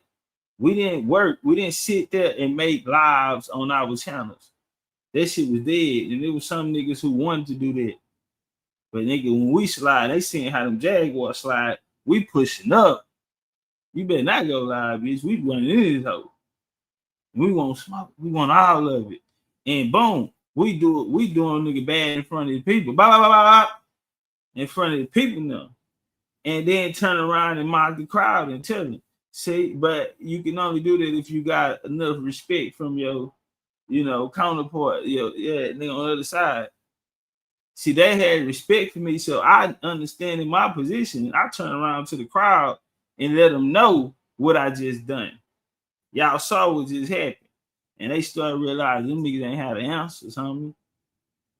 we didn't work. We didn't sit there and make lives on our channels. That shit was dead, and there was some niggas who wanted to do that. But nigga, when we slide, they seeing how them Jaguars slide. We pushing up. You better not go live, bitch. We running in this hoe. We want smoke. We want all of it. And boom, we doing nigga bad in front of the people. Blah, blah, blah, blah, blah, in front of the people now. And then turn around and mock the crowd and tell them, see, but you can only do that if you got enough respect from your, you know, counterpart, nigga on the other side. See, they had respect for me, so I understand in my position. I turn around to the crowd and let them know what I just done. Y'all saw what just happened. And they started realizing them niggas ain't had the answers, homie.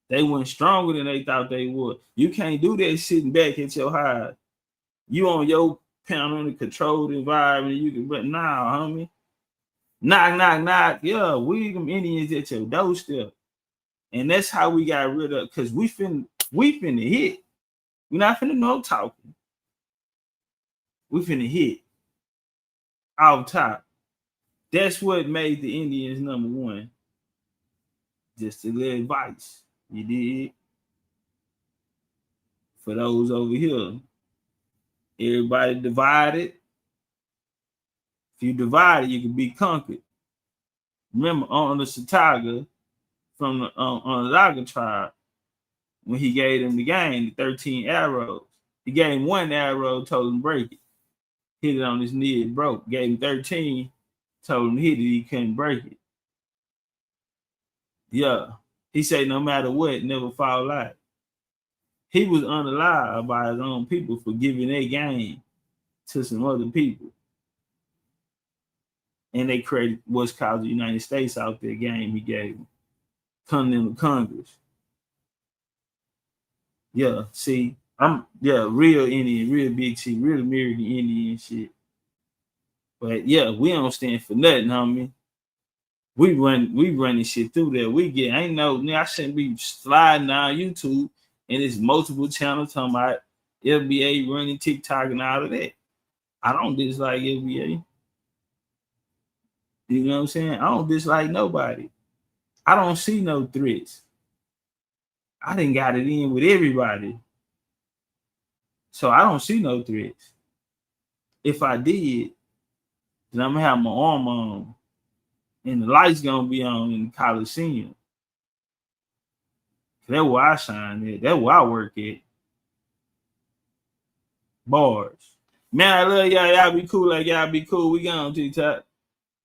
They went stronger than they thought they would. You can't do that sitting back at your high. You on your panel in a controlled environment, you can, but nah, homie. Knock, knock, knock. Yeah, we them Indians at your doorstep. And that's how we got rid of, because we finna hit. We not finna no talking. We finna hit. Off top. That's what made the Indians number one. Just a little advice. You did. For those over here. Everybody divided. If you divided, you can be conquered. Remember on the Sataga from the Onondaga tribe, when he gave them the game, the 13 arrows. He gave him one arrow, told him break it. Hit it on his knee, it broke. Gave him 13, told him hit it, he couldn't break it. Yeah. He said no matter what, never fall out. He was unalive by his own people for giving their game to some other people. And they created what's called the United States out there game he gave them. Continental Congress. Yeah, see, real Indian, real big T, real American Indian shit. But yeah, we don't stand for nothing, homie. We running shit through there. I shouldn't be sliding down YouTube and it's multiple channels talking about LBA running TikTok and all of that. I don't dislike LBA. You know what I'm saying? I don't dislike nobody. I don't see no threats. I done got it in with everybody. So I don't see no threats. If I did, then I'm gonna have my arm on and the lights gonna be on in the Coliseum. That's where I shine at. That's where I work at. Bars. Man, I love y'all. Y'all be cool like y'all be cool. We got on TikTok.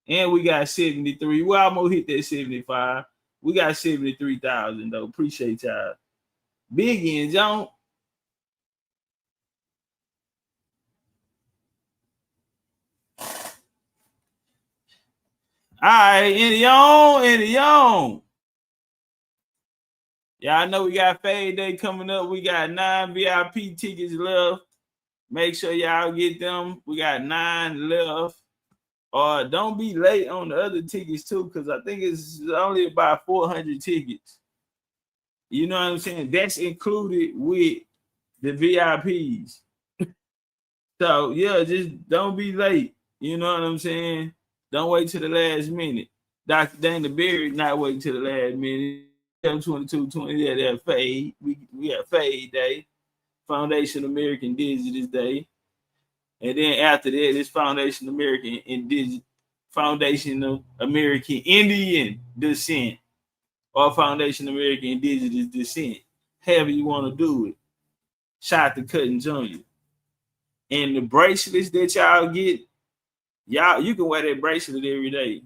And we got 73. We almost hit that 75. We got 73,000 though. Appreciate y'all. Big ends, y'all. All right, in the on. Y'all know we got Fade Day coming up. We got 9 VIP tickets left. Make sure y'all get them. We got 9 left. Don't be late on the other tickets too, because I think it's only about 400 tickets. You know what I'm saying? That's included with the VIPs. So yeah, just don't be late. You know what I'm saying? Don't wait till the last minute. Dr. Dana Berry not waiting till the last minute. 2220, that Fade. We got Fade Day, Foundation American Indigenous Day. And then after that, it's Foundation American Indian Descent, or Foundation American Indigenous Descent. However you want to do it. Shout to Cutting Junior. And the bracelets that y'all get, y'all, you can wear that bracelet every day.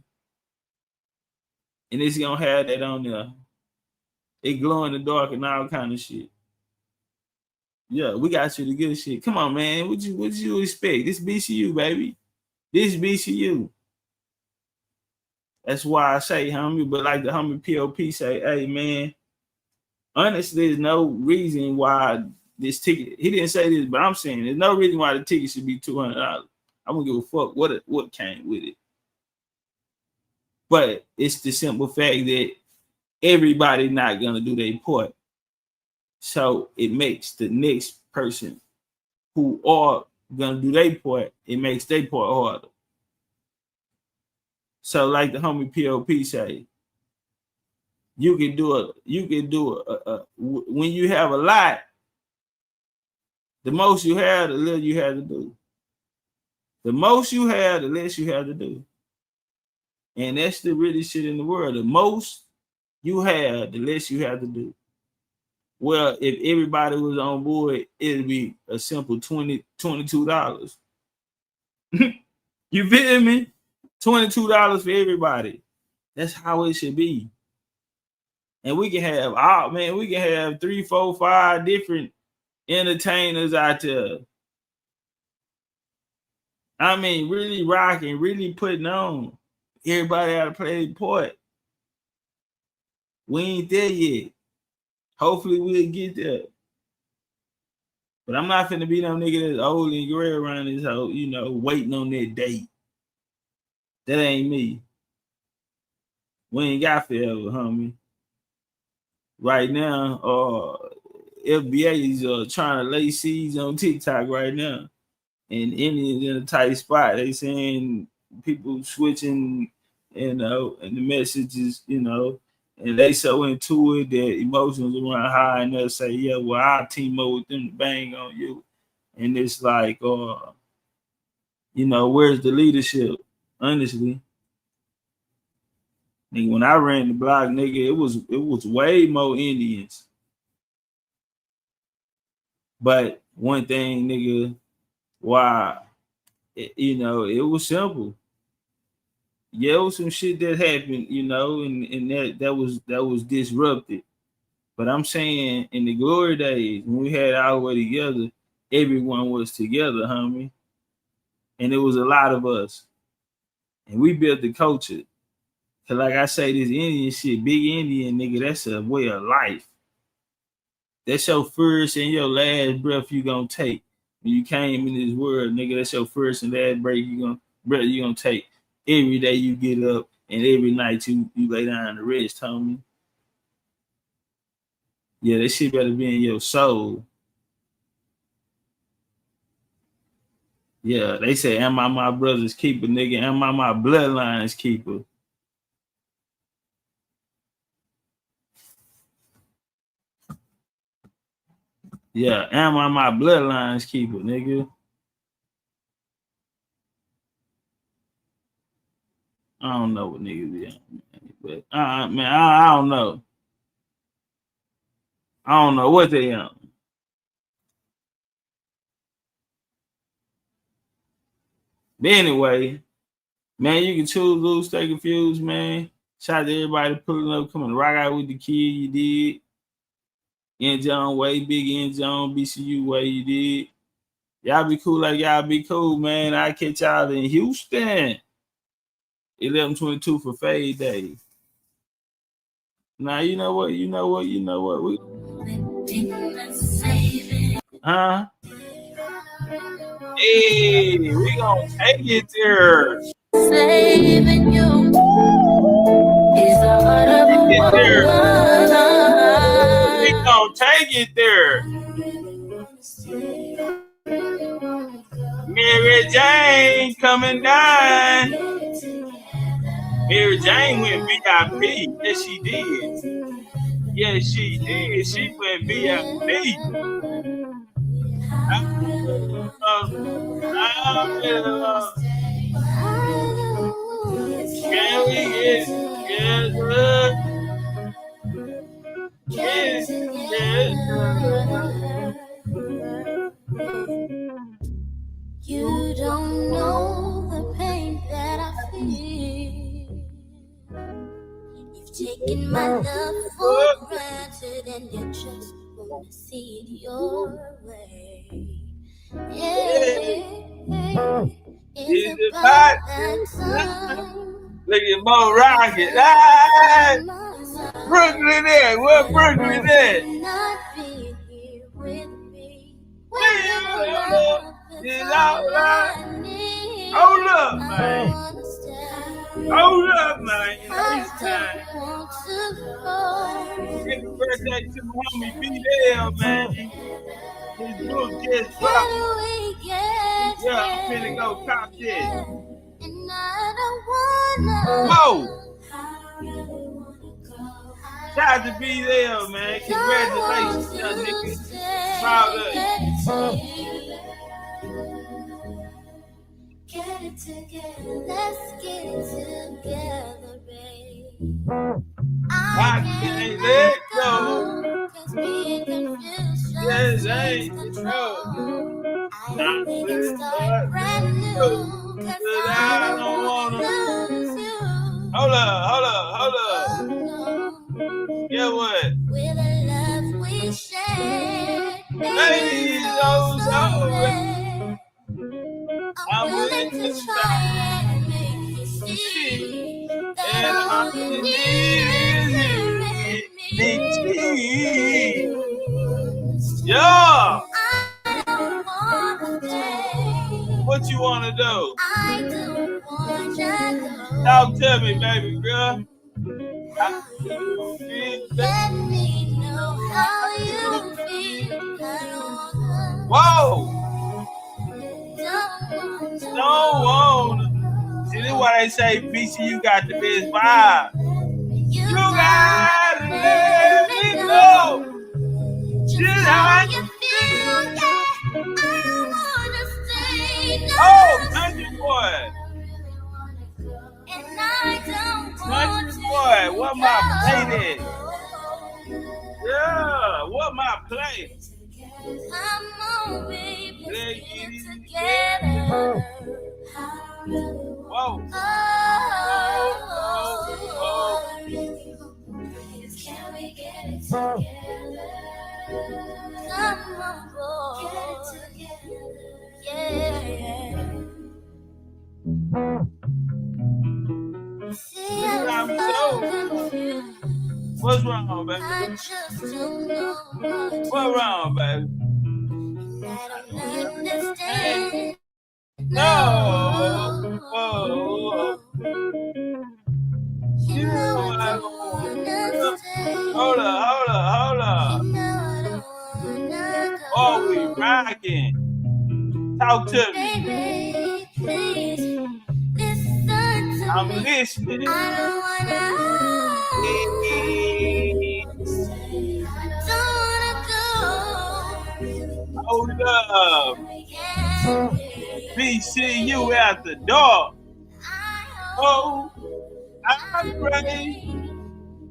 And it's gonna have that on there. It glow in the dark and all kind of shit. Yeah, we got you the good shit. Come on, man. What you expect? This BCU, baby. This BCU. That's why I say, homie, but like the homie POP say, hey, man, honestly, there's no reason why this ticket, he didn't say this, but I'm saying there's no reason why the ticket should be $200. I don't give a fuck what came with it. But it's the simple fact that everybody not going to do their part. So it makes the next person who are going to do their part, it makes their part harder. So like the homie POP say, you can do when you have a lot, the most you have, the little you have to do. The most you have, the less you have to do. And that's the really shit in the world. The most you have, the less you have to do. Well, if everybody was on board, it'd be a simple $22. You feel me? $22 for everybody. That's how it should be. And we can have 3, 4, 5 different entertainers out there. I mean, really rocking, really putting on. Everybody got to play their part. We ain't there yet. Hopefully we'll get there. But I'm not finna be no nigga that's old and gray around this hoe, waiting on that date. That ain't me. We ain't got forever, homie. Right now, FBA is trying to lay seeds on TikTok right now. And Indians in a tight spot. They saying people switching, and the messages, and they so into it that emotions run high, and they'll say, yeah, well, I'll team up with them to bang on you. And it's like, where's the leadership? Honestly. Nigga, when I ran the block, nigga, it was way more Indians. But one thing, nigga, why, it was simple. Yeah, it was some shit that happened, and that was disrupted. But I'm saying in the glory days, when we had our way together, everyone was together, homie. And it was a lot of us. And we built the culture. Cause like I say, this Indian shit, big Indian nigga, that's a way of life. That's your first and your last breath you gonna take. When you came in this world, nigga, that's your first and last breath you gonna take. Every day you get up and every night you lay down to rest, homie. Yeah, that shit better be in your soul. Yeah, they say, am I my brother's keeper, nigga? Am I my bloodline's keeper? Yeah, am I my bloodline's keeper, nigga? I don't know what niggas be on, but man, I don't know. I don't know what they on. But anyway, man, you can choose, lose, stay confused, man. Shout out to everybody pulling up, coming rock out with the kid. You did. N. John way, big N. John, BCU way, you did. Y'all be cool like y'all be cool, man. I catch y'all in Houston. 11/22 for Fade Day. Now, you know what? We Hey, we gonna take it there. Saving you is the heart of a woman. We gonna take it there. Mary Jane coming down. Mary Jane went VIP. Yes, she did. Yes, she did. She went VIP. Can we get together? You don't know the pain that I feel. You've taken my love for granted and you just wanna see it your way. Yeah. It's about that time. Look at Mo Rocket. Brooklyn there. Where Brooklyn at? Not be here with me. Hold up, man. Hold up, man. Happy birthday to my homie B-Dale, man. His book just dropped. Yeah, I'm finna go cop this. Whoa! Shout out to B-Dale, man. Congratulations, young nigga. Proud of you. Get it together, let's get it together, babe. I can't let go. Cause being confused just ain't control. I think it's start brand new. Cause I don't wanna lose you. Hold up. Yeah, what? With the love we share, baby, so red. I'm willing to try and make you see that all you need is me. Yeah. I don't want to stay. What you want to do? I don't want to go. Talk to me, baby girl. Let me know how you feel. Whoa. Don't want. See, this is why they say BCU got the best vibe. You gotta let me know just how you feel. Yeah, I don't wanna stay. No. Oh, country boy. And I don't want country boy, what my play is? Yeah, what my play? Come on, baby, let's get it together. Whoa. Can we get it together? Come on, boy. Get it together. Yeah. See, I'm so confused. What's wrong, baby? I just don't know what's wrong, baby? I don't understand. No. Oh. You know I don't understand. Hold up. You know oh, we rocking. Talk to me. Baby, please listen to I'm me. Listening. I don't wanna. Hold up. BCU at the door. Oh, I pray.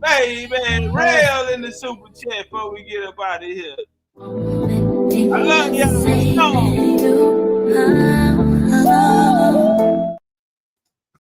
Baby, rail in the super chat before we get up out of here. I love y'all.